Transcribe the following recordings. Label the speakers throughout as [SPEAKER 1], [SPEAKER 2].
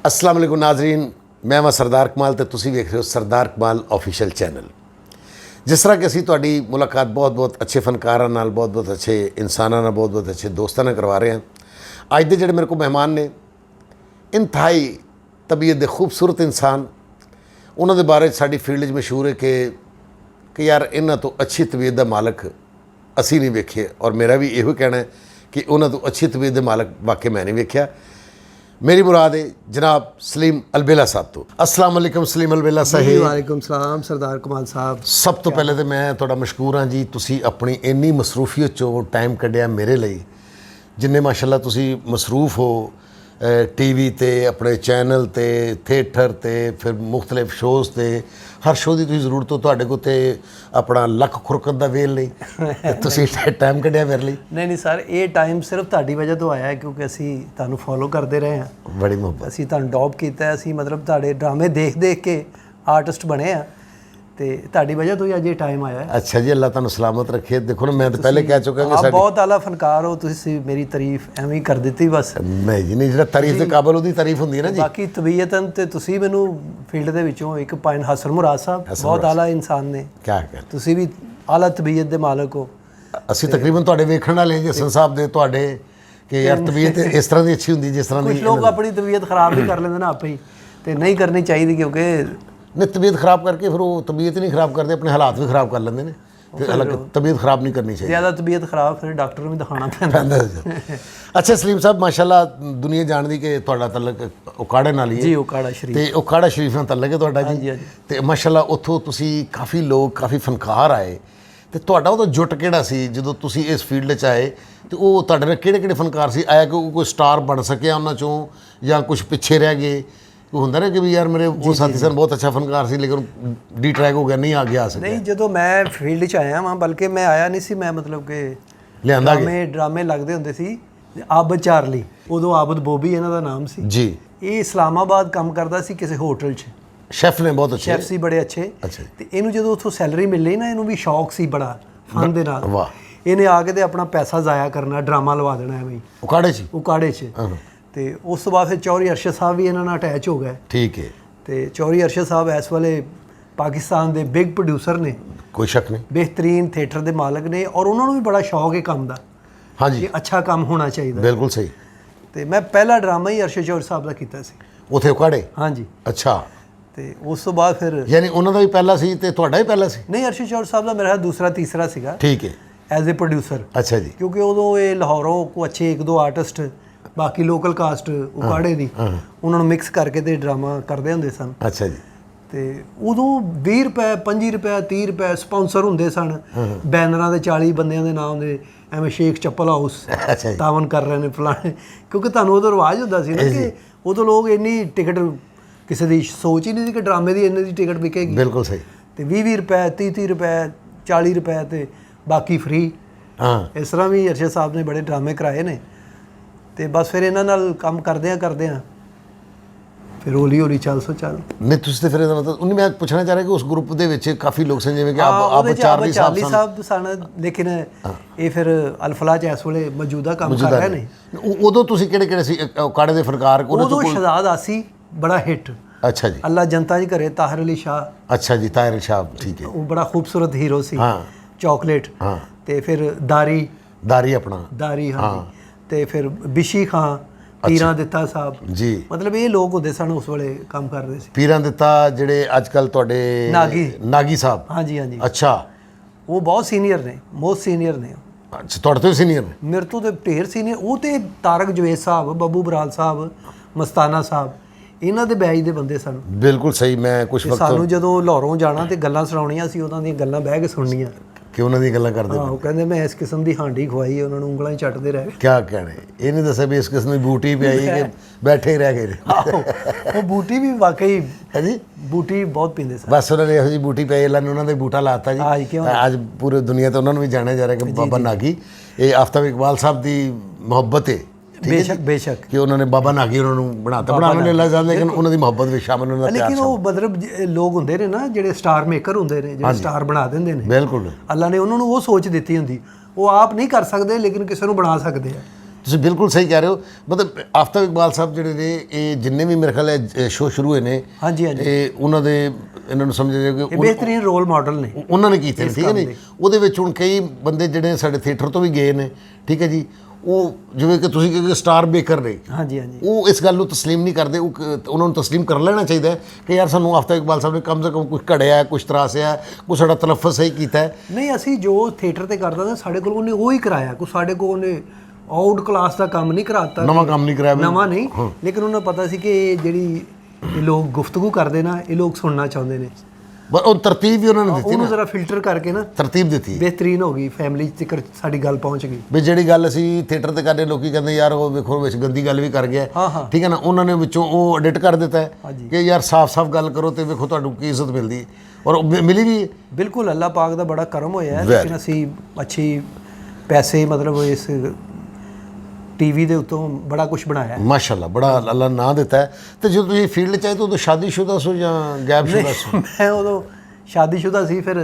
[SPEAKER 1] अस्सलाम वालेकुम नाजरीन, मैं हाँ सरदार कमाल तो तुसी वेख रहे हो सरदार कमाल ऑफिशियल चैनल। जिस तरह कि असी तुहाडी मुलाकात बहुत बहुत अच्छे फनकारां नाल, बहुत बहुत अच्छे इंसानां नाल, बहुत बहुत अच्छे दोस्तां नाल करवा रहे हैं। अज दे जिहड़े मेरे को मेहमान ने इंतहाई तबीयत दे खूबसूरत इंसान, उन्हां दे बारे साडी फील्ड मशहूर है कि यार इन्हां तो अच्छी तबीयत दा मालक असी नहीं वेखे, और मेरा भी इहो कहना है कि उन्हां तो अच्छी तबीयत दे मालक वाकई मैं नहीं वेख्या। मेरी मुराद है जनाब सलीम अलबेला साहब तो। अस्सलाम वालेकुम सलीम अलबेला साहब।
[SPEAKER 2] वालेकुम सलाम सरदार कमाल साहब।
[SPEAKER 1] सब तो पहले तो मैं तुहाडा मशकूर हाँ जी, तुसी अपनी इन्नी मसरूफीयत चो टाइम कढ़िया मेरे लिए, जिन्ने माशाल्लाह तुसी मसरूफ हो टीवी ते, अपने चैनल ते, थिएटर ते, फिर मुख्तलिफ शोज़ ते, हर शो की जरूरत हो तुहाडे को ते अपना लक खुरकत दा वेल नहीं तुसी टाइम कढ़िया मेरे लिए।
[SPEAKER 2] नहीं सर, ये टाइम सिर्फ ਤੁਹਾਡੀ वजह तो आया है क्योंकि असी ਤੁਹਾਨੂੰ फॉलो करते रहे हैं,
[SPEAKER 1] बड़ी मुहब्बत।
[SPEAKER 2] ਅਸੀਂ ਤੁਹਾਨੂੰ ਡੌਪ ਕੀਤਾ, ਅਸੀਂ मतलब ਤੁਹਾਡੇ ड्रामे देख के आर्टिस्ट बने हैं, तो ਤੁਹਾਡੀ वजह तो ही अज ये टाइम आया है।
[SPEAKER 1] अच्छा जी, अल्लाह तुहानू सलामत रखे। देखो ना, मैं तो पहले कह चुका कि
[SPEAKER 2] आप बहुत आला फनकार हो, तुसी मेरी तारीफ एवं ही कर दी बस।
[SPEAKER 1] नहीं जी नहीं, जो तारीफ के काबिल ਉਹਦੀ तारीफ होंगी ना जी।
[SPEAKER 2] बाकी तबीयतन तो तुसी मैनू फील्ड ਦੇ ਵਿੱਚੋਂ ਇੱਕ ਪਾਇਨ ਹਸਨ ਮੁਰਾਦ ਸਾਹਿਬ ਬਹੁਤ ਆਲਾ ਇਨਸਾਨ ਨੇ।
[SPEAKER 1] क्या कहते
[SPEAKER 2] ਤੁਸੀਂ ਵੀ ਆਲਾ ਤਬੀयत ਦੇ ਮਾਲਕ ਹੋ।
[SPEAKER 1] ਅਸੀਂ ਤਕਰੀਬਨ ਤੁਹਾਡੇ ਵੇਖਣ ਵਾਲੇ ਜੀ ਹਸਨ ਸਾਹਿਬ ਦੇ, ਤੁਹਾਡੇ ਕਿ ਯਾਰ ਤਬੀਅਤ ਇਸ ਤਰ੍ਹਾਂ ਦੀ ਅੱਛੀ ਹੁੰਦੀ ਜਿਸ ਤਰ੍ਹਾਂ ਦੀ।
[SPEAKER 2] ਕੁਝ ਲੋਕ ਆਪਣੀ ਤਬੀयत ਖਰਾਬ ਵੀ ਕਰ ਲੈਂਦੇ ਨਾ ਆਪੇ ਹੀ, ਤੇ ਨਹੀਂ ਕਰਨੀ ਚਾਹੀਦੀ ਕਿਉਂਕਿ
[SPEAKER 1] नहीं तबीयत ख़राब करके फिर वो तबीयत ही नहीं ख़राब करते, अपने हालात भी ख़राब कर लेंगे ने। हालांकि तबीयत ख़राब नहीं करनी चाहिए,
[SPEAKER 2] ज़्यादा तबीयत ख़राब फिर डॉक्टर में दिखाना पैंदा।
[SPEAKER 1] अच्छा सलीम साहब, माशाल्लाह दुनिया जानदी कि तुहाडा तलक उकाड़े नाल ही है
[SPEAKER 2] जी। उकाड़ा शरीफ
[SPEAKER 1] ते उकाड़ा शरीफ नाल तलक है तुहाडा जी। ते माशाल्लाह उत्थों तुसी काफ़ी लोग, काफ़ी फनकार आए, ते तुहाडा उहदा जुट किहड़ा सी जदों तुसी इस फील्ड च आए, ते वो तुहाडे नाल किहड़े फनकार सी? आया कि कोई स्टार बन सकिया उन्हां चों या कुछ पिछे रह गए? ਹੁੰਦਾ ਨਾ ਕਿ ਵੀ ਯਾਰ ਮੇਰੇ ਉਹ ਸਾਥੀ ਸਨ ਬਹੁਤ ਅੱਛਾ ਫਨਕਾਰ ਸੀ, ਲੇਕਿਨ ਡੀ ਟਰੈਕ ਹੋ ਗਿਆ, ਨਹੀਂ ਆ ਗਿਆ ਸਕਿਆ।
[SPEAKER 2] ਨਹੀਂ, ਜਦੋਂ ਮੈਂ ਫੀਲਡ 'ਚ ਆਇਆ ਵਾਂ, ਬਲਕਿ ਮੈਂ ਆਇਆ ਨਹੀਂ ਸੀ, ਮੈਂ ਮਤਲਬ ਕਿ
[SPEAKER 1] ਲਿਆਂਦਾ
[SPEAKER 2] ਡਰਾਮੇ ਲੱਗਦੇ ਹੁੰਦੇ ਸੀ। ਆਬਦ ਚਾਰਲੀ, ਉਦੋਂ ਆਬਦ ਬੋਬੀ ਇਹਨਾਂ ਦਾ ਨਾਮ ਸੀ
[SPEAKER 1] ਜੀ।
[SPEAKER 2] ਇਹ ਇਸਲਾਮਾਬਾਦ ਕੰਮ ਕਰਦਾ ਸੀ ਕਿਸੇ ਹੋਟਲ 'ਚ,
[SPEAKER 1] ਸ਼ੈਫ ਨੇ ਬਹੁਤ ਅੱਛੇ,
[SPEAKER 2] ਸ਼ੈਫ ਸੀ ਬੜੇ ਅੱਛੇ। ਤੇ ਇਹਨੂੰ ਜਦੋਂ ਉੱਥੋਂ ਸੈਲਰੀ ਮਿਲਣੀ ਨਾ, ਇਹਨੂੰ ਵੀ ਸ਼ੌਕ ਸੀ ਬੜਾ ਫਨ ਦੇ ਨਾਲ। ਵਾਹ। ਇਹਨੇ ਆ ਕੇ ਤੇ ਆਪਣਾ ਪੈਸਾ ਜ਼ਾਇਆ ਕਰਨਾ, ਡਰਾਮਾ ਲਵਾ ਦੇਣਾ ਐਵੇਂ ਉਕਾੜੇ 'ਚ। ਤੇ ਉਸ ਤੋਂ ਬਾਅਦ ਫਿਰ ਚੌਧਰੀ ਅਰਸ਼ਦ ਸਾਹਿਬ ਵੀ ਇਹਨਾਂ ਨਾਲ ਅਟੈਚ ਹੋ ਗਏ। ਠੀਕ ਹੈ। ਤੇ ਚੌਧਰੀ ਅਰਸ਼ਦ ਸਾਹਿਬ ਇਸ ਵੇਲੇ ਪਾਕਿਸਤਾਨ ਦੇ ਬਿਗ ਪ੍ਰੋਡਿਊਸਰ ਨੇ, ਕੋਈ ਸ਼ੱਕ ਨਹੀਂ, ਬਿਹਤਰੀਨ ਥੀਏਟਰ ਦੇ ਮਾਲਕ ਨੇ, ਔਰ ਉਹਨਾਂ ਨੂੰ ਵੀ ਬੜਾ ਸ਼ੌਕ ਹੈ ਕੰਮ ਦਾ। ਹਾਂਜੀ, ਕਿ ਅੱਛਾ ਕੰਮ ਹੋਣਾ ਚਾਹੀਦਾ। ਬਿਲਕੁਲ ਸਹੀ। ਤੇ ਮੈਂ ਪਹਿਲਾ ਡਰਾਮਾ ਹੀ ਅਰਸ਼ਦ ਚੌਧਰੀ ਸਾਹਿਬ ਦਾ ਕੀਤਾ ਸੀ
[SPEAKER 1] ਉੱਥੇ ਉਕਾੜੇ।
[SPEAKER 2] ਹਾਂਜੀ।
[SPEAKER 1] ਅੱਛਾ।
[SPEAKER 2] ਤੇ ਉਸ ਤੋਂ ਬਾਅਦ ਫਿਰ
[SPEAKER 1] ਯਾਨੀ ਉਹਨਾਂ ਦਾ ਵੀ ਪਹਿਲਾ ਸੀ ਤੇ ਤੁਹਾਡਾ ਵੀ ਪਹਿਲਾ ਸੀ?
[SPEAKER 2] ਨਹੀਂ, ਅਰਸ਼ਦ ਚੌਧਰੀ ਸਾਹਿਬ ਦਾ ਮੇਰਾ ਦੂਸਰਾ ਤੀਸਰਾ ਸੀਗਾ। ਠੀਕ ਹੈ। As a producer. ਅੱਛਾ ਜੀ। ਕਿਉਂਕਿ ਉਦੋਂ ਇਹ ਲਾਹੌਰੋਂ ਕੋ ਅੱਛੇ ਇੱਕ ਦੋ ਆਰਟਿਸਟ, ਬਾਕੀ ਲੋਕਲ ਕਾਸਟ ਉਕਾੜੇ ਦੀ, ਉਹਨਾਂ ਨੂੰ ਮਿਕਸ ਕਰਕੇ ਤੇ ਡਰਾਮਾ ਕਰਦੇ ਹੁੰਦੇ ਸਨ। ਅੱਛਾ ਜੀ। ਤੇ ਉਦੋਂ 20 ਰੁਪਏ 25 ਰੁਪਏ 30 ਰੁਪਏ ਸਪਾਂਸਰ ਹੁੰਦੇ ਸਨ, ਬੈਨਰਾਂ ਦੇ 40 ਬੰਦਿਆਂ ਦੇ ਨਾਮ ਦੇ, ਐਵੇਂ ਸ਼ੇਖ ਚੱਪਲ ਹਾਊਸ ਤਾਵਨ ਕਰ ਰਹੇ ਨੇ ਫਲਾਣੇ। ਕਿਉਂਕਿ ਤੁਹਾਨੂੰ ਉਦੋਂ ਰਿਵਾਜ ਹੁੰਦਾ ਸੀ ਨਾ ਕਿ ਉਦੋਂ ਲੋਕ ਇੰਨੀ ਟਿਕਟ, ਕਿਸੇ ਦੀ ਸੋਚ ਹੀ ਨਹੀਂ ਸੀ ਕਿ ਡਰਾਮੇ ਦੀ ਇੰਨੀ ਦੀ ਟਿਕਟ ਵਿਕੇਗੀ। ਬਿਲਕੁਲ ਸਹੀ। ਤੇ 20 ਰੁਪਏ 30 ਰੁਪਏ 40 ਰੁਪਏ ਤੇ ਬਾਕੀ ਫ੍ਰੀ। ਇਸ ਤਰ੍ਹਾਂ ਵੀ ਅਰਸ਼ਦ ਸਾਹਿਬ ਨੇ ਬੜੇ ਡਰਾਮੇ ਕਰਾਏ ਨੇ। ਤੇ ਬਸ ਫਿਰ ਇਹਨਾਂ ਨਾਲ ਕੰਮ ਕਰਦਿਆਂ ਫਿਰ ਹੌਲੀ ਹੌਲੀ ਚੱਲ ਨਹੀਂ। ਤੁਸੀਂ ਤੇ ਫਿਰ ਇਹਦਾ ਮਤਲਬ ਉਹਨੇ, ਮੈਂ ਪੁੱਛਣਾ ਚਾਹ ਰਿਹਾ ਕਿ ਉਸ ਗਰੁੱਪ ਦੇ ਵਿੱਚ ਕਾਫੀ ਲੋਕ ਸਨ, ਜਿਵੇਂ ਕਿ ਆਪ ਚਾਰਲੀ ਸਾਹਿਬ ਸਨ, ਲੇਕਿਨ ਇਹ ਫਿਰ ਅਲਫਲਾ 'ਚ ਇਸ ਵੇਲੇ ਮੌਜੂਦਾ ਕੰਮ ਕਰ ਰਹੇ ਨੇ।
[SPEAKER 1] ਉਦੋਂ ਤੁਸੀਂ ਕਿਹੜੇ ਸੀ ਉਕਾੜੇ ਦੇ ਫਨਕਾਰ?
[SPEAKER 2] ਉਦੋਂ ਸ਼ਹਜ਼ਾਦ ਆਸੀ ਬੜਾ ਹਿੱਟ। ਅੱਛਾ ਜੀ। ਅੱਲਾ ਜਨਤਾ ਜੀ ਘਰੇ ਤਾਹਿਰ ਅਲੀ ਸ਼ਾਹ। ਅੱਛਾ ਜੀ, ਤਾਹਿਰ ਅਲੀ ਸ਼ਾਹ, ਠੀਕ ਹੈ। ਉਹ ਬੜਾ ਖੂਬਸੂਰਤ ਹੀਰੋ ਸੀ। ਚੌਕਲੇਟ। ਤੇ ਫਿਰ ਦਾਰੀ ਆਪਣਾ ਦਾਰੀ। ਹਾਂ। ਤੇ ਫਿਰ ਬਿਸ਼ੀ ਖਾਂ, ਪੀਰਾਂ ਦਿੱਤਾ ਸਾਹਿਬ ਜੀ, ਮਤਲਬ ਇਹ ਲੋਕ ਹੁੰਦੇ ਸਨ ਉਸ ਵੇਲੇ ਕੰਮ ਕਰ ਰਹੇ ਸੀ। ਪੀਰਾਂ ਦਿੱਤਾ ਜਿਹੜੇ ਅੱਜ ਕੱਲ੍ਹ ਤੁਹਾਡੇ ਨਾਗੀ ਸਾਹਿਬ। ਹਾਂਜੀ ਹਾਂਜੀ। ਅੱਛਾ। ਉਹ ਬਹੁਤ ਸੀਨੀਅਰ ਨੇ, ਮੋਸਟ ਸੀਨੀਅਰ ਨੇ। ਅੱਛਾ, ਤੁਹਾਡੇ ਤੋਂ ਸੀਨੀਅਰ ਨੇ? ਮੇਰੇ ਤੋਂ ਤੇ ਢੇਰ ਸੀਨੀਅਰ। ਉਹ ਤੇ ਤਾਰਕ ਜਵੇਦ ਸਾਹਿਬ, ਬੱਬੂ ਬਰਾਲ ਸਾਹਿਬ, ਮਸਤਾਨਾ ਸਾਹਿਬ, ਇਹਨਾਂ ਦੇ ਬੈਚ ਦੇ ਬੰਦੇ ਸਨ। ਬਿਲਕੁਲ ਸਹੀ। ਮੈਂ ਕੁਝ ਵਕਤ ਸਾਨੂੰ ਜਦੋਂ ਲਾਹੌਰੋਂ ਜਾਣਾ ਤੇ ਗੱਲਾਂ ਸੁਣਾਉਣੀਆਂ ਸੀ, ਉਹਨਾਂ ਦੀਆਂ ਗੱਲਾਂ ਬਹਿ ਕੇ ਸੁਣਨੀਆਂ ਕਿ ਉਹਨਾਂ ਦੀਆਂ ਗੱਲਾਂ ਕਰਦੇ। ਉਹ ਕਹਿੰਦੇ ਮੈਂ ਇਸ ਕਿਸਮ ਦੀ ਹਾਂਡੀ ਖਵਾਈ, ਉਹਨਾਂ ਨੂੰ ਉਂਗਲਾਂ ਹੀ ਚੱਟਦੇ ਰਹੇ। ਕਿਆ ਕਹਿਣੇ, ਇਹ ਨਹੀਂ ਦੱਸਿਆ ਵੀ ਇਸ ਕਿਸਮ ਦੀ ਬੂਟੀ ਪਿਆਈ ਕਿ ਬੈਠੇ ਹੀ ਰਹਿ ਗਏ। ਉਹ ਬੂਟੀ ਵੀ ਵਾਕਈ ਹੈ ਜੀ, ਬੂਟੀ ਬਹੁਤ ਪੀਂਦੇ ਸਨ। ਬਸ ਉਹਨਾਂ ਨੇ ਇਹੋ ਜਿਹੀ ਬੂਟੀ ਪਿਆਈ, ਅੱਲਾ ਨੇ ਉਹਨਾਂ ਦੇ ਬੂਟਾ ਲਾਤਾ ਜੀ। ਅੱਜ ਪੂਰੇ ਦੁਨੀਆ ਤੇ ਉਹਨਾਂ ਨੂੰ ਵੀ ਜਾਣਿਆ ਜਾ ਰਿਹਾ ਕਿ ਬਾਬਾ ਨਾਗੀ। ਇਹ ਆਫਤਾਬ ਇਕਬਾਲ ਸਾਹਿਬ ਦੀ ਮੁਹੱਬਤ ਹੈ। ਬੇਸ਼ੱਕ ਕਿ ਉਹਨਾਂ ਨੇ ਬਾਬਾ ਨਾਗੀ ਉਹਨਾਂ ਨੂੰ ਬਣਾਉਣ ਨੇ ਅੱਲਾ ਜਾਣਦਾ, ਲੇਕਿਨ ਉਹਨਾਂ ਦੀ ਮੁਹੱਬਤ ਵਿੱਚ ਸ਼ਾਮਲ ਉਹਨਾਂ ਦਾ ਪਿਆਰ। ਲੇਕਿਨ ਉਹ ਮਤਲਬ ਲੋਕ ਹੁੰਦੇ ਨੇ ਨਾ ਜਿਹੜੇ ਸਟਾਰ ਮੇਕਰ ਹੁੰਦੇ ਨੇ, ਜਿਹੜੇ ਸਟਾਰ ਬਣਾ ਦਿੰਦੇ ਨੇ। ਬਿਲਕੁਲ। ਅੱਲਾ ਨੇ ਉਹਨਾਂ ਨੂੰ ਉਹ ਸੋਚ ਦਿੱਤੀ ਹੁੰਦੀ, ਉਹ ਆਪ ਨਹੀਂ ਕਰ ਸਕਦੇ ਲੇਕਿਨ ਕਿਸੇ ਨੂੰ ਬਣਾ ਸਕਦੇ ਆ।
[SPEAKER 1] ਤੁਸੀਂ ਬਿਲਕੁਲ ਸਹੀ ਕਹਿ ਰਹੇ ਹੋ। ਮਤਲਬ ਆਫਤਾਬ ਇਕਬਾਲ ਸਾਹਿਬ ਜਿਹੜੇ ਨੇ ਇਹ ਜਿੰਨੇ ਵੀ ਮੇਰੇ ਖਿਆਲ ਹੈ ਸ਼ੋਅ ਸ਼ੁਰੂ ਹੋਏ ਨੇ,
[SPEAKER 2] ਹਾਂਜੀ ਹਾਂਜੀ,
[SPEAKER 1] ਇਹ ਉਹਨਾਂ ਦੇ ਇਹਨਾਂ ਨੂੰ ਸਮਝਿਆ ਜਾਏ ਕਿ
[SPEAKER 2] ਬਿਹਤਰੀਨ ਰੋਲ ਮਾਡਲ ਨੇ
[SPEAKER 1] ਉਹਨਾਂ ਨੇ ਕੀਤੇ ਨੇ, ਠੀਕ ਹੈ ਨਹੀਂ। ਉਹਦੇ ਵਿੱਚ ਹੁਣ ਕਈ ਬੰਦੇ ਜਿਹੜੇ ਸਾਡੇ ਥੀਏਟਰ ਤੋਂ ਵੀ ਗਏ ਨੇ, ਠੀਕ ਹੈ ਜੀ, ਉਹ ਜਿਵੇਂ ਕਿ ਤੁਸੀਂ ਕਹਿੰਦੇ ਸਟਾਰ ਮੇਕਰ ਨੇ,
[SPEAKER 2] ਹਾਂਜੀ ਹਾਂਜੀ,
[SPEAKER 1] ਉਹ ਇਸ ਗੱਲ ਨੂੰ ਤਸਲੀਮ ਨਹੀਂ ਕਰਦੇ। ਉਹਨਾਂ ਨੂੰ ਤਸਲੀਮ ਕਰ ਲੈਣਾ ਚਾਹੀਦਾ ਹੈ ਕਿ ਯਾਰ ਸਾਨੂੰ ਆਫਤਾਬ ਇਕਬਾਲ ਸਾਹਿਬ ਨੇ ਕਮ ਸੇ ਕਮ ਕੁਝ ਘੜਿਆ, ਕੁਝ ਤਰਾਸਿਆ, ਕੁਝ ਸਾਡਾ ਤਲੱਫਜ਼ ਸਹੀ ਕੀਤਾ ਹੈ।
[SPEAKER 2] ਨਹੀਂ ਅਸੀਂ ਜੋ ਥੀਏਟਰ ਤੇ ਕਰਦਾ ਤਾਂ ਸਾਡੇ ਕੋਲ ਉਹਨੇ ਉਹ ਹੀ ਕਰਾਇਆ, ਕੋਈ ਸਾਡੇ ਕੋਲ ਉਹਨੇ ਆਊਟ ਕਲਾਸ ਦਾ ਕੰਮ ਨਹੀਂ ਕਰਾਤਾ,
[SPEAKER 1] ਨਵਾਂ ਕੰਮ ਨਹੀਂ ਕਰਾਇਆ,
[SPEAKER 2] ਨਵਾਂ ਨਹੀਂ, ਲੇਕਿਨ ਉਹਨਾਂ ਨੂੰ ਪਤਾ ਸੀ ਕਿ ਇਹ ਜਿਹੜੀ ਇਹ ਲੋਕ ਗੁਫ਼ਤਗੂ ਕਰਦੇ ਨਾ, ਇਹ ਲੋਕ ਸੁਣਨਾ ਚਾਹੁੰਦੇ ਨੇ।
[SPEAKER 1] ਪਰ ਉਹ ਤਰਤੀਬ ਵੀ ਉਹਨਾਂ ਨੇ ਦਿੱਤੀ,
[SPEAKER 2] ਉਹਨੂੰ ਜ਼ਰਾ ਫਿਲਟਰ ਕਰਕੇ ਨਾ
[SPEAKER 1] ਤਰਤੀਬ ਦਿੱਤੀ,
[SPEAKER 2] ਬਿਹਤਰੀਨ ਹੋ ਗਈ, ਫੈਮਿਲੀ ਤੱਕ ਸਾਡੀ ਗੱਲ ਪਹੁੰਚ ਗਈ।
[SPEAKER 1] ਵੀ ਜਿਹੜੀ ਗੱਲ ਅਸੀਂ ਥੀਏਟਰ ਤੇ ਕਰਦੇ ਲੋਕੀ ਕਹਿੰਦੇ ਯਾਰ ਉਹ ਵੇਖੋ ਵਿੱਚ ਗੰਦੀ ਗੱਲ ਵੀ ਕਰ ਗਿਆ, ਠੀਕ ਹੈ ਨਾ, ਉਹਨਾਂ ਨੇ ਵਿੱਚੋਂ ਉਹ ਐਡਿਟ ਕਰ ਦਿੱਤਾ ਹੈ ਕਿ ਯਾਰ ਸਾਫ਼-ਸਾਫ਼ ਗੱਲ ਕਰੋ ਤੇ ਵੇਖੋ ਤੁਹਾਨੂੰ ਕੀ ਇੱਜ਼ਤ ਮਿਲਦੀ ਹੈ, ਔਰ ਮਿਲੀ ਵੀ। ਬਿਲਕੁਲ
[SPEAKER 2] ਅੱਲਾਹ ਪਾਕ ਦਾ ਬੜਾ ਕਰਮ ਹੋਇਆ, ਲੇਕਿਨ ਅਸੀਂ ਅੱਛੀ ਪੈਸੇ ਮਤਲਬ ਇਸ ਟੀਵੀ ਦੇ ਉੱਤੋਂ ਬੜਾ ਕੁਝ ਬਣਾਇਆ,
[SPEAKER 1] ਮਾਸ਼ਾਅੱਲਾ, ਬੜਾ ਅੱਲਾ ਨਾਂ ਦਿੱਤਾ ਹੈ। ਤੇ ਜਦੋਂ ਤੁਸੀਂ ਫੀਲਡ 'ਚ ਆਏ ਤਾਂ ਉਦੋਂ ਸ਼ਾਦੀशुदा ਸੋ ਜਾਂ ਗੈਪशुदा ਸੋ?
[SPEAKER 2] ਮੈਂ ਉਦੋਂ ਸ਼ਾਦੀशुदा ਸੀ। ਫਿਰ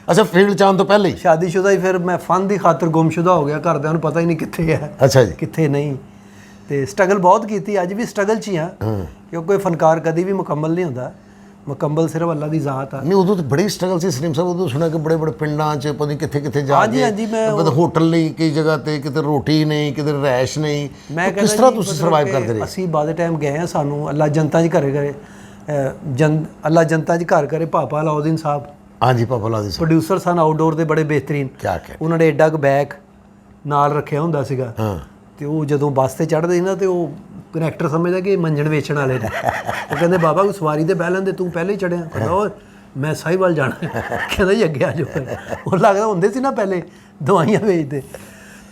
[SPEAKER 1] ਅੱਛਾ, ਫੀਲਡ 'ਚ ਆਉਣ ਤੋਂ ਪਹਿਲੇ ਹੀ
[SPEAKER 2] ਸ਼ਾਦੀशुदा ਹੀ, ਫਿਰ ਮੈਂ ਫਨ ਦੀ ਖਾਤਰ ਗੁੰਮशुदा ਹੋ ਗਿਆ, ਘਰਦਿਆਂ ਨੂੰ ਪਤਾ ਹੀ ਨਹੀਂ ਕਿੱਥੇ ਹੈ,
[SPEAKER 1] ਅੱਛਾ ਜੀ,
[SPEAKER 2] ਕਿੱਥੇ ਨਹੀਂ। ਤੇ ਸਟਰਗਲ ਬਹੁਤ ਕੀਤੀ, ਅੱਜ ਵੀ ਸਟਰਗਲ 'ਚ ਹੀ ਹਾਂ, ਕਿਉਂਕਿ ਕੋਈ ਫਨਕਾਰ ਕਦੀ ਵੀ ਮੁਕੰਮਲ ਨਹੀਂ ਹੁੰਦਾ, ਮੁਕੰਮਲ ਸਿਰਫ ਅੱਲਾ ਦੀ ਜ਼ਾਤ ਆ।
[SPEAKER 1] ਨਹੀਂ, ਉਦੋਂ ਤਾਂ ਬੜੀ ਸਟਰਗਲ ਸੀ ਸਲੀਮ ਸਾਹਿਬ। ਉਦੋਂ ਸੁਣਿਆ ਕਿ ਬੜੇ ਬੜੇ ਪਿੰਡਾਂ 'ਚ ਪਤਾ ਨਹੀਂ ਕਿੱਥੇ ਕਿੱਥੇ ਜਾ ਕੇ,
[SPEAKER 2] ਹਾਂਜੀ ਮੈਂ
[SPEAKER 1] ਹੋਟਲ ਨਹੀਂ, ਕਈ ਜਗ੍ਹਾ ਤੇ ਕਿਤੇ ਰੋਟੀ ਨਹੀਂ, ਕਿਤੇ ਰਹਿائش ਨਹੀਂ,
[SPEAKER 2] ਮੈਂ
[SPEAKER 1] ਕਿਸ ਤਰ੍ਹਾਂ ਤੁਸੀਂ ਸਰਵਾਈਵ ਕਰਦੇ ਰਹੇ?
[SPEAKER 2] ਅਸੀਂ ਬਾਅਦ ਟਾਈਮ ਗਏ ਹਾਂ, ਸਾਨੂੰ ਅੱਲਾ ਜਨਤਾ 'ਚ ਘਰੇ ਅੱਲਾ ਜਨਤਾ 'ਚ ਘਰ ਕਰੇ। ਪਾਪਾ ਅਲਾਉਦੀਨ ਸਾਹਿਬ,
[SPEAKER 1] ਹਾਂਜੀ, ਪਾਪਾ ਅਲਾਉਦੀਨ ਸਾਹਿਬ
[SPEAKER 2] ਪ੍ਰੋਡਿਊਸਰ ਸਨ ਆਊਟਡੋਰ ਦੇ ਬੜੇ ਬਿਹਤਰੀਨ। ਉਹਨਾਂ ਨੇ ਏਡਾ ਕੁ ਬੈਗ ਨਾਲ ਰੱਖਿਆ ਹੁੰਦਾ ਸੀਗਾ, ਤੇ ਉਹ ਜਦੋਂ ਬੱਸ ਤੇ ਚੜ੍ਹਦੇ ਸੀ ਨਾ, ਤੇ ਉਹ ਕਨੈਕਟਰ ਸਮਝਦਾ ਕਿ ਮੰਜਣ ਵੇਚਣ ਵਾਲੇ ਨੇ। ਉਹ ਕਹਿੰਦੇ ਬਾਬਾ ਕੋਈ ਸਵਾਰੀ ਤੇ ਬਹਿ ਲੈਂਦੇ, ਤੂੰ ਪਹਿਲੇ ਹੀ ਚੜਿਆ। ਕਹਿੰਦਾ ਉਹ ਮੈਂ ਸਾਹੀਵਾਲ ਜਾਣਾ। ਕਹਿੰਦਾ ਜੀ ਅੱਗੇ ਆ ਜਾਓ। ਫਿਰ ਉਹ ਲੱਗਦਾ ਹੁੰਦੇ ਸੀ ਨਾ ਪਹਿਲੇ ਦਵਾਈਆਂ ਵੇਚਦੇ,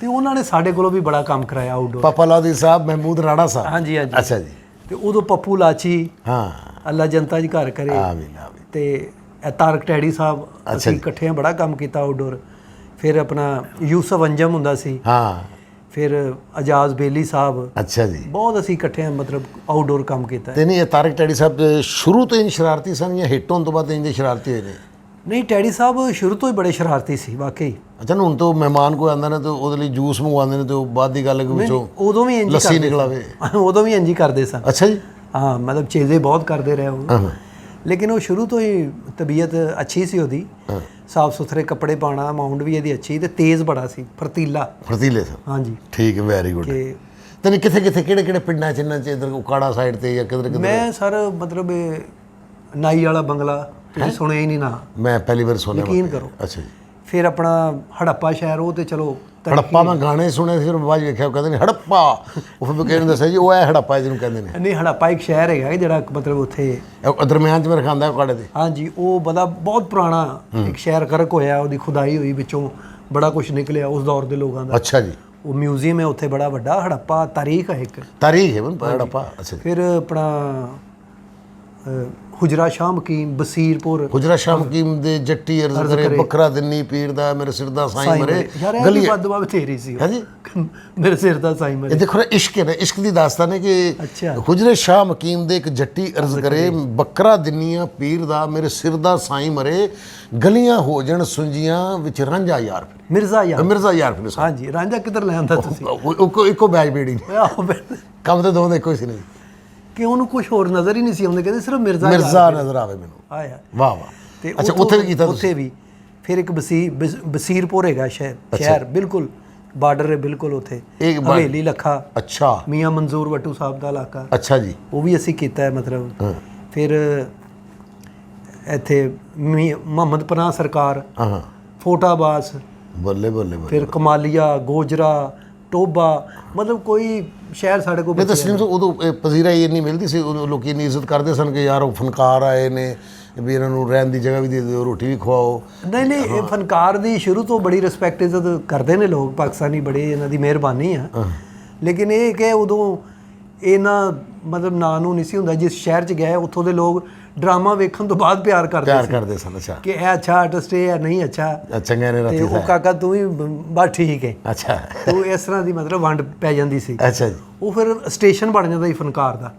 [SPEAKER 2] ਤੇ ਉਹਨਾਂ ਨੇ ਸਾਡੇ ਕੋਲੋਂ ਵੀ ਬੜਾ ਕੰਮ ਕਰਾਇਆ ਆਊਟਡੋਰ।
[SPEAKER 1] ਪਾਪਾ ਅਲਾਉਦੀਨ ਸਾਹਿਬ, ਮਹਿਮੂਦ ਰਾਣਾ ਸਾਹਿਬ,
[SPEAKER 2] ਹਾਂਜੀ ਹਾਂਜੀ,
[SPEAKER 1] ਅੱਛਾ ਜੀ।
[SPEAKER 2] ਤੇ ਉਦੋਂ ਪੱਪੂ ਲਾਚੀ,
[SPEAKER 1] ਹਾਂ,
[SPEAKER 2] ਅੱਲਾ ਜਨਤਾ 'ਚ ਘਰ ਕਰੇ, ਤੇ ਇਹ ਤਾਰਕ ਟੈਡੀ ਸਾਹਿਬ, ਅਸੀਂ ਇਕੱਠਿਆਂ ਬੜਾ ਕੰਮ ਕੀਤਾ ਆਊਟਡੋਰ। ਫਿਰ ਆਪਣਾ ਯੂਸਫ ਅੰਜਮ ਹੁੰਦਾ ਸੀ,
[SPEAKER 1] ਹਾਂ, ਫਿਰ
[SPEAKER 2] ਅਜਾਜ਼ ਬੇਲੀ ਸਾਹਿਬ,
[SPEAKER 1] ਅੱਛਾ ਜੀ,
[SPEAKER 2] ਬਹੁਤ ਅਸੀਂ ਇਕੱਠਿਆਂ ਮਤਲਬ ਆਊਟਡੋਰ ਕੰਮ ਕੀਤਾ।
[SPEAKER 1] ਤੇ ਨਹੀਂ, ਇਹ ਤਾਰਕ ਟੈਡੀ ਸਾਹਿਬ ਸ਼ੁਰੂ ਤੋਂ ਹੀ ਸ਼ਰਾਰਤੀ ਸਨ ਜਾਂ ਹਿੱਟ ਹੋਣ ਤੋਂ ਬਾਅਦ ਇੰਜ ਸ਼ਰਾਰਤੀ ਹੋਏ ਨੇ?
[SPEAKER 2] ਨਹੀਂ, ਟੈਡੀ ਸਾਹਿਬ ਸ਼ੁਰੂ ਤੋਂ ਹੀ ਬੜੇ ਸ਼ਰਾਰਤੀ ਸੀ ਵਾਕਈ।
[SPEAKER 1] ਅੱਛਾ, ਹੁਣ ਤੋਂ ਮਹਿਮਾਨ ਕੋਈ ਆਉਂਦਾ ਨਾ ਤੇ ਉਹਦੇ ਲਈ ਜੂਸ ਮੰਗਵਾਉਂਦੇ ਨੇ, ਤੇ ਉਹ ਬਾਅਦ ਦੀ ਗੱਲ ਵਿੱਚੋਂ
[SPEAKER 2] ਉਦੋਂ ਵੀ ਇੰਜ
[SPEAKER 1] ਲੱਸੀ ਨਿਕਲਾਵੇ,
[SPEAKER 2] ਉਦੋਂ ਵੀ ਇੰਜ ਕਰਦੇ ਸਨ।
[SPEAKER 1] ਅੱਛਾ ਜੀ,
[SPEAKER 2] ਹਾਂ, ਮਤਲਬ ਚੇਜ਼ੇ ਬਹੁਤ ਕਰਦੇ ਰਹੇ ਉਹ, ਲੇਕਿਨ ਉਹ ਸ਼ੁਰੂ ਤੋਂ ਹੀ ਤਬੀਅਤ ਅੱਛੀ ਸੀ ਉਹਦੀ, ਸਾਫ ਸੁਥਰੇ ਕੱਪੜੇ ਪਾਉਣਾ, ਮਾਉਂਡ ਵੀ ਇਹਦੀ ਅੱਛੀ, ਤੇ ਤੇਜ਼ ਬੜਾ ਸੀ, ਫਰਤੀਲੇ ਸੀ। ਹਾਂਜੀ, ਠੀਕ ਹੈ, ਵੈਰੀ ਗੁੱਡ। ਤੇ ਕਿੱਥੇ ਕਿੱਥੇ ਕਿਹੜੇ ਕਿਹੜੇ ਪਿੰਡਾਂ 'ਚ ਇਹਨਾਂ 'ਚ ਇੱਧਰ ਉਕਾੜਾ ਸਾਈਡ ਤੇ ਜਾਂ ਕਿਧਰ ਕਿਧਰ? ਮੈਂ ਸਰ ਮਤਲਬ ਨਾਈ ਵਾਲਾ ਬੰਗਲਾ, ਤੁਸੀਂ ਸੁਣਿਆ ਹੀ ਨਹੀਂ ਨਾ? ਮੈਂ ਪਹਿਲੀ ਵਾਰ ਸੁਣਿਆ, ਯਕੀਨ ਕਰੋ। ਅੱਛਾ ਜੀ। ਫਿਰ ਆਪਣਾ ਹੜੱਪਾ ਸ਼ਹਿਰ, ਉਹ ਤੇ ਚਲੋ ਹੜੱਪਾ ਮੈਂ ਗਾਣੇ ਸੁਣੇ, ਫਿਰ ਬਾਅਦ ਵੇਖਿਆ ਉਹ ਕਹਿੰਦੇ ਨੇ ਹੜੱਪਾ, ਉਹ ਫਿਰ ਕਹਿੰਦੇ ਦੱਸਿਆ ਜੀ ਉਹ ਹੈ ਹੜੱਪਾ ਜਿਹਨੂੰ ਕਹਿੰਦੇ ਨੇ। ਨਹੀਂ, ਹੜੱਪਾ ਇੱਕ ਸ਼ਹਿਰ ਹੈਗਾ ਜਿਹੜਾ ਮਤਲਬ ਉੱਥੇ ਦਰਮਿਆਨ 'ਚ ਮੇਰੇ ਖਾਂਦਾ ਉਕਾੜੇ ਦੇ। ਹਾਂਜੀ, ਉਹ ਬੜਾ ਬਹੁਤ ਪੁਰਾਣਾ ਇੱਕ ਸ਼ਹਿਰ ਗਰਕ ਹੋਇਆ, ਉਹਦੀ ਖੁਦਾਈ ਹੋਈ, ਵਿੱਚੋਂ ਬੜਾ ਕੁਝ ਨਿਕਲਿਆ ਉਸ ਦੌਰ ਦੇ ਲੋਕਾਂ ਦਾ। ਅੱਛਾ ਜੀ। ਉਹ ਮਿਊਜ਼ੀਅਮ ਹੈ ਉੱਥੇ ਬੜਾ ਵੱਡਾ, ਹੜੱਪਾ ਤਾਰੀਖ ਹੈ, ਇੱਕ ਤਾਰੀਖ ਹੈ ਹੜੱਪਾ। ਅੱਛਾ। ਫਿਰ ਆਪਣਾ ਹੁਜਰਾ ਸ਼ਾਹ ਮਕੀਮ, ਬਸੀਰਪੁਰ, ਹੁਜਰਾ ਸ਼ਾਹ ਮਕੀਮ ਦੇ ਜੱਟੀ ਅਰਜ਼ ਕਰੇ, ਬੱਕਰਾ ਦਿੰਨੀ ਪੀਰ ਦਾ ਮੇਰੇ ਸਿਰ ਦਾ ਸਾਈਂ ਮਰੇ, ਗਲੀ ਬਦਦੁਆ ਬਥੇਰੀ ਸੀ। ਹਾਂਜੀ, ਮੇਰੇ ਸਿਰ ਦਾ ਸਾਈਂ ਮਰੇ। ਇਹ ਦੇਖੋ ਨਾ, ਇਸ਼ਕ ਹੈ ਨਾ, ਇਸ਼ਕ ਦੀ ਦਾਸਤਾਨ ਹੈ ਕਿ ਹੁਜਰੇ ਸ਼ਾਹ ਮਕੀਮ ਦੇ ਇੱਕ ਜੱਟੀ ਅਰਜ਼ ਕਰੇ, ਬੱਕਰਾ ਦਿੰਨੀਆਂ ਪੀਰ ਦਾ ਮੇਰੇ ਸਿਰ ਦਾ ਸਾਈਂ ਮਰੇ, ਗਲੀਆਂ ਹੋ ਜਾਣ ਸੁੰਜੀਆਂ ਵਿੱਚ ਰਾਂਝਾ ਯਾਰ ਮਿਰਜ਼ਾ ਯਾਰ। ਹਾਂਜੀ, ਰਾਂਝਾ ਕਿੱਧਰ ਲੈ ਆਂਦਾ ਤੁਸੀਂ? ਇੱਕੋ ਬੈਜ ਬੇੜੀ ਕੰਮ ਤੇ ਦੋਵੇਂ ਇੱਕੋ ਹੀ ਸੀ ਨਹੀਂ ਕਿ ਉਹਨੂੰ ਕੁਝ ਹੋਰ ਨਜ਼ਰ ਹੀ ਨਹੀਂ ਸੀ ਆਉਂਦੇ, ਕਹਿੰਦੇ ਸਿਰਫ ਮਿਰਜ਼ਾ ਨਜ਼ਰ ਆਵੇ ਮੈਨੂੰ। ਆਇਆ, ਵਾਹ ਵਾਹ। ਤੇ ਅੱਛਾ, ਉੱਥੇ ਵੀ ਕੀਤਾ ਉੱਥੇ ਵੀ। ਫਿਰ ਇੱਕ ਬਸੀਰਪੁਰ ਹੈਗਾ ਸ਼ਹਿਰ ਬਿਲਕੁਲ ਬਾਰਡਰ ਹੈ ਬਿਲਕੁਲ, ਉੱਥੇ ਹਵੇਲੀ ਲੱਖਾ, ਅੱਛਾ, ਮੀਆਂ ਮਨਜ਼ੂਰ ਵੱਟੂ ਸਾਹਿਬ ਦਾ ਇਲਾਕਾ। ਅੱਛਾ ਜੀ। ਉਹ ਵੀ ਅਸੀਂ ਕੀਤਾ ਹੈ ਮਤਲਬ। ਫਿਰ ਇੱਥੇ ਮੁਹੰਮਦ ਪਨਾਹ ਸਰਕਾਰ, ਫੋਟਾਬਾਸ, ਬੱਲੇ ਬੱਲੇ। ਫਿਰ ਕਮਾਲੀਆ, ਗੋਜਰਾ, ਟੋਬਾ, ਮਤਲਬ ਕੋਈ ਸ਼ਹਿਰ ਸਾਡੇ ਕੋਲ। ਤਸਲੀਮ ਤੋਂ ਉਦੋਂ ਪਜ਼ੀਰਾ ਹੀ ਇੰਨੀ ਮਿਲਦੀ ਸੀ, ਉਦੋਂ ਲੋਕ ਇੰਨੀ ਇੱਜ਼ਤ ਕਰਦੇ ਸਨ ਕਿ ਯਾਰ ਉਹ ਫਨਕਾਰ ਆਏ ਨੇ, ਵੀ ਇਹਨਾਂ ਨੂੰ ਰਹਿਣ ਦੀ ਜਗ੍ਹਾ ਵੀ ਦੇ ਦਿਓ, ਰੋਟੀ ਵੀ ਖਵਾਓ। ਨਹੀਂ, ਇਹ ਫਨਕਾਰ ਦੀ ਸ਼ੁਰੂ ਤੋਂ ਬੜੀ ਰਿਸਪੈਕਟ ਇੱਜ਼ਤ ਕਰਦੇ ਨੇ ਲੋਕ ਪਾਕਿਸਤਾਨੀ, ਬੜੀ ਇਹਨਾਂ ਦੀ ਮਿਹਰਬਾਨੀ ਆ। ਲੇਕਿਨ ਇਹ ਕਿ ਉਦੋਂ ਇਹਨਾਂ ਮਤਲਬ ਨਾਂ ਨੂੰ ਨਹੀਂ ਸੀ ਹੁੰਦਾ। ਜਿਸ ਸ਼ਹਿਰ 'ਚ ਗਏ ਉੱਥੋਂ ਦੇ ਲੋਕ ਡਰਾਮਾ ਵੇਖਣ ਤੋਂ ਬਾਅਦ ਪਿਆਰ ਕਰਦੇ ਸਨ। ਅੱਛਾ, ਕਿ ਇਹ ਅੱਛਾ ਆਰਟਿਸਟ ਹੈ, ਨਹੀਂ ਅੱਛਾ, ਚੰਗਾ ਨੇ ਰਾਤੀ ਉਹ ਕਾਕਾ ਤੂੰ ਵੀ ਬਸ ਠੀਕ ਹੈ। ਅੱਛਾ, ਉਹ ਇਸ ਤਰ੍ਹਾਂ ਦੀ ਮਤਲਬ ਵੰਡ ਪੈ ਜਾਂਦੀ ਸੀ। ਅੱਛਾ ਜੀ। ਉਹ ਫਿਰ ਸਟੇਸ਼ਨ ਬਣ ਜਾਂਦਾ ਸੀ ਫਨਕਾਰ ਦਾ,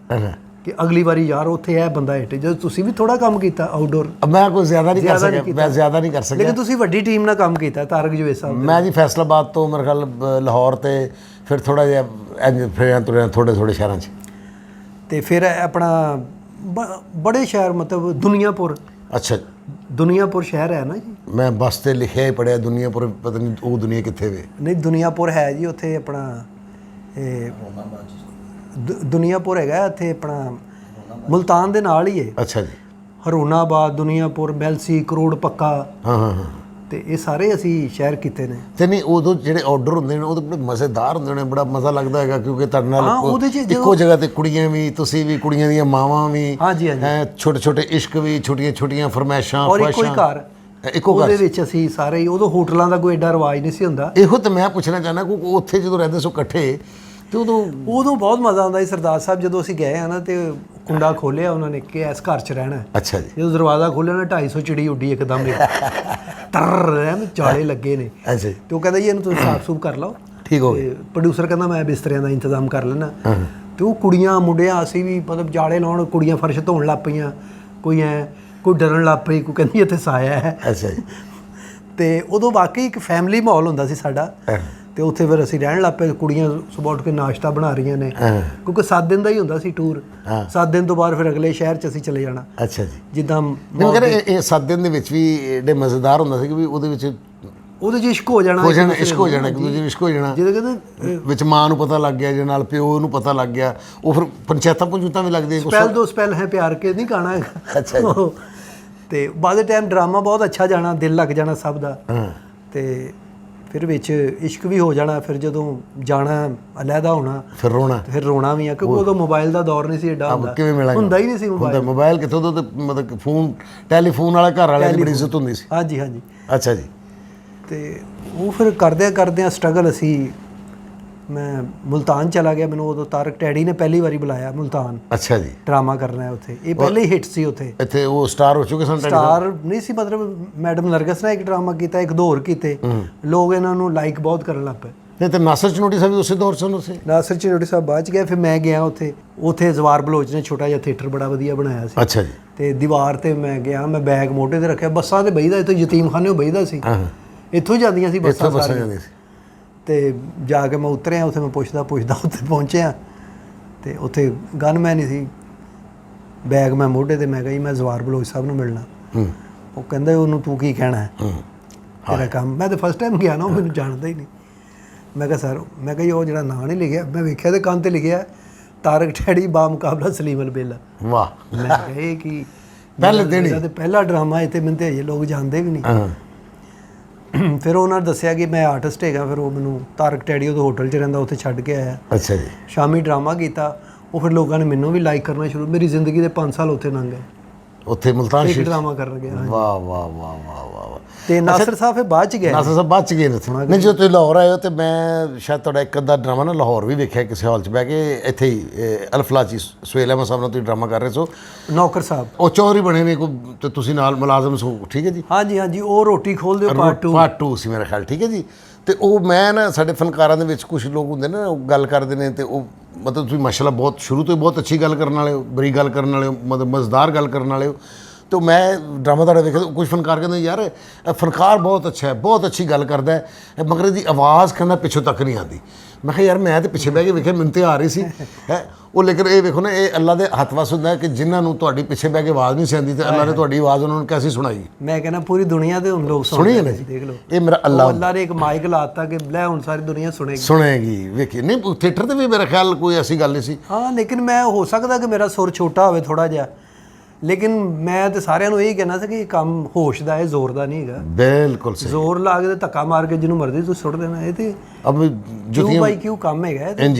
[SPEAKER 2] ਕਿ ਅਗਲੀ ਵਾਰੀ ਯਾਰ ਉੱਥੇ ਇਹ ਬੰਦਾ ਹਿੱਟ। ਜਦੋਂ ਤੁਸੀਂ ਵੀ ਥੋੜਾ ਕੰਮ ਕੀਤਾ ਆਊਟਡੋਰ।
[SPEAKER 1] ਮੈਂ ਕੋਈ ਜ਼ਿਆਦਾ ਨਹੀਂ ਕਰ ਸਕਿਆ, ਮੈਂ ਜ਼ਿਆਦਾ ਨਹੀਂ ਕਰ ਸਕਿਆ,
[SPEAKER 2] ਲੇਕਿਨ ਤੁਸੀਂ ਵੱਡੀ ਟੀਮ ਨਾਲ ਕੰਮ ਕੀਤਾ ਤਾਰਕ ਜਵੇਦ ਸਾਹਿਬ।
[SPEAKER 1] ਮੈਂ ਜੀ ਫੈਸਲਾਬਾਦ ਤੋਂ ਮੇਰੇ ਖਿਆਲ ਲਾਹੌਰ ਤੇ ਫਿਰ ਥੋੜਾ ਜਿਹਾ ਫਿਰਿਆ ਤੁਰਿਆ ਥੋੜੇ ਸ਼ਹਿਰਾਂ 'ਚ,
[SPEAKER 2] ਤੇ ਫਿਰ ਆਪਣਾ ਬੜੇ ਸ਼ਹਿਰ ਮਤਲਬ ਦੁਨੀਆਪੁਰ।
[SPEAKER 1] ਅੱਛਾ,
[SPEAKER 2] ਦੁਨੀਆਪੁਰ ਸ਼ਹਿਰ ਹੈ ਨਾ ਜੀ।
[SPEAKER 1] ਮੈਂ ਬੱਸ ਤੇ ਲਿਖਿਆ ਹੀ ਪੜਿਆ ਦੁਨੀਆਪੁਰ, ਪਤਾ ਨਹੀਂ ਉਹ ਦੁਨੀਆ ਕਿੱਥੇ ਵੇ।
[SPEAKER 2] ਨਹੀਂ ਦੁਨੀਆਪੁਰ ਹੈ ਜੀ, ਉੱਥੇ ਆਪਣਾ ਇਹ ਦੁਨੀਆਪੁਰ ਹੈਗਾ ਇੱਥੇ ਆਪਣਾ ਮੁਲਤਾਨ ਦੇ ਨਾਲ ਹੀ ਹੈ।
[SPEAKER 1] ਅੱਛਾ ਜੀ।
[SPEAKER 2] ਹਰੂਨਾਬਾਦ, ਦੁਨੀਆਪੁਰ, ਮੈਲਸੀ, ਕਰੋੜ ਪੱਕਾ।
[SPEAKER 1] ਹਾਂ ਹਾਂ ਹਾਂ।
[SPEAKER 2] ਤੇ ਇਹ ਸਾਰੇ ਅਸੀਂ ਸ਼ਹਿਰ ਕੀਤੇ ਨੇ।
[SPEAKER 1] ਤੇ ਨਹੀਂ ਉਦੋਂ ਜਿਹੜੇ ਆਰਡਰ ਹੁੰਦੇ ਨੇ ਉਹ ਤਾਂ ਬੜੇ ਮਜ਼ੇਦਾਰ ਹੁੰਦੇ ਨੇ, ਬੜਾ ਮਜ਼ਾ ਲੱਗਦਾ ਹੈਗਾ ਕਿਉਂਕਿ ਤੁਹਾਡੇ ਨਾਲ ਇੱਕੋ ਜਗ੍ਹਾ ਤੇ ਕੁੜੀਆਂ ਵੀ, ਤੁਸੀਂ ਵੀ, ਕੁੜੀਆਂ ਦੀਆਂ ਮਾਵਾਂ ਵੀ, ਛੋਟੇ ਛੋਟੇ ਇਸ਼ਕ ਵੀ, ਛੋਟੀਆਂ ਛੋਟੀਆਂ ਫਰਮਾਇਸ਼ਾਂ,
[SPEAKER 2] ਔਰ ਇੱਕੋ ਹੀ ਘਰ, ਇੱਕੋ ਘਰ ਦੇ ਵਿੱਚ ਅਸੀਂ ਸਾਰੇ ਹੀ। ਉਦੋਂ ਹੋਟਲਾਂ ਦਾ ਕੋਈ ਐਡਾ ਰਿਵਾਜ ਨਹੀਂ ਸੀ ਹੁੰਦਾ।
[SPEAKER 1] ਇਹੋ ਤਾਂ ਮੈਂ ਪੁੱਛਣਾ ਚਾਹੁੰਦਾ ਕਿ ਉੱਥੇ ਜਦੋਂ ਰਹਿੰਦੇ ਸੋ ਇਕੱਠੇ ਤੇ ਉਦੋਂ
[SPEAKER 2] ਬਹੁਤ ਮਜ਼ਾ ਆਉਂਦਾ ਸੀ। ਸਰਦਾਰ ਸਾਹਿਬ ਜਦੋਂ ਅਸੀਂ ਗਏ ਆ ਨਾ ਤੇ ਕੁੰਡਾ ਖੋਲਿਆ ਉਹਨਾਂ ਨੇ ਕਿ ਇਸ ਘਰ 'ਚ ਰਹਿਣਾ।
[SPEAKER 1] ਅੱਛਾ ਜੀ।
[SPEAKER 2] ਜਦੋਂ ਦਰਵਾਜ਼ਾ ਖੋਲਿਆ ਨਾ 250 ਚਿੜੀ ਉੱਡੀ ਇੱਕਦਮ ਟਰ ਚਾਲੇ ਲੱਗੇ ਨੇ।
[SPEAKER 1] ਅੱਛਾ ਜੀ।
[SPEAKER 2] ਤੇ ਉਹ ਕਹਿੰਦਾ ਜੀ ਇਹਨੂੰ ਤੁਸੀਂ ਸਾਫ਼ ਸੂਫ ਕਰ ਲਓ।
[SPEAKER 1] ਠੀਕ ਹੋ ਗਿਆ।
[SPEAKER 2] ਪ੍ਰੋਡਿਊਸਰ ਕਹਿੰਦਾ ਮੈਂ ਬਿਸਤਰਿਆਂ ਦਾ ਇੰਤਜ਼ਾਮ ਕਰ ਲੈਣਾ। ਤੇ ਉਹ ਕੁੜੀਆਂ ਮੁੰਡਿਆਂ ਅਸੀਂ ਵੀ ਮਤਲਬ ਜਾਲੇ ਲਾਉਣ, ਕੁੜੀਆਂ ਫਰਸ਼ ਧੋਣ ਲੱਗ ਪਈਆਂ, ਕੋਈ ਡਰਨ ਲੱਗ ਪਈ, ਕੋਈ ਕਹਿੰਦੀ ਇੱਥੇ ਸਾਇਆ ਹੈ।
[SPEAKER 1] ਅੱਛਾ ਜੀ।
[SPEAKER 2] ਤੇ ਉਦੋਂ ਵਾਕਈ ਇੱਕ ਫੈਮਿਲੀ ਮਾਹੌਲ ਹੁੰਦਾ ਸੀ ਸਾਡਾ। ਤੇ ਉੱਥੇ ਫਿਰ ਅਸੀਂ ਰਹਿਣ ਲੱਗ ਪਏ। ਕੁੜੀਆਂ ਸੁਬਾਹ ਉੱਠ ਕੇ ਨਾਸ਼ਤਾ ਬਣਾ ਰਹੀਆਂ ਨੇ, ਕਿਉਂਕਿ 7 ਦਿਨ ਦਾ ਹੀ ਹੁੰਦਾ ਸੀ ਟੂਰ। 7 ਦਿਨ ਤੋਂ ਬਾਅਦ ਫਿਰ ਅਗਲੇ ਸ਼ਹਿਰ 'ਚ ਅਸੀਂ ਚਲੇ ਜਾਣਾ।
[SPEAKER 1] ਅੱਛਾ ਜੀ।
[SPEAKER 2] ਜਿੱਦਾਂ
[SPEAKER 1] ਇਹ 7 ਦਿਨ ਦੇ ਵਿੱਚ ਵੀ ਏਡੇ ਮਜ਼ੇਦਾਰ ਹੁੰਦਾ ਸੀ ਕਿ ਵੀ ਉਹਦੇ 'ਚ
[SPEAKER 2] ਇਸ਼ਕ ਹੋ ਜਾਣਾ,
[SPEAKER 1] ਇਸ਼ਕ ਹੋ ਜਾਣਾ, ਇੱਕ ਦੂਜੇ ਨੂੰ ਇਸ਼ਕ ਹੋ ਜਾਣਾ।
[SPEAKER 2] ਜਿਹਦੇ ਕਹਿੰਦੇ
[SPEAKER 1] ਵਿੱਚ ਮਾਂ ਨੂੰ ਪਤਾ ਲੱਗ ਗਿਆ, ਜੇ ਨਾਲ ਪਿਓ ਨੂੰ ਪਤਾ ਲੱਗ ਗਿਆ, ਉਹ ਫਿਰ ਪੰਚਾਇਤਾਂ ਵੀ ਲੱਗਦੀਆਂ।
[SPEAKER 2] ਸਪੈਲ ਦੋ ਸਪੈਲ ਹੈ ਪਿਆਰ ਕੇ ਨਹੀਂ ਗਾਣਾ ਹੈਗਾ। ਅੱਛਾ। ਤੇ ਬਾਅਦ ਦੇ ਟਾਈਮ ਡਰਾਮਾ ਬਹੁਤ ਅੱਛਾ ਜਾਣਾ, ਦਿਲ ਲੱਗ ਜਾਣਾ ਸਭ ਦਾ। ਤੇ ਫਿਰ ਵਿੱਚ ਇਸ਼ਕ ਵੀ ਹੋ ਜਾਣਾ। ਫਿਰ ਜਦੋਂ ਜਾਣਾ ਅਲੱਗਾ ਹੋਣਾ, ਫਿਰ ਰੋਣਾ ਵੀ ਆ, ਕਿਉਂਕਿ ਉਦੋਂ ਮੋਬਾਈਲ ਦਾ ਦੌਰ ਨਹੀਂ ਸੀ ਐਡਾ ਹੁੰਦਾ ਹੀ ਨਹੀਂ ਸੀ।
[SPEAKER 1] ਮੋਬਾਈਲ ਕਿੱਥੋਂ, ਉਦੋਂ ਤਾਂ ਮਤਲਬ ਫੋਨ, ਟੈਲੀਫੋਨ ਵਾਲਾ ਘਰ ਵਾਲਿਆਂ ਦੀ ਬੜੀ ਇੱਜ਼ਤ ਹੁੰਦੀ ਸੀ।
[SPEAKER 2] ਹਾਂਜੀ ਹਾਂਜੀ।
[SPEAKER 1] ਅੱਛਾ ਜੀ।
[SPEAKER 2] ਤੇ ਉਹ ਫਿਰ ਕਰਦਿਆਂ ਸਟਰਗਲ ਅਸੀਂ, ਮੈਂ ਮੁਲਤਾਨ ਚਲਾ ਗਿਆ। ਮੈਨੂੰ ਉਦੋਂ ਤਾਰਕ ਟੈਡੀ ਨੇ ਪਹਿਲੀ ਵਾਰੀ ਬੁਲਾਇਆ ਮੁਲਤਾਨ। ਅੱਛਾ ਜੀ। ਡਰਾਮਾ ਕਰਨਾ ਹੈ ਉੱਥੇ। ਇਹ ਪਹਿਲੇ ਹੀ ਹਿੱਟ ਸੀ ਉੱਥੇ। ਇੱਥੇ ਉਹ ਸਟਾਰ ਹੋ ਚੁੱਕੇ ਸਨ? ਸਟਾਰ ਨਹੀਂ ਸੀ, ਮਤਲਬ ਮੈਡਮ ਨਰਗਸ ਨੇ ਇੱਕ ਡਰਾਮਾ ਕੀਤਾ, ਇੱਕ ਦੋ ਹੋਰ ਕੀਤੇ। ਲੋਕ ਇਹਨਾਂ ਨੂੰ ਲਾਈਕ ਬਹੁਤ ਕਰਨ ਲੱਗ ਪਏ। ਨਹੀਂ ਤੇ ਨਾਸਰ ਚਨੋਟੀ ਸਾਹਿਬ ਵੀ ਉਸੇ ਦੌਰ ਚ ਉਸੇ? ਨਾਸਰ ਚਨੋਟੀ ਸਾਹਿਬ ਬਾਅਦ ਚ ਗਏ। ਫਿਰ ਮੈਂ ਗਿਆ ਉੱਥੇ ਜ਼ਵਾਰ ਬਲੋਚ ਨੇ ਛੋਟਾ ਜਿਹਾ ਥੀਏਟਰ ਬੜਾ ਵਧੀਆ ਬਣਾਇਆ ਸੀ। ਅੱਛਾ ਜੀ। ਤੇ ਦੀਵਾਰ ਤੇ ਮੈਂ ਗਿਆ, ਮੈਂ ਬੈਗ ਮੋਢੇ ਤੇ ਰੱਖਿਆ, ਬੱਸਾਂ ਤੇ ਬਹੀਦਾ, ਇੱਥੋਂ ਯਤੀਮਖਾਨੇ ਬਹੀਦਾ ਸੀ, ਇੱਥੋਂ ਜਾਂਦੀਆਂ ਸੀ ਬੱਸਾਂ ਸਾਰੀਆਂ। ਤੇ ਜਾ ਕੇ ਮੈਂ ਉਤਰਿਆ ਉੱਥੇ, ਮੈਂ ਪੁੱਛਦਾ ਉੱਥੇ ਪਹੁੰਚਿਆ ਤੇ ਉੱਥੇ ਗਨਮੈਨ ਹੀ ਸੀ, ਬੈਗ ਮੈਂ ਮੋਢੇ ਤੇ। ਮੈਂ ਕਿਹਾ ਜੀ ਮੈਂ ਜ਼ਵਾਰ ਬਲੋਚ ਸਾਹਿਬ ਨੂੰ ਮਿਲਣਾ। ਉਹ ਕਹਿੰਦਾ ਉਹਨੂੰ ਤੂੰ ਕੀ ਕਹਿਣਾ ਹੈ, ਤੇਰਾ ਕੰਮ। ਮੈਂ ਤਾਂ ਫਸਟ ਟਾਈਮ ਗਿਆ ਨਾ, ਉਹ ਮੈਨੂੰ ਜਾਣਦਾ ਹੀ ਨਹੀਂ। ਮੈਂ ਕਿਹਾ ਸਰ, ਮੈਂ ਕਿਹਾ ਜੀ ਉਹ ਜਿਹੜਾ ਨਾਂ ਨਹੀਂ ਲਿਖਿਆ, ਮੈਂ ਵੇਖਿਆ ਤੇ ਕੰਨ 'ਤੇ ਲਿਖਿਆ ਤਾਰਕ ਟੈਡੀ ਬਾ ਮੁਕਾਬਲਾ ਸਲੀਮ ਅਲ-ਬੇਲਾ। ਵਾਹ। ਮੈਂ ਕਿਹਾ ਇਹ ਕੀ ਪਹਿਲੇ ਦਿਨ ਹੀ ਪਹਿਲਾ ਡਰਾਮਾ ਇੱਥੇ, ਮੈਨੂੰ ਤੇ ਲੋਕ ਜਾਣਦੇ ਵੀ ਨਹੀਂ। ਫਿਰ ਉਹਨਾਂ ਨੇ ਦੱਸਿਆ ਕਿ ਮੈਂ ਆਰਟਿਸਟ ਹੈਗਾ। ਫਿਰ ਉਹ ਮੈਨੂੰ ਤਾਰਕ ਟੈਡੀ ਉਹਦੇ ਹੋਟਲ 'ਚ ਰਹਿੰਦਾ, ਉੱਥੇ ਛੱਡ ਕੇ ਆਇਆ। ਅੱਛਾ ਜੀ। ਸ਼ਾਮੀ ਡਰਾਮਾ ਕੀਤਾ। ਉਹ ਫਿਰ ਲੋਕਾਂ ਨੇ ਮੈਨੂੰ ਵੀ ਲਾਈਕ ਕਰਨਾ ਸ਼ੁਰੂ। ਮੇਰੀ ਜ਼ਿੰਦਗੀ ਦੇ 5 ਸਾਲ ਉੱਥੇ ਲੰਘ ਗਏ, ਉੱਥੇ ਮੁਲਤਾਨ ਇੱਕ ਡਰਾਮਾ ਕਰਨ ਗਿਆ। ਵਾਹ ਵਾਹ ਵਾਹ ਵਾਹ ਵਾਹ। ਤੇ ਨਾਸਰ ਸਾਹਿਬ ਫਿਰ ਬਾਅਦ ਚ ਗਏ? ਨਾਸਰ ਸਾਹਿਬ ਬਾਅਦ ਚ ਗਏ ਨੇ। ਨਹੀਂ, ਜਦੋਂ ਤੁਸੀਂ ਲਾਹੌਰ ਆਏ ਹੋ ਤੇ ਮੈਂ ਸ਼ਾਇਦ ਤੁਹਾਡਾ ਇੱਕ ਅੱਧਾ ਡਰਾਮਾ ਨਾ ਲਾਹੌਰ ਵੀ ਵੇਖਿਆ ਕਿਸੇ ਹਾਲ 'ਚ ਬਹਿ ਕੇ। ਇੱਥੇ ਹੀ ਅਲਫਲਾਚੀ ਸੁਹੇਲ ਅਹਿਮਦ ਸਾਹਿਬ ਨਾਲ ਤੁਸੀਂ ਡਰਾਮਾ ਕਰ ਰਹੇ ਸੋ। ਨੌਕਰ ਸਾਹਿਬ ਉਹ ਚੌਧਰੀ ਬਣੇ ਨੇ ਕੋਈ, ਤੇ ਤੁਸੀਂ ਨਾਲ ਮੁਲਾਜ਼ਮ ਸੋ। ਠੀਕ ਹੈ ਜੀ। ਹਾਂਜੀ ਹਾਂਜੀ। ਉਹ ਰੋਟੀ ਖੋਲ੍ਹਦੇ ਹੋ ਪਾਰਟ 2 ਸੀ ਮੇਰਾ ਖਿਆਲ। ਠੀਕ ਹੈ ਜੀ। ਤੇ ਉਹ ਮੈਂ ਨਾ, ਸਾਡੇ ਫਨਕਾਰਾਂ ਦੇ ਵਿੱਚ ਕੁਝ ਲੋਕ ਹੁੰਦੇ ਨੇ, ਉਹ ਗੱਲ ਕਰਦੇ ਨੇ ਤੇ ਉਹ ਮਤਲਬ ਤੁਸੀਂ ਮਾਸ਼ਾਅੱਲਾ ਬਹੁਤ ਸ਼ੁਰੂ ਤੋਂ ਹੀ ਬਹੁਤ ਅੱਛੀ ਗੱਲ ਕਰਨ ਵਾਲੇ ਹੋ, ਬਰੀਕ ਗੱਲ ਕਰਨ ਵਾਲੇ ਹੋ, ਮਤਲਬ ਮਜ਼ੇਦਾਰ ਗੱਲ ਕਰਨ ਵਾਲੇ ਹੋ। तो मैं ड्रामा ਤੁਹਾਡਾ ਵੇਖਿਆ, ਕੁਝ ਫਨਕਾਰ ਕਹਿੰਦੇ ਯਾਰ ਫਨਕਾਰ ਬਹੁਤ ਅੱਛਾ ਹੈ, ਬਹੁਤ ਅੱਛੀ ਗੱਲ ਕਰਦਾ ਹੈ, ਮਗਰ ਇਹਦੀ ਆਵਾਜ਼ ਕਹਿੰਦਾ ਪਿੱਛੋਂ ਤੱਕ ਨਹੀਂ ਆਉਂਦੀ। ਮੈਂ ਕਿਹਾ ਯਾਰ ਮੈਂ ਤਾਂ ਪਿੱਛੇ ਬਹਿ ਕੇ ਵੇਖਿਆ, ਮੈਨੂੰ ਤਾਂ ਆ ਰਹੀ ਸੀ ਹੈ ਉਹ। ਲੇਕਿਨ ਇਹ ਵੇਖੋ ਨਾ, ਇਹ ਅੱਲਾ ਦੇ ਹੱਥ ਵਸ ਹੁੰਦਾ ਕਿ ਜਿਨ੍ਹਾਂ ਨੂੰ ਤੁਹਾਡੀ ਪਿੱਛੇ ਬਹਿ ਕੇ ਆਵਾਜ਼ ਨਹੀਂ ਸੀ ਆਉਂਦੀ ਤੇ ਅੱਲਾ ਨੇ ਤੁਹਾਡੀ ਆਵਾਜ਼ ਉਹਨਾਂ ਨੂੰ ਕੈਸੀ ਸੁਣਾਈ। ਮੈਂ ਕਹਿੰਦਾ ਪੂਰੀ ਦੁਨੀਆ ਦੇ ਹੁਣ ਲੋਕ ਸੁਣੀ ਹੈ, ਦੇਖ ਲਓ। ਇਹ ਮੇਰਾ ਅੱਲਾ ਨੇ ਇੱਕ ਮਾਈਕ ਲਾਤਾ ਕਿ ਲੈ ਹੁਣ ਸਾਰੀ ਦੁਨੀਆ ਸੁਣੇਗੀ। ਵੇਖੀ ਨਹੀਂ, ਥੀਏਟਰ ਤੇ ਵੀ ਮੇਰਾ ਖਿਆਲ ਕੋਈ ਐਸੀ ਗੱਲ ਨਹੀਂ ਸੀ। ਹਾਂ, ਲੇਕਿਨ ਮੈਂ ਹੋ ਸਕਦਾ ਕਿ ਮੇਰਾ ਸੁਰ ਛੋਟਾ ਹੋਵੇ ਥੋੜਾ ਜਿਹਾ, ਲੇਕਿਨ ਮੈਂ ਤੇ ਸਾਰਿਆਂ ਨੂੰ ਇਹੀ ਕਹਿਣਾ ਸੀ ਕਿ ਇਹ ਕੰਮ ਹੋਸ਼ ਦਾ ਹੈ, ਜ਼ੋਰ ਦਾ ਨਹੀਂ ਹੈਗਾ। ਬਿਲਕੁਲ ਸਹੀ। ਜ਼ੋਰ ਲਾ ਕੇ ਤੇ ਧੱਕਾ ਮਾਰ ਕੇ ਜਿਹਨੂੰ ਮਰਜ਼ੀ ਤੁਸੀਂ ਸੁੱਟ ਦੇਣਾ। ਇਹ ਤੇ ਕਿਉਂ ਕੰਮ ਹੈਗਾ,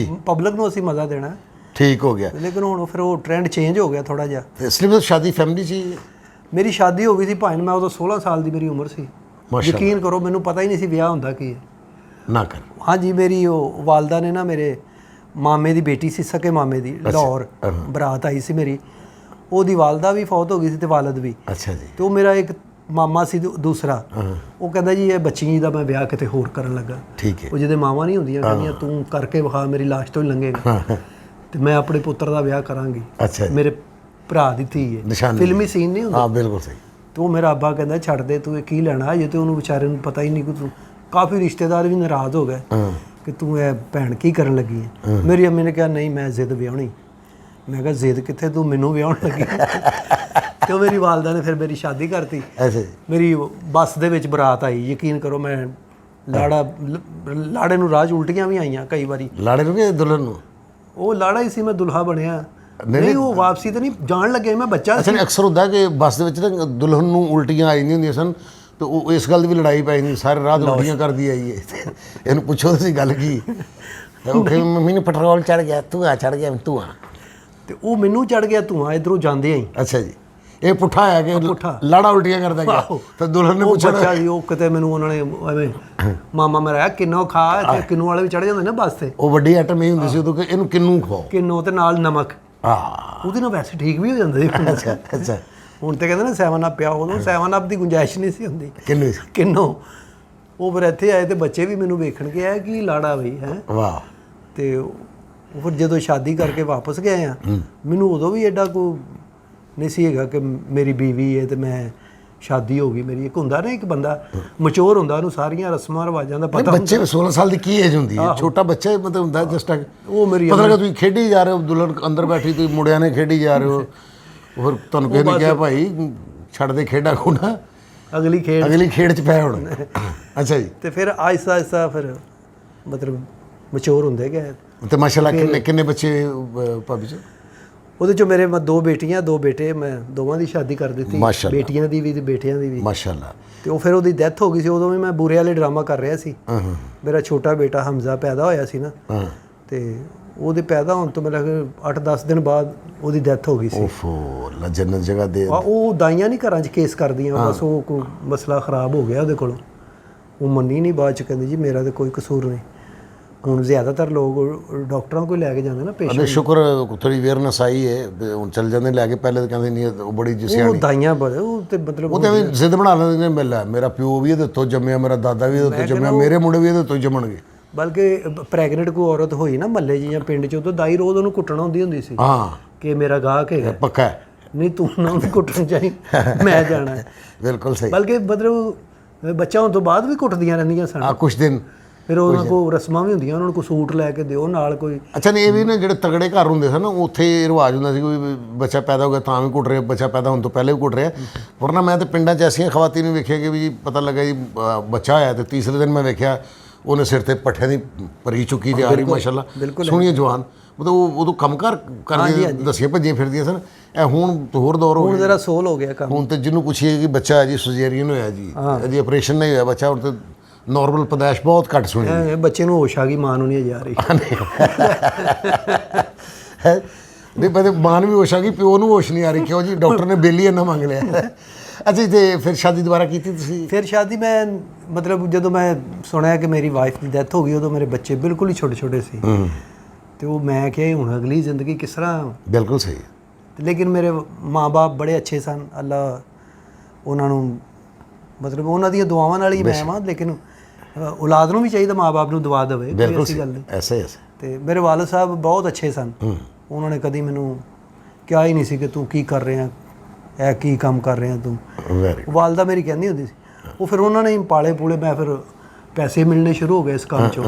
[SPEAKER 2] ਪਬਲਿਕ ਨੂੰ ਅਸੀਂ ਮਜ਼ਾ ਦੇਣਾ। ਠੀਕ ਹੋ ਗਿਆ। ਲੇਕਿਨ ਹੁਣ ਫਿਰ ਉਹ ਟ੍ਰੈਂਡ ਚੇਂਜ ਹੋ ਗਿਆ ਥੋੜਾ ਜਿਹਾ। ਇਸ ਲਈ ਸ਼ਾਦੀ ਫੈਮਿਲੀ 'ਚ ਮੇਰੀ ਸ਼ਾਦੀ ਹੋ ਗਈ ਸੀ ਭਾਈ, ਮੈਂ ਉਦੋਂ 16 ਸਾਲ ਦੀ ਮੇਰੀ ਉਮਰ ਸੀ। ਯਕੀਨ ਕਰੋ ਮੈਨੂੰ ਪਤਾ ਹੀ ਨਹੀਂ ਸੀ ਵਿਆਹ ਹੁੰਦਾ ਕੀ ਹੈ। ਨਾ ਕਰ। ਹਾਂਜੀ, ਮੇਰੀ ਉਹ ਵਾਲਦਾ ਨੇ ਨਾ, ਮੇਰੇ ਮਾਮੇ ਦੀ ਬੇਟੀ ਸੀ, ਸਕੇ ਮਾਮੇ ਦੀ, ਲਾਹੌਰ ਬਰਾਤ ਆਈ ਸੀ ਮੇਰੀ। ਉਹਦੀ ਵਾਲਦਾ ਵੀ ਫੌਤ ਹੋ ਗਈ ਸੀ ਤੇ ਵਾਲਦ ਵੀ। ਅੱਛਾ ਜੀ। ਤੇ ਉਹ ਮੇਰਾ ਇੱਕ ਮਾਮਾ ਸੀ ਦੂਸਰਾ, ਉਹ ਕਹਿੰਦਾ ਜੀ ਇਹ ਬੱਚੀ ਦਾ ਮੈਂ ਵਿਆਹ ਕਿਤੇ ਹੋਰ ਕਰਨ ਲੱਗਾ। ਠੀਕ ਹੈ। ਉਹ ਜਿਹਦੇ ਮਾਵਾਂ ਨਹੀਂ ਹੁੰਦੀਆਂ ਕਹਿੰਦੀਆਂ ਤੂੰ ਕਰਕੇ ਵਿਖਾ, ਮੇਰੀ ਲਾਸ਼ ਤੋਂ ਹੀ ਲੰਘੇਗਾ। ਤੇ ਮੈਂ ਆਪਣੇ ਪੁੱਤਰ ਦਾ ਵਿਆਹ ਕਰਾਂਗੀ।
[SPEAKER 1] ਅੱਛਾ ਜੀ।
[SPEAKER 2] ਮੇਰੇ ਭਰਾ ਦੀ ਧੀ ਹੈ,
[SPEAKER 1] ਨਿਸ਼ਾਨੀ
[SPEAKER 2] ਫਿਲਮੀ ਸੀਨ ਨਹੀਂ ਹੁੰਦਾ।
[SPEAKER 1] ਹਾਂ ਬਿਲਕੁਲ ਸਹੀ।
[SPEAKER 2] ਤੇ ਉਹ ਮੇਰਾ ਅੱਬਾ ਕਹਿੰਦਾ ਛੱਡ ਦੇ ਤੂੰ, ਇਹ ਕੀ ਲੈਣਾ ਜੇ, ਤੇ ਉਹਨੂੰ ਵਿਚਾਰੇ ਨੂੰ ਪਤਾ ਹੀ ਨਹੀਂ ਕਿ ਤੂੰ, ਕਾਫੀ ਰਿਸ਼ਤੇਦਾਰ ਵੀ ਨਾਰਾਜ਼ ਹੋ ਗਏ ਕਿ ਤੂੰ ਇਹ ਭੈਣ ਕੀ ਕਰਨ ਲੱਗੀ ਹੈ। ਮੇਰੀ ਅੰਮੀ ਨੇ ਕਿਹਾ ਨਹੀਂ ਮੈਂ ਜ਼ਿੱਦ ਵਿਆਹਣੀ। ਮੈਂ ਕਿਹਾ ਜ਼ਿੱਦ ਕਿੱਥੇ, ਤੂੰ ਮੈਨੂੰ ਵਿਆਹਣ ਲੱਗੀ। ਤੇ ਉਹ ਮੇਰੀ ਵਾਲਦਾ ਨੇ ਫਿਰ ਮੇਰੀ ਸ਼ਾਦੀ ਕਰਤੀ। ਮੇਰੀ ਬੱਸ ਦੇ ਵਿੱਚ ਬਰਾਤ ਆਈ, ਯਕੀਨ ਕਰੋ ਮੈਂ ਲਾੜੇ ਨੂੰ ਰਾਜ ਉਲਟੀਆਂ ਵੀ ਆਈਆਂ ਕਈ ਵਾਰੀ।
[SPEAKER 1] ਲਾੜੇ ਨੂੰ ਕਿ ਦੁਲਹਨ ਨੂੰ? ਉਹ
[SPEAKER 2] ਲਾੜਾ ਹੀ ਸੀ, ਮੈਂ ਦੁਲਹਾ ਬਣਿਆ। ਨਹੀਂ ਉਹ ਵਾਪਸੀ ਤੇ ਨਹੀਂ ਜਾਣ ਲੱਗੇ, ਮੈਂ ਬੱਚਾ ਸੀ।
[SPEAKER 1] ਅਕਸਰ ਹੁੰਦਾ ਕਿ ਬੱਸ ਦੇ ਵਿੱਚ ਨਾ ਦੁਲਹਨ ਨੂੰ ਉਲਟੀਆਂ ਆ ਜਾਂਦੀਆਂ ਹੁੰਦੀਆਂ ਸਨ, ਤੇ ਉਹ ਇਸ ਗੱਲ ਦੀ ਵੀ ਲੜਾਈ ਪੈ ਜਾਂਦੀ, ਸਾਰੇ ਰਾਤ ਉਲਟੀਆਂ ਕਰਦੀ ਆਈ ਹੈ। ਇਹਨੂੰ ਪੁੱਛੋ ਤੁਸੀਂ ਗੱਲ ਕੀ? ਉਹ ਕਹੇ ਮੰਮੀ ਨੂੰ ਪੈਟਰੋਲ ਚੜ ਗਿਆ, ਧੂੰਆਂ ਚੜ ਗਿਆ, ਧੂੰਆਂ।
[SPEAKER 2] ਤੇ ਉਹ ਮੈਨੂੰ ਚੜ ਗਿਆ ਧੂੰਆਂ ਇੱਧਰੋਂ ਜਾਂਦੇ ਆਂ।
[SPEAKER 1] ਅੱਛਾ ਜੀ। ਇਹ ਪੁੱਠਾ ਆ ਕਿ ਲਾੜਾ ਉਲਟੀਆਂ ਕਰਦਾ ਗਿਆ, ਤੇ ਦੁਲਹਨ ਨੇ ਪੁੱਛਿਆ
[SPEAKER 2] ਬੱਚਾ ਜੀ, ਉਹ ਕਿਤੇ ਮੈਨੂੰ ਉਹਨਾਂ ਨੇ ਐਵੇਂ ਮਾਮਾ ਮੇਰਾ ਕਿੰਨੋ ਖਾ, ਤੇ ਕਿੰਨੂ ਵਾਲੇ ਵੀ ਚੜ ਜਾਂਦੇ ਨਾ ਬੱਸ ਤੇ।
[SPEAKER 1] ਉਹ ਵੱਡੀ ਆਈਟਮ ਇਹ ਹੁੰਦੀ ਸੀ ਉਦੋਂ ਕਿ ਇਹਨੂੰ ਕਿੰਨੂ ਖਵਾਓ,
[SPEAKER 2] ਕਿੰਨੋ ਤੇ ਨਾਲ ਨਮਕ। ਉਹਦੇ ਨਾਲ ਵੈਸੇ ਠੀਕ ਵੀ ਹੋ ਜਾਂਦੇ ਸੀ।
[SPEAKER 1] ਅੱਛਾ ਅੱਛਾ।
[SPEAKER 2] ਹੁਣ ਤੇ ਕਹਿੰਦੇ ਨਾ 7 ਅਪ ਪਿਆ, ਉਦੋਂ 7 ਅਪ ਦੀ ਗੁੰਜਾਇਸ਼ ਨਹੀਂ ਸੀ ਹੁੰਦੀ।
[SPEAKER 1] ਕਿੰਨੋ
[SPEAKER 2] ਉਹ ਫਿਰ ਇੱਥੇ ਆਏ ਤੇ ਬੱਚੇ ਵੀ ਮੈਨੂੰ ਵੇਖਣ ਕੇ ਆਏ ਕਿ ਲਾੜਾ ਬਈ ਹੈ।
[SPEAKER 1] ਵਾਹ।
[SPEAKER 2] ਤੇ ਉਹ ਫਿਰ ਜਦੋਂ ਸ਼ਾਦੀ ਕਰਕੇ ਵਾਪਸ ਗਏ ਆ, ਮੈਨੂੰ ਉਦੋਂ ਵੀ ਐਡਾ ਕੋਈ ਨਹੀਂ ਸੀ ਹੈਗਾ ਕਿ ਮੇਰੀ ਬੀਵੀ ਹੈ ਤੇ ਮੈਂ ਸ਼ਾਦੀ ਹੋ ਗਈ ਮੇਰੀ। ਇੱਕ ਹੁੰਦਾ ਨਾ, ਇੱਕ ਬੰਦਾ ਮੈਚੁਰ ਹੁੰਦਾ, ਉਹਨੂੰ ਸਾਰੀਆਂ ਰਸਮਾਂ ਰਿਵਾਜਾਂ ਦਾ ਪਤਾ।
[SPEAKER 1] ਬੱਚੇ 16 ਸਾਲ ਦੀ ਕੀ ਏਜ ਹੁੰਦੀ ਹੈ? ਛੋਟਾ ਬੱਚਾ ਮਤਲਬ ਹੁੰਦਾ ਜਸਟ
[SPEAKER 2] ਉਹ ਮੇਰੀ
[SPEAKER 1] ਪਤਾ ਲੱਗਾ ਤੁਸੀਂ ਖੇਡੀ ਜਾ ਰਹੇ ਹੋ, ਦੁਲਹਨ ਅੰਦਰ ਬੈਠੀ, ਤੁਸੀਂ ਮੁੰਡਿਆਂ ਨੇ ਖੇਡੀ ਜਾ ਰਹੇ ਹੋ, ਫਿਰ ਤੁਹਾਨੂੰ ਕਿਸੇ ਨੇ ਕਿਹਾ ਭਾਈ ਛੱਡ ਦੇ ਖੇਡਾ ਖੂਨਾ, ਅਗਲੀ ਖੇਡ 'ਚ ਪੈ ਹੁਣ। ਅੱਛਾ ਜੀ।
[SPEAKER 2] ਤੇ ਫਿਰ ਆਹਿਸਤਾ ਆਹਿਸਤਾ ਫਿਰ ਮਤਲਬ ਮੈਚੁਰ ਹੁੰਦੇ ਗਏ।
[SPEAKER 1] ਤੇ ਮਾਸ਼ਾਅੱਲਾ ਕਿੰਨੇ ਬੱਚੇ ਭਾਬੀ ਜੀ?
[SPEAKER 2] ਉਹਦੇ 'ਚੋਂ ਮੇਰੇ 2 ਬੇਟੀਆਂ 2 ਬੇਟੇ, ਮੈਂ ਦੋਵਾਂ ਦੀ ਸ਼ਾਦੀ ਕਰ ਦਿੱਤੀ, ਬੇਟੀਆਂ ਦੀ ਵੀ ਤੇ ਬੇਟਿਆਂ ਦੀ ਵੀ ਮਾਸ਼ਾਅੱਲਾ। ਤੇ ਉਹ ਫਿਰ ਉਹਦੀ ਡੈਥ ਹੋ ਗਈ ਸੀ, ਉਦੋਂ ਵੀ ਮੈਂ ਬੂਰੇ ਵਾਲੇ ਡਰਾਮਾ ਕਰ ਰਿਹਾ ਸੀ। ਮੇਰਾ ਛੋਟਾ ਬੇਟਾ ਹਮਜ਼ਾ ਪੈਦਾ ਹੋਇਆ ਸੀ ਨਾ, ਤੇ ਉਹਦੇ ਪੈਦਾ ਹੋਣ ਤੋਂ ਮੇਰੇ 8-10 ਦਿਨ ਬਾਅਦ ਉਹਦੀ ਡੈਥ ਹੋ ਗਈ ਸੀ।
[SPEAKER 1] ਓਫੋ, ਅੱਲਾ ਜੰਨਤ ਜਗ੍ਹਾ ਦੇ।
[SPEAKER 2] ਉਹ ਦਾਈਆਂ ਨਹੀਂ ਘਰਾਂ 'ਚ ਕੇਸ ਕਰਦੀਆਂ, ਬਸ ਉਹ ਕੋਈ ਮਸਲਾ ਖਰਾਬ ਹੋ ਗਿਆ ਉਹਦੇ ਕੋਲੋਂ, ਉਹ ਮੰਨੀ ਨਹੀਂ। ਬਾਅਦ 'ਚ ਕਹਿੰਦੀ ਜੀ ਮੇਰਾ ਤਾਂ ਕੋਈ ਕਸੂਰ ਨਹੀਂ। ਹੁਣ ਜ਼ਿਆਦਾਤਰ ਲੋਕ ਡਾਕਟਰਾਂ ਕੋਲ ਲੈ ਕੇ ਜਾਂਦੇ ਨਾ ਪੇਸ਼ੈਂਟ।
[SPEAKER 1] ਸ਼ੁਕਰ ਥੋੜੀ ਅਵੇਅਰਨੈਸ ਆਈ ਹੈ, ਹੁਣ ਚੱਲ ਜਾਂਦੇ ਲੈ ਕੇ। ਪਹਿਲੇ ਤਾਂ ਕਹਿੰਦੇ ਨਹੀਂ, ਉਹ ਬੜੀ ਸਿਆਣੀ,
[SPEAKER 2] ਉਹ ਦਾਈਆਂ ਬੜੇ, ਉਹ ਤੇ ਮਤਲਬ
[SPEAKER 1] ਉਹ ਤਾਂ ਐਵੇਂ ਜ਼ਿੱਦ ਬਣਾ ਲੈਂਦੇ ਨੇ, ਮੇਰਾ ਪਿਓ ਵੀ ਇਹਦੇ ਤੋਂ ਜੰਮਿਆ, ਮੇਰਾ ਦਾਦਾ ਵੀ ਇਹਦੇ ਤੋਂ ਜੰਮਿਆ, ਮੇਰੇ ਮੁੰਡੇ ਵੀ ਇਹਦੇ ਤੋਂ ਜੰਮਣਗੇ।
[SPEAKER 2] ਬਲਕਿ ਪ੍ਰੈਗਨੈਂਟ ਕੋਈ ਔਰਤ ਹੋਈ ਨਾ ਮਹੱਲੇ 'ਚ ਜਾਂ ਪਿੰਡ 'ਚ, ਉਦੋਂ ਦਾਈ ਰੋਜ਼ ਉਹਨੂੰ ਕੁੱਟਣਾ ਹੁੰਦੀ ਸੀ ਕਿ ਮੇਰਾ ਗਾਹਕ ਹੈਗਾ,
[SPEAKER 1] ਪੱਕਾ
[SPEAKER 2] ਨਹੀਂ ਤੂੰ ਨਾ ਉਹਨੂੰ ਕੁੱਟਣਾ ਚਾਹੀ, ਮੈਂ ਜਾਣਾ।
[SPEAKER 1] ਬਿਲਕੁਲ ਸਹੀ।
[SPEAKER 2] ਬਲਕਿ ਮਤਲਬ ਬੱਚਾ ਹੋਣ ਤੋਂ ਬਾਅਦ ਵੀ ਕੁੱਟਦੀਆਂ ਰਹਿੰਦੀਆਂ ਸਨ
[SPEAKER 1] ਕੁਛ ਦਿਨ।
[SPEAKER 2] ਫਿਰ ਉਹਨਾਂ ਕੋਲ ਰਸਮਾਂ ਵੀ ਹੁੰਦੀਆਂ, ਉਹਨਾਂ ਨੂੰ ਕੋਈ ਸੂਟ ਲੈ ਕੇ ਦਿਓ ਨਾਲ ਕੋਈ।
[SPEAKER 1] ਅੱਛਾ। ਨਹੀਂ, ਇਹ ਵੀ ਨਾ ਜਿਹੜੇ ਤਗੜੇ ਘਰ ਹੁੰਦੇ ਸਨ ਉੱਥੇ ਰਿਵਾਜ ਹੁੰਦਾ ਸੀ ਕੋਈ ਬੱਚਾ ਪੈਦਾ ਹੋ ਗਿਆ ਤਾਂ ਵੀ ਕੁੱਟ ਰਿਹਾ, ਬੱਚਾ ਪੈਦਾ ਹੋਣ ਤੋਂ ਪਹਿਲੇ ਵੀ ਕੁੱਟ ਰਿਹਾ। ਪਰ ਨਾ ਮੈਂ ਤਾਂ ਪਿੰਡਾਂ 'ਚ ਐਸੀਆਂ ਖਵਾਤੀਨ ਨੂੰ ਵੇਖਿਆ ਕਿ ਵੀ ਪਤਾ ਲੱਗਾ ਜੀ ਬੱਚਾ ਹੋਇਆ, ਤੇ ਤੀਸਰੇ ਦਿਨ ਮੈਂ ਵੇਖਿਆ ਉਹਨੇ ਸਿਰ ਤੇ ਪੱਠੇ ਦੀ ਭਰੀ ਚੁੱਕੀ ਤੇ ਆ ਰਹੀ ਮਾਸ਼ਾਅੱਲਾ, ਸੋਹਣੀਆਂ ਜਵਾਨ, ਮਤਲਬ ਉਹ ਉਦੋਂ ਕੰਮ ਕਰਕੇ ਦੱਸੀਆਂ ਭੱਜੀਆਂ ਫਿਰਦੀਆਂ ਸਨ। ਇਹ ਹੁਣ ਹੋਰ ਦੌਰ ਹੋ ਗਿਆ,
[SPEAKER 2] ਹੁਣ ਜ਼ਰਾ ਸੋਲ ਹੋ ਗਿਆ ਕੰਮ।
[SPEAKER 1] ਹੁਣ ਤੇ ਜਿਹਨੂੰ ਪੁੱਛੀਏ ਕਿ ਬੱਚਾ ਹੈ ਜੀ ਸਜੇਰੀਅਨ ਹੋਇਆ ਜੀ, ਇਹਦੀ ਆਪਰੇਸ਼ਨ ਨਹੀਂ ਹੋਇਆ ਬੱਚਾ, ਹੁਣ ਤੇ ਨੋਰਮਲ ਪੈਦਾਇਸ਼ ਬਹੁਤ ਘੱਟ ਸੁਣੀ।
[SPEAKER 2] ਬੱਚੇ ਨੂੰ ਹੋਸ਼ ਆ ਗਈ, ਮਾਂ ਨੂੰ ਨਹੀਂ ਜਾ ਰਹੀ।
[SPEAKER 1] ਨਹੀਂ ਪਤਾ, ਮਾਂ ਨੂੰ ਵੀ ਹੋਸ਼ ਆ ਗਈ, ਪਿਓ ਨੂੰ ਹੋਸ਼ ਨਹੀਂ ਆ ਰਹੀ। ਕਿਉਂ ਜੀ? ਡਾਕਟਰ ਨੇ ਬਿੱਲ ਹੀ ਇੰਨਾ ਮੰਗ ਲਿਆ। ਅੱਛਾ। ਤੇ ਫਿਰ ਸ਼ਾਦੀ ਦੁਬਾਰਾ ਕੀਤੀ ਤੁਸੀਂ? ਫਿਰ ਸ਼ਾਦੀ
[SPEAKER 2] ਮੈਂ ਮਤਲਬ ਜਦੋਂ ਮੈਂ ਸੁਣਿਆ ਕਿ ਮੇਰੀ ਵਾਈਫ ਦੀ ਡੈਥ ਹੋ ਗਈ, ਉਦੋਂ ਮੇਰੇ ਬੱਚੇ ਬਿਲਕੁਲ ਹੀ ਛੋਟੇ ਛੋਟੇ ਸੀ। ਤੇ ਉਹ ਮੈਂ ਕਿਹਾ ਹੁਣ ਅਗਲੀ ਜ਼ਿੰਦਗੀ ਕਿਸ ਤਰ੍ਹਾਂ?
[SPEAKER 1] ਬਿਲਕੁਲ ਸਹੀ।
[SPEAKER 2] ਲੇਕਿਨ ਮੇਰੇ ਮਾਂ-ਬਾਪ ਬੜੇ ਅੱਛੇ ਸਨ, ਅੱਲਾ ਉਹਨਾਂ ਨੂੰ ਮਤਲਬ ਉਹਨਾਂ ਦੀਆਂ ਦੁਆਵਾਂ ਨਾਲ ਹੀ ਮੈਂ ਵਾਂ। ਲੇਕਿਨ ਔਲਾਦ ਨੂੰ ਵੀ ਚਾਹੀਦਾ ਮਾਂ-ਬਾਪ ਨੂੰ ਦੁਆ ਦੇਵੇ, ਕੋਈ ਐਸੀ ਗੱਲ ਨਹੀਂ।
[SPEAKER 1] ਐਸੇ
[SPEAKER 2] ਤੇ ਮੇਰੇ ਵਾਲਿਦ ਸਾਹਿਬ ਬਹੁਤ ਅੱਛੇ ਸਨ, ਉਹਨਾਂ ਨੇ ਕਦੀ ਮੈਨੂੰ ਕਿਹਾ ਹੀ ਨਹੀਂ ਸੀ ਕਿ ਤੂੰ ਕੀ ਕਰ ਰਿਹਾ, ਇਹ ਕੀ ਕੰਮ ਕਰ ਰਿਹਾ ਤੂੰ। ਵਾਲਦਾ ਮੇਰੀ ਕਹਿੰਦੀ ਹੁੰਦੀ ਸੀ। ਉਹ ਫਿਰ ਉਹਨਾਂ ਨੇ ਪਾਲੇ ਪੂਲੇ, ਮੈਂ ਫਿਰ ਪੈਸੇ ਮਿਲਣੇ ਸ਼ੁਰੂ ਹੋ ਗਏ ਇਸ ਕੰਮ 'ਚੋਂ,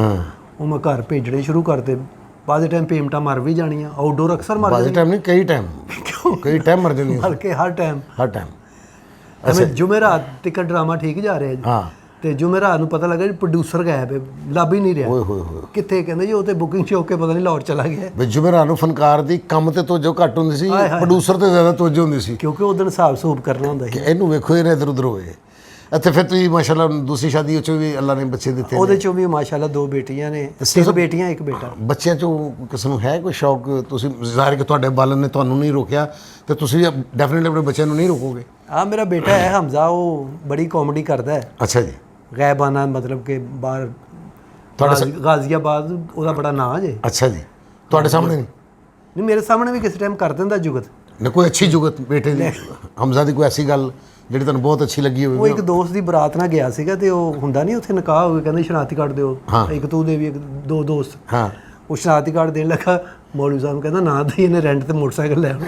[SPEAKER 2] ਉਹ ਮੈਂ ਘਰ ਭੇਜਣੇ ਸ਼ੁਰੂ ਕਰਤੇ। ਬਾਅਦ ਦੇ ਟਾਈਮ ਪੇਮੈਂਟਾਂ ਮਰ ਵੀ ਜਾਣੀਆਂ, ਆਊਟਡੋਰ ਅਕਸਰ ਮਰ ਜਾਂਦੀਆਂ।
[SPEAKER 1] ਟਾਈਮ ਨਹੀਂ, ਕਈ ਟਾਈਮ ਮਰ ਜਾਂਦੀਆਂ,
[SPEAKER 2] ਬਲਕਿ ਹਰ ਟਾਈਮ। ਐਵੇਂ ਜੁਮੇਰਾਤ ਤੱਕ ਡਰਾਮਾ ਠੀਕ ਜਾ ਰਿਹਾ ਜੀ, ਤੇ ਜੁਮੇਰਾਤ ਨੂੰ ਪਤਾ ਲੱਗਾ ਜੀ ਪ੍ਰੋਡਿਊਸਰ ਗਾਇਬ ਹੈ, ਲੱਭ ਹੀ ਨਹੀਂ ਰਿਹਾ। ਕਿੱਥੇ? ਕਹਿੰਦੇ ਜੀ ਉਹ ਤੇ ਬੁਕਿੰਗ ਸ਼ੋ ਕੇ ਪਤਾ ਨਹੀਂ ਲਾਹੌਰ ਚਲਾ ਗਿਆ।
[SPEAKER 1] ਜੁਮੇਰਾਤ ਨੂੰ ਫਨਕਾਰ ਦੀ ਕੰਮ ਤੇ ਤੋਜੋ ਘੱਟ ਹੁੰਦੀ ਸੀ, ਪ੍ਰੋਡਿਊਸਰ ਤੇ ਜ਼ਿਆਦਾ ਤੋਜੋ ਹੁੰਦੀ ਸੀ,
[SPEAKER 2] ਕਿਉਂਕਿ ਉਹ ਦਿਨ ਹਿਸਾਬ ਸੂਬ ਕਰਨਾ ਹੁੰਦਾ ਸੀ।
[SPEAKER 1] ਇਹਨੂੰ ਵੇਖੋ ਇਹਨੇ ਇੱਧਰ ਉੱਧਰ ਹੋਏ। ਅੱਛਾ। ਫਿਰ ਤੁਸੀਂ ਮਾਸ਼ਾਅੱਲਾ ਦੂਸਰੀ ਸ਼ਾਦੀ 'ਚੋਂ ਵੀ ਅੱਲਾ ਨੇ ਬੱਚੇ ਦਿੱਤੇ?
[SPEAKER 2] ਉਹਦੇ 'ਚੋਂ ਵੀ ਮਾਸ਼ਾਅੱਲਾ 2 ਬੇਟੀਆਂ ਨੇ, 3 ਬੇਟੀਆਂ 1 ਬੇਟਾ।
[SPEAKER 1] ਬੱਚਿਆਂ 'ਚੋਂ ਕਿਸੇ ਨੂੰ ਹੈ ਕੋਈ ਸ਼ੌਕ? ਤੁਸੀਂ ਜ਼ਾਹਿਰ ਕਿ ਤੁਹਾਡੇ ਬਾਲਨ ਨੇ ਤੁਹਾਨੂੰ ਨਹੀਂ ਰੋਕਿਆ, ਤੇ ਤੁਸੀਂ ਵੀ ਡੈਫੀਨਿਟਲੀ ਆਪਣੇ ਬੱਚਿਆਂ ਨੂੰ ਨਹੀਂ ਰੋਕੋਗੇ।
[SPEAKER 2] ਮੇਰਾ ਬੇਟਾ ਹੈ ਹਮਜ਼ਾ, ਉਹ ਬੜੀ ਕਾਮੇਡੀ ਕਰਦਾ ਹੈ।
[SPEAKER 1] ਅੱਛਾ ਜੀ।
[SPEAKER 2] ਗੈਬਾਨਾ ਮਤਲਬ ਕਿ ਬਾਹਰ ਗਾਜ਼ੀਆਬਾਦ ਉਹਦਾ ਬੜਾ ਨਾਂ ਜੇ।
[SPEAKER 1] ਅੱਛਾ ਜੀ। ਤੁਹਾਡੇ ਸਾਹਮਣੇ
[SPEAKER 2] ਨਹੀਂ, ਮੇਰੇ ਸਾਹਮਣੇ ਵੀ ਕਿਸੇ ਟਾਈਮ ਕਰ ਦਿੰਦਾ ਜੁਗਤ।
[SPEAKER 1] ਨਹੀਂ ਕੋਈ ਅੱਛੀ ਜੁਗਤ ਬੇਟੇ ਦੀ, ਹਮਜ਼ਾ ਦੀ ਕੋਈ ਐਸੀ ਗੱਲ ਜਿਹੜੀ ਤੁਹਾਨੂੰ ਬਹੁਤ ਅੱਛੀ ਲੱਗੀ ਹੋਵੇ?
[SPEAKER 2] ਉਹ ਇੱਕ ਦੋਸਤ ਦੀ ਬਰਾਤ ਨਾਲ ਗਿਆ ਸੀਗਾ, ਤੇ ਉਹ ਹੁੰਦਾ ਨਹੀਂ ਉੱਥੇ ਨਿਕਾਹ ਹੋ ਗਿਆ, ਕਹਿੰਦੇ ਸ਼ਨਾਖਤੀ ਕਾਰਡ ਦਿਓ। ਇੱਕ ਤੂੰ ਦੇ ਵੀ 2 ਦੋਸਤ, ਉਹ ਸ਼ਨਾਖਤੀ ਕਾਰਡ ਦੇਣ ਲੱਗਾ, ਮੌਲਵੀ ਸਾਹਿਬ ਕਹਿੰਦਾ ਨਾ ਤਾਂ ਇਹਨੇ ਰੈਂਟ ਤੇ ਮੋਟਰਸਾਈਕਲ ਲੈ ਆਉਣਾ।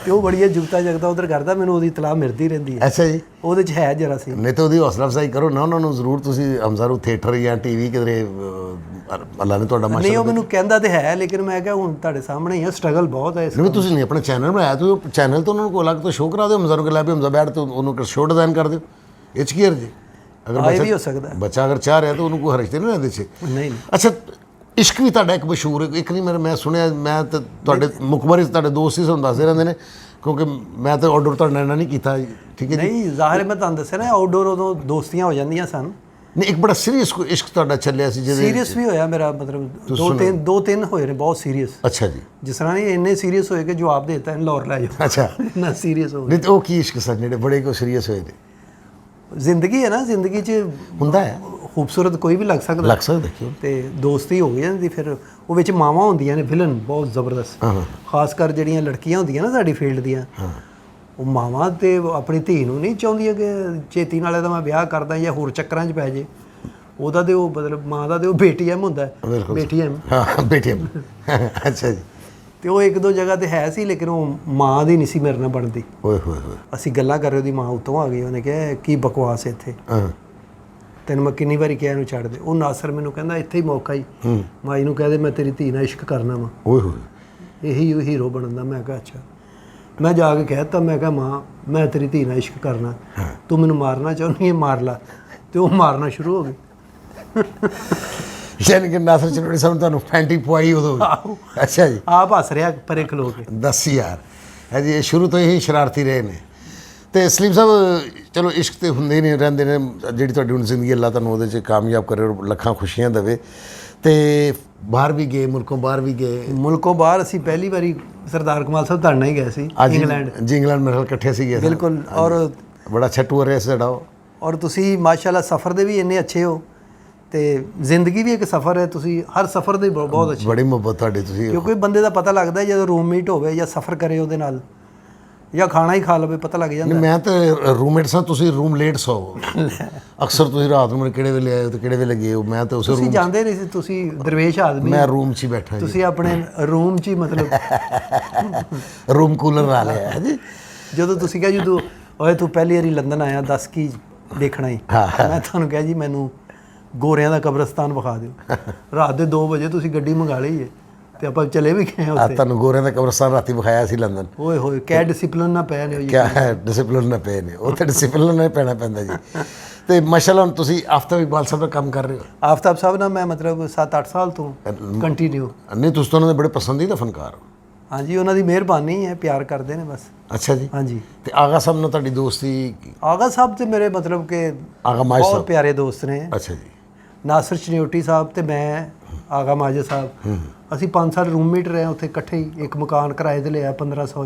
[SPEAKER 2] ਤੇ ਉਹ ਬੜੀਆ ਜੁਗਤਾ ਜਗਤਾ ਉਧਰ ਕਰਦਾ, ਮੈਨੂੰ ਉਹਦੀ ਇਤਲਾਹ ਮਿਲਦੀ ਰਹਿੰਦੀ ਹੈ।
[SPEAKER 1] ਅੱਛਾ ਜੀ,
[SPEAKER 2] ਉਹਦੇ 'ਚ ਹੈ ਜਰਾ ਸੀ।
[SPEAKER 1] ਨਹੀਂ ਤਾਂ ਉਹਦੀ ਹੌਸਲਾ ਅਫਜ਼ਾਈ ਕਰੋ ਨਾ, ਉਹਨਾਂ ਨੂੰ ਜ਼ਰੂਰ ਤੁਸੀਂ ਹਮਜ਼ਾਰੂ ਥੀਏਟਰ ਜਾਂ ਟੀਵੀ ਕਿਧਰੇ ਅੱਲਾ ਨੇ ਤੁਹਾਡਾ
[SPEAKER 2] ਨਹੀਂ, ਉਹ ਮੈਨੂੰ ਕਹਿੰਦਾ ਤੇ ਹੈ, ਲੇਕਿਨ ਮੈਂ ਕਿਹਾ ਹੁਣ ਤੁਹਾਡੇ ਸਾਹਮਣੇ ਹੀ ਹੈ, ਸਟਰਗਲ ਬਹੁਤ ਹੈ ਇਸ
[SPEAKER 1] ਨਹੀਂ। ਤੁਸੀਂ ਨਹੀਂ ਆਪਣਾ ਚੈਨਲ ਬਣਾਇਆ, ਤੁਸੀਂ ਚੈਨਲ ਤੋਂ ਉਹਨਾਂ ਨੂੰ ਕੋਈ ਅਲੱਗ ਤੋਂ ਸ਼ੋਅ ਕਰਾ ਦਿਓ ਹਮਜ਼ਾਰੂ ਕੇ ਲੈ ਵੀ ਹਮਜ਼ਾ ਬੈਠ ਤੋਂ ਉਹਨੂੰ ਸ਼ੋਅ ਡਿਜ਼ਾਈਨ ਕਰ ਦਿਓ। ਇਹ 'ਚ ਕੀ ਹਰਜ ਜੀ?
[SPEAKER 2] ਅਗਰ ਵੀ ਹੋ ਸਕਦਾ
[SPEAKER 1] ਬੱਚਾ ਅਗਰ ਚਾਹ ਰਿਹਾ ਤਾਂ ਉਹਨੂੰ ਕੋਈ ਹਰਜ ਤੇ ਨਹੀਂ ਇਹਦੇ 'ਚ।
[SPEAKER 2] ਨਹੀਂ।
[SPEAKER 1] ਅੱਛਾ, ਇਸ਼ਕ ਵੀ ਤੁਹਾਡਾ ਇੱਕ ਮਸ਼ਹੂਰ, ਇੱਕ ਨਹੀਂ ਮੈਂ ਸੁਣਿਆ, ਮੈਂ ਤਾਂ ਤੁਹਾਡੇ ਮੁਖਬਰ ਤੁਹਾਡੇ ਦੋਸਤ ਹੀ ਤੁਹਾਨੂੰ ਦੱਸਦੇ ਰਹਿੰਦੇ ਨੇ, ਕਿਉਂਕਿ ਮੈਂ ਤਾਂ ਆਊਟਡੋਰ ਤੁਹਾਡੇ ਨਾਲ ਨਹੀਂ ਕੀਤਾ। ਠੀਕ ਹੈ ਜੀ।
[SPEAKER 2] ਨਹੀਂ, ਜ਼ਾਹਿਰ ਮੈਂ ਤੁਹਾਨੂੰ ਦੱਸਿਆ ਨਾ, ਆਊਟਡੋਰ ਉਦੋਂ ਦੋਸਤੀਆਂ ਹੋ ਜਾਂਦੀਆਂ ਸਨ।
[SPEAKER 1] ਨਹੀਂ, ਇੱਕ ਬੜਾ ਸੀਰੀਅਸ ਇਸ਼ਕ ਤੁਹਾਡਾ ਚੱਲਿਆ ਸੀ ਜਿਹਦੇ
[SPEAKER 2] ਸੀਰੀਅਸ ਵੀ ਹੋਇਆ ਮੇਰਾ, ਮਤਲਬ ਦੋ ਤਿੰਨ ਹੋਏ ਨੇ ਬਹੁਤ ਸੀਰੀਅਸ।
[SPEAKER 1] ਅੱਛਾ ਜੀ।
[SPEAKER 2] ਜਿਸ ਤਰ੍ਹਾਂ ਨਹੀਂ ਇੰਨੇ ਸੀਰੀਅਸ ਹੋਏ ਕਿ ਜਵਾਬ ਦੇ ਦਿੱਤਾ ਲਾਹੌਰ ਲੈ ਜਾਓ।
[SPEAKER 1] ਅੱਛਾ,
[SPEAKER 2] ਨਾ ਸੀਰੀਅਸ ਹੋ
[SPEAKER 1] ਨਹੀਂ ਤਾਂ ਉਹ ਕੀ ਇਸ਼ਕ ਸਨ ਜਿਹੜੇ ਬੜੇ ਕੋ ਸੀਰੀਅਸ ਹੋਏ ਨੇ?
[SPEAKER 2] ਜ਼ਿੰਦਗੀ ਹੈ ਨਾ, ਜ਼ਿੰਦਗੀ 'ਚ
[SPEAKER 1] ਹੁੰਦਾ ਹੈ,
[SPEAKER 2] ਖੂਬਸੂਰਤ ਕੋਈ ਵੀ ਲੱਗ ਸਕਦਾ
[SPEAKER 1] ਕਿਉਂ।
[SPEAKER 2] ਤੇ ਦੋਸਤੀ ਹੋ ਗਈ ਜਾਂਦੀ, ਫਿਰ ਉਹ ਵਿੱਚ ਮਾਵਾਂ ਹੁੰਦੀਆਂ ਨੇ ਵਿਲਨ ਬਹੁਤ ਜ਼ਬਰਦਸਤ, ਖਾਸ ਕਰ ਜਿਹੜੀਆਂ ਲੜਕੀਆਂ ਹੁੰਦੀਆਂ ਨਾ ਸਾਡੀ ਫੀਲਡ ਦੀਆਂ, ਉਹ ਮਾਵਾਂ ਤੇ ਆਪਣੀ ਧੀ ਨੂੰ ਨਹੀਂ ਚਾਹੁੰਦੀਆਂ ਕਿ ਛੇਤੀ ਨਾਲ ਇਹਦਾ ਮੈਂ ਵਿਆਹ ਕਰਦਾ ਜਾਂ ਹੋਰ ਚੱਕਰਾਂ 'ਚ ਪੈ ਜੇ। ਉਹਦਾ ਤੇ ਉਹ ਮਤਲਬ ਮਾਂ ਦਾ ਤੇ ਉਹ ਬੇਟੀਐਮ ਹੁੰਦਾ, ਬੇਟੀਐਮ।
[SPEAKER 1] ਹਾਂ, ਬੇਟੀਐਮ। ਅੱਛਾ ਜੀ।
[SPEAKER 2] ਤੇ ਉਹ ਇੱਕ ਦੋ ਜਗ੍ਹਾ ਤੇ ਹੈ ਸੀ, ਲੇਕਿਨ ਉਹ ਮਾਂ ਦੀ ਨਹੀਂ ਸੀ ਮੇਰੇ ਨਾਲ ਬਣਦੀ।
[SPEAKER 1] ਓਏ ਹੋਏ ਹੋਏ।
[SPEAKER 2] ਅਸੀਂ ਗੱਲਾਂ ਕਰ ਰਹੇ, ਉਹਦੀ ਮਾਂ ਉੱਤੋਂ ਆ ਗਈ, ਉਹਨੇ ਕਿਹਾ ਕੀ ਬਕਵਾਸ ਇੱਥੇ, ਤੈਨੂੰ ਮੈਂ ਕਿੰਨੀ ਵਾਰੀ ਕਿਹਾ ਇਹਨੂੰ ਛੱਡ ਦੇ। ਉਹ ਨਾਸਰ ਮੈਨੂੰ ਕਹਿੰਦਾ ਇੱਥੇ ਹੀ ਮੌਕਾ ਹੀ, ਮਾਈ ਨੂੰ ਕਹਦੇ ਮੈਂ ਤੇਰੀ ਧੀ ਨਾਲ ਇਸ਼ਕ ਕਰਨਾ ਵਾ।
[SPEAKER 1] ਓਏ ਹੋਏ।
[SPEAKER 2] ਇਹੀ ਹੀਰੋ ਬਣਨ ਦਾ। ਮੈਂ ਕਿਹਾ ਅੱਛਾ। ਮੈਂ ਜਾ ਕੇ ਕਹਿ ਦਿੱਤਾ, ਮੈਂ ਕਿਹਾ ਮਾਂ ਮੈਂ ਤੇਰੀ ਧੀ ਨਾਲ ਇਸ਼ਕ ਕਰਨਾ, ਤੂੰ ਮੈਨੂੰ ਮਾਰਨਾ ਚਾਹੁੰਦੀ ਹੈ ਮਾਰ ਲਾ। ਤੇ ਉਹ ਮਾਰਨਾ ਸ਼ੁਰੂ ਹੋ ਗਈ।
[SPEAKER 1] ਯਾਨੀ ਕਿ ਨਾਸਰ ਚਨੋੜੀ ਸਾਹਿਬ ਤੁਹਾਨੂੰ ਫੈਂਟੀ ਪਵਾਈ ਉਦੋਂ। ਅੱਛਾ ਜੀ।
[SPEAKER 2] ਆਪ ਹੱਸ ਰਿਹਾ ਪਰੇ ਖਲੋ ਕੇ।
[SPEAKER 1] ਦੱਸ ਯਾਰ, ਹੈ ਜੀ, ਇਹ ਸ਼ੁਰੂ ਤੋਂ ਹੀ ਸ਼ਰਾਰਤੀ ਰਹੇ ਨੇ। ਤੇ ਸਲੀਮ ਸਾਹਿਬ, ਚਲੋ ਇਸ਼ਕ ਤੇ ਹੁੰਦੇ ਹੀ ਨਹੀਂ ਰਹਿੰਦੇ ਨੇ, ਜਿਹੜੀ ਤੁਹਾਡੀ ਹੁਣ ਜ਼ਿੰਦਗੀ ਅੱਲਾ ਤੁਹਾਨੂੰ ਉਹਦੇ 'ਚ ਕਾਮਯਾਬ ਕਰੇ ਔਰ ਲੱਖਾਂ ਖੁਸ਼ੀਆਂ ਦੇਵੇ। ਤੇ ਬਾਹਰ ਵੀ ਗਏ, ਮੁਲਕੋਂ ਬਾਹਰ ਵੀ ਗਏ।
[SPEAKER 2] ਮੁਲਕੋਂ ਬਾਹਰ ਅਸੀਂ ਪਹਿਲੀ ਵਾਰੀ ਸਰਦਾਰ ਕਮਾਲ ਸਾਹਿਬ ਤੁਹਾਡੇ ਨਾਲ ਹੀ ਗਏ ਸੀ ਇੰਗਲੈਂਡ
[SPEAKER 1] ਜੀ। ਇੰਗਲੈਂਡ ਮੇਰੇ ਨਾਲ ਇਕੱਠੇ ਸੀਗੇ।
[SPEAKER 2] ਬਿਲਕੁਲ। ਔਰ
[SPEAKER 1] ਬੜਾ ਅੱਛਾ ਟੂਰ ਰਿਹਾ ਸੀ ਸਾਡਾ ਉਹ।
[SPEAKER 2] ਔਰ ਤੁਸੀਂ ਮਾਸ਼ਾਅੱਲਾ ਸਫ਼ਰ ਦੇ ਵੀ ਇੰਨੇ ਅੱਛੇ ਹੋ, ਤੇ ਜ਼ਿੰਦਗੀ ਵੀ ਇੱਕ ਸਫ਼ਰ ਹੈ। ਤੁਸੀਂ ਹਰ ਸਫ਼ਰ ਦੇ ਬਹੁਤ ਅੱਛੇ।
[SPEAKER 1] ਬੜੀ ਮੁਹੱਬਤ ਤੁਹਾਡੀ। ਤੁਸੀਂ
[SPEAKER 2] ਕਿਉਂਕਿ ਬੰਦੇ ਦਾ ਪਤਾ ਲੱਗਦਾ ਜਦੋਂ ਰੂਮਮੇਟ ਹੋਵੇ ਜਾਂ ਸਫ਼ਰ ਕਰੇ ਉਹਦੇ ਨਾਲ, ਜਾਂ ਖਾਣਾ ਹੀ ਖਾ ਲਵੇ, ਪਤਾ ਲੱਗ ਜਾਂਦਾ।
[SPEAKER 1] ਮੈਂ ਤਾਂ ਰੂਮਮੇਟ ਸਾਂ, ਤੁਸੀਂ ਰੂਮ ਲੇਟ ਸੋ। ਅਕਸਰ ਤੁਸੀਂ ਰਾਤ ਨੂੰ ਮੇਰੇ ਕਿਹੜੇ ਵੇਲੇ ਆਏ ਹੋ ਤੇ ਕਿਹੜੇ ਵੇਲੇ ਗਏ ਹੋ। ਮੈਂ ਤਾਂ ਉਸੇ ਰੂਮ
[SPEAKER 2] ਤੁਸੀਂ ਜਾਂਦੇ ਨਹੀਂ ਸੀ, ਤੁਸੀਂ ਦਰਵੇਸ਼ ਆਦਮੀ।
[SPEAKER 1] ਮੈਂ ਰੂਮ 'ਚ ਹੀ ਬੈਠਾ ਜੀ।
[SPEAKER 2] ਤੁਸੀਂ ਆਪਣੇ ਰੂਮ 'ਚ ਹੀ ਮਤਲਬ
[SPEAKER 1] ਰੂਮ ਕੂਲਰ ਲਾ ਲਿਆ ਜੀ।
[SPEAKER 2] ਜਦੋਂ ਤੁਸੀਂ ਕਿਹਾ ਜਦੋਂ ਓਏ ਤੂੰ ਪਹਿਲੀ ਵਾਰੀ ਲੰਦਨ ਆਇਆ, ਦੱਸ ਕੀ ਦੇਖਣਾ ਹੀ। ਮੈਂ ਤੁਹਾਨੂੰ ਕਿਹਾ ਜੀ ਮੈਨੂੰ ਗੋਰਿਆਂ ਦਾ ਕਬਰਸਤਾਨ ਵਿਖਾ ਦਿਓ। ਰਾਤ ਦੇ 2 ਵਜੇ ਤੁਸੀਂ ਗੱਡੀ ਮੰਗਾ ਲਈ ਹੈ ਤੇ ਆਪਾਂ ਚਲੇ ਵੀ ਗਏ ਉੱਥੇ।
[SPEAKER 1] ਤੁਹਾਨੂੰ ਗੋਰਿਆਂ ਦਾ ਕਬਰਸਤਾਨ ਰਾਤੀ ਵਿਖਾਇਆ ਸੀ ਲੰਦਨ।
[SPEAKER 2] ਓਏ ਹੋਏ, ਕਿਆ ਡਿਸਪਲਿਨ ਨਾ ਪਏ ਨੇ।
[SPEAKER 1] ਕਿਆ ਡਿਸਪਲਿਨ ਨਾ ਪਏ ਨੇ, ਉੱਥੇ ਡਿਸਪਲਿਨ ਨਾਲ ਪੈਣਾ ਪੈਂਦਾ ਜੀ। ਤੇ ਮਾਸ਼ਾਅੱਲਾ ਹੁਣ ਤੁਸੀਂ ਆਫਤਾਬ ਇਕਬਾਲ ਸਾਹਿਬ ਦਾ ਕੰਮ ਕਰ ਰਹੇ ਹੋ।
[SPEAKER 2] ਆਫਤਾਬ ਸਾਹਿਬ ਨਾਲ ਮੈਂ ਮਤਲਬ 7-8 ਸਾਲ ਤੋਂ ਕੰਟੀਨਿਊ।
[SPEAKER 1] ਨਹੀਂ, ਤੁਸੀਂ ਤਾਂ ਉਹਨਾਂ ਦੇ ਬੜੇ ਪਸੰਦੀਦਾ ਫਨਕਾਰ ਹੋ।
[SPEAKER 2] ਹਾਂਜੀ, ਉਹਨਾਂ ਦੀ ਮਿਹਰਬਾਨੀ ਹੈ, ਪਿਆਰ ਕਰਦੇ ਨੇ ਬਸ।
[SPEAKER 1] ਅੱਛਾ ਜੀ।
[SPEAKER 2] ਹਾਂਜੀ।
[SPEAKER 1] ਤੇ ਆਗਾ ਸਾਹਿਬ ਨਾਲ ਤੁਹਾਡੀ ਦੋਸਤੀ?
[SPEAKER 2] ਆਗਾ ਸਾਹਿਬ ਤੇ ਮੇਰੇ ਮਤਲਬ ਕਿ
[SPEAKER 1] ਆਗਾ ਮਾਜ ਸਾਹਿਬ
[SPEAKER 2] ਬਹੁਤ ਪਿਆਰੇ ਦੋਸਤ ਨੇ।
[SPEAKER 1] ਅੱਛਾ ਜੀ।
[SPEAKER 2] ਨਾਸਰ ਚਨਿਓਟੀ ਸਾਹਿਬ ਤੇ ਮੈਂ, ਆਗਾ ਮਾਜਦ ਸਾਹਿਬ, ਅਸੀਂ 5 ਸਾਲ ਰੂਮਮੇਟ ਰਹੇ ਉੱਥੇ ਇਕੱਠੇ ਹੀ। ਇੱਕ ਮਕਾਨ ਕਿਰਾਏ ਤੇ ਲਿਆ 1500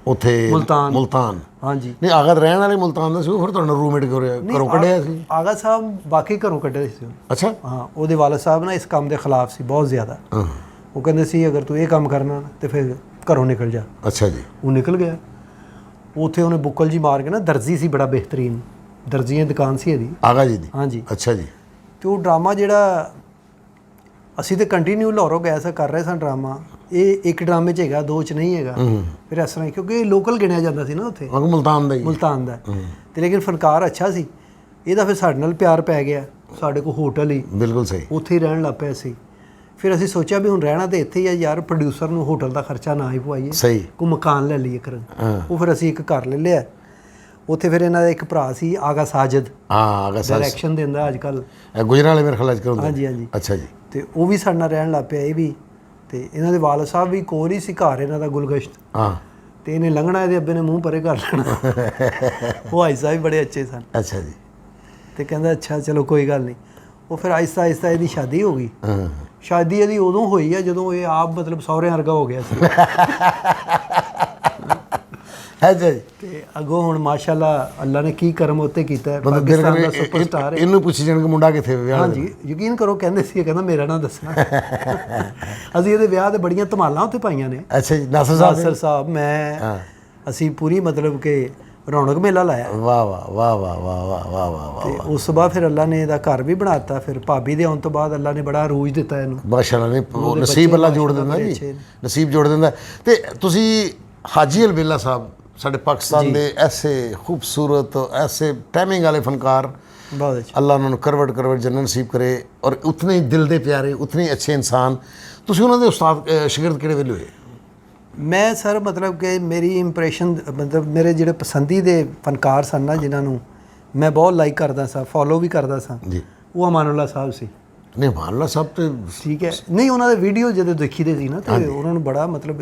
[SPEAKER 1] ਉੱਥੇ
[SPEAKER 2] ਮੁਲਤਾਨ। ਹਾਂਜੀ।
[SPEAKER 1] ਨਹੀਂ, ਆਗਾ ਰਹਿਣ ਵਾਲੇ ਮੁਲਤਾਨ ਦਾ ਸੀ, ਫਿਰ ਤੁਹਾਨੂੰ ਰੂਮਮੇਟ ਘਰੋਂ ਕੱਢਿਆ ਸੀ?
[SPEAKER 2] ਆਗਾ ਸਾਹਿਬ ਬਾਕੀ ਘਰੋਂ ਕੱਢੇ ਸੀ।
[SPEAKER 1] ਅੱਛਾ।
[SPEAKER 2] ਹਾਂ, ਉਹਦੇ ਵਾਲਦ ਸਾਹਿਬ ਨਾ ਇਸ ਕੰਮ ਦੇ ਖਿਲਾਫ ਸੀ ਬਹੁਤ ਜ਼ਿਆਦਾ। ਉਹ ਕਹਿੰਦੇ ਸੀ ਅਗਰ ਤੂੰ ਇਹ ਕੰਮ ਕਰਨਾ ਤੇ ਫਿਰ ਘਰੋਂ ਨਿਕਲ ਜਾ।
[SPEAKER 1] ਅੱਛਾ ਜੀ।
[SPEAKER 2] ਉਹ ਨਿਕਲ ਗਿਆ। ਉੱਥੇ ਉਹਨੇ ਬੁੱਕਲ ਜੀ ਮਾਰ ਕੇ ਨਾ, ਦਰਜੀ ਸੀ ਬੜਾ ਬਿਹਤਰੀਨ, ਦਰਜੀਆਂ ਦੀ ਦੁਕਾਨ ਸੀ ਇਹਦੀ,
[SPEAKER 1] ਆਗਾ ਜੀ ਦੀ।
[SPEAKER 2] ਹਾਂਜੀ।
[SPEAKER 1] ਅੱਛਾ ਜੀ।
[SPEAKER 2] ਤੇ ਉਹ ਡਰਾਮਾ ਜਿਹੜਾ ਅਸੀਂ ਤੇ ਕੰਟੀਨਿਊ ਲਾਹੌਰੋਂ ਗਏ ਸਾਂ, ਕਰ ਰਹੇ ਸਾਂ ਡਰਾਮਾ। ਇਹ ਇੱਕ ਡਰਾਮੇ 'ਚ ਹੈਗਾ, 2 'ਚ ਨਹੀਂ ਹੈਗਾ। ਫਿਰ ਇਸ ਤਰ੍ਹਾਂ ਕਿਉਂਕਿ ਇਹ ਲੋਕਲ ਗਿਣਿਆ ਜਾਂਦਾ ਸੀ ਨਾ ਉੱਥੇ,
[SPEAKER 1] ਮੁਲਤਾਨ ਦਾ ਹੀ।
[SPEAKER 2] ਮੁਲਤਾਨ ਦਾ। ਤੇ ਲੇਕਿਨ ਫਨਕਾਰ ਅੱਛਾ ਸੀ ਇਹਦਾ। ਫਿਰ ਸਾਡੇ ਨਾਲ ਪਿਆਰ ਪੈ ਗਿਆ, ਸਾਡੇ ਕੋਲ ਹੋਟਲ ਹੀ।
[SPEAKER 1] ਬਿਲਕੁਲ ਸਹੀ।
[SPEAKER 2] ਉੱਥੇ ਹੀ ਰਹਿਣ ਲੱਗ ਪਏ ਸੀ। ਫਿਰ ਅਸੀਂ ਸੋਚਿਆ ਵੀ ਹੁਣ ਰਹਿਣਾ ਤੇ ਇੱਥੇ ਹੀ ਆ ਯਾਰ, ਪ੍ਰੋਡਿਊਸਰ ਨੂੰ ਹੋਟਲ ਦਾ ਖਰਚਾ ਨਾ ਹੀ ਪਵਾਈਏ,
[SPEAKER 1] ਸਹੀ,
[SPEAKER 2] ਕੋਈ ਮਕਾਨ ਲੈ ਲਈਏ ਕਰਨ। ਉਹ ਫਿਰ ਅਸੀਂ ਇੱਕ ਘਰ ਲੈ ਲਿਆ ਉੱਥੇ। ਫਿਰ ਇਹਨਾਂ ਦਾ ਇੱਕ ਭਰਾ ਸੀ ਆਗਾ ਸਾਜਦ।
[SPEAKER 1] ਆਗਾ ਸਾਜਦ
[SPEAKER 2] ਡਾਇਰੈਕਸ਼ਨ ਦਿੰਦਾ ਅੱਜ ਕੱਲ,
[SPEAKER 1] ਗੁਜਰਾਂ ਵਾਲੇ ਮੇਰੇ ਖਿਆਲ 'ਚ ਕਰਾਉਂਦੇ।
[SPEAKER 2] ਹਾਂਜੀ ਹਾਂਜੀ।
[SPEAKER 1] ਅੱਛਾ ਜੀ।
[SPEAKER 2] ਤੇ ਉਹ ਵੀ ਸਾਡੇ ਨਾਲ ਰਹਿਣ ਲੱਗ ਪਿਆ। ਇਹ ਵੀ ਤੇ ਇਹਨਾਂ ਦੇ ਵਾਲਦ ਸਾਹਿਬ ਵੀ ਕੋਲ ਹੀ ਸੀ ਘਰ ਇਹਨਾਂ ਦਾ, ਗੁਲਗਸ਼ਤ। ਤੇ ਇਹਨੇ ਲੰਘਣਾ, ਇਹਦੇ ਅੱਬੇ ਨੇ ਮੂੰਹ ਪਰੇ ਕਰ ਲੈਣਾ। ਉਹ ਭਾਈ ਸਾਹਿਬ ਬੜੇ ਅੱਛੇ ਸਨ।
[SPEAKER 1] ਅੱਛਾ ਜੀ।
[SPEAKER 2] ਤੇ ਕਹਿੰਦਾ ਅੱਛਾ ਚਲੋ ਕੋਈ ਗੱਲ ਨਹੀਂ। ਉਹ ਫਿਰ ਆਹਿਸਤਾ ਆਹਿਸਤਾ ਇਹਦੀ ਸ਼ਾਦੀ ਹੋ ਗਈ। ਸ਼ਾਦੀ ਇਹਦੀ ਉਦੋਂ ਹੋਈ ਆ ਜਦੋਂ ਇਹ ਆਪ ਮਤਲਬ ਸਹੁਰਿਆਂ ਵਰਗਾ ਹੋ ਗਿਆ ਸੀ।
[SPEAKER 1] ਅੱਛਾ ਜੀ।
[SPEAKER 2] ਤੇ ਅੱਗੋਂ ਹੁਣ ਮਾਸ਼ਾਅੱਲਾ ਅੱਲਾ ਨੇ ਕੀ ਕਰਮ ਉੱਤੇ ਕੀਤਾ, ਪਾਕਿਸਤਾਨ ਦਾ ਸੁਪਰਸਟਾਰ ਹੈ।
[SPEAKER 1] ਇਹਨੂੰ ਪੁੱਛੀ ਜਾਣ ਕਿ ਮੁੰਡਾ ਕਿੱਥੇ ਵਿਆਹ?
[SPEAKER 2] ਹਾਂਜੀ, ਯਕੀਨ ਕਰੋ ਕਹਿੰਦੇ ਸੀ, ਕਹਿੰਦਾ ਮੇਰਾ ਨਾਂ ਦੱਸਣਾ। ਅਸੀਂ ਇਹਦੇ ਵਿਆਹ ਤੇ ਬੜੀਆਂ ਧਮਾਲਾਂ ਉੱਥੇ ਪਾਈਆਂ ਨੇ।
[SPEAKER 1] ਅੱਛਾ ਜੀ। ਨਾਸਰ ਸਾਹਿਬ
[SPEAKER 2] ਮੈਂ, ਅਸੀਂ ਪੂਰੀ ਮਤਲਬ ਕਿ ਰੌਣਕ ਮੇਲਾ ਲਾਇਆ।
[SPEAKER 1] ਵਾਹ ਵਾਹ ਵਾਹ ਵਾਹ ਵਾਹ ਵਾਹ ਵਾਹ ਵਾਹ
[SPEAKER 2] ਤੇ ਉਸ ਤੋਂ ਬਾਅਦ ਫਿਰ ਅੱਲਾ ਨੇ ਇਹਦਾ ਘਰ ਵੀ ਬਣਾਤਾ। ਫਿਰ ਭਾਬੀ ਦੇ ਆਉਣ ਤੋਂ ਬਾਅਦ ਅੱਲਾ ਨੇ ਬੜਾ ਅਰੂਜ ਦਿੱਤਾ ਇਹਨੂੰ।
[SPEAKER 1] ਮਾਸ਼ਾਅੱਲਾ ਨੇ ਨਸੀਬ ਅੱਲਾ ਜੋੜ ਦਿੰਦਾ ਜੀ, ਨਸੀਬ ਜੋੜ ਦਿੰਦਾ। ਤੇ ਤੁਸੀਂ ਹਾਜੀ ਅਲਬੇਲਾ ਸਾਹਿਬ ਸਾਡੇ ਪਾਕਿਸਤਾਨ ਦੇ ਐਸੇ ਖੂਬਸੂਰਤ ਐਸੇ ਟਾਈਮਿੰਗ ਵਾਲੇ ਫਨਕਾਰ,
[SPEAKER 2] ਬਹੁਤ ਅੱਛਾ,
[SPEAKER 1] ਅੱਲਾ ਉਹਨਾਂ ਨੂੰ ਕਰਵਟ ਜੰਨਤ ਨਸੀਬ ਕਰੇ, ਔਰ ਉਤਨੇ ਹੀ ਦਿਲ ਦੇ ਪਿਆਰੇ, ਉਤਨੇ ਹੀ ਅੱਛੇ ਇਨਸਾਨ। ਤੁਸੀਂ ਉਹਨਾਂ ਦੇ ਉਸਤਾਦ ਸ਼ਾਗਿਰਦ ਕਿਹੜੇ ਵੇਲੇ ਹੋਏ?
[SPEAKER 2] ਮੈਂ ਸਰ ਮਤਲਬ ਕਿ ਮੇਰੀ ਇੰਪ੍ਰੈਸ਼ਨ ਮਤਲਬ ਮੇਰੇ ਜਿਹੜੇ ਪਸੰਦੀਦੇ ਫਨਕਾਰ ਸਨ ਨਾ, ਜਿਨ੍ਹਾਂ ਨੂੰ ਮੈਂ ਬਹੁਤ ਲਾਈਕ ਕਰਦਾ ਸਾਂ, ਫੋਲੋ ਵੀ ਕਰਦਾ ਸਾਂ
[SPEAKER 1] ਜੀ,
[SPEAKER 2] ਉਹ ਅਮਾਨੁੱਲਾ ਸਾਹਿਬ ਸੀ।
[SPEAKER 1] ਨਹੀਂ ਅਮਾਨੁੱਲਾ ਸਾਹਿਬ ਤੇ
[SPEAKER 2] ਠੀਕ ਹੈ, ਨਹੀਂ ਉਹਨਾਂ ਦੇ ਵੀਡੀਓ ਜਦੋਂ ਦੇਖੀਦੇ ਸੀ ਨਾ ਤੇ ਉਹਨਾਂ ਨੂੰ ਬੜਾ ਮਤਲਬ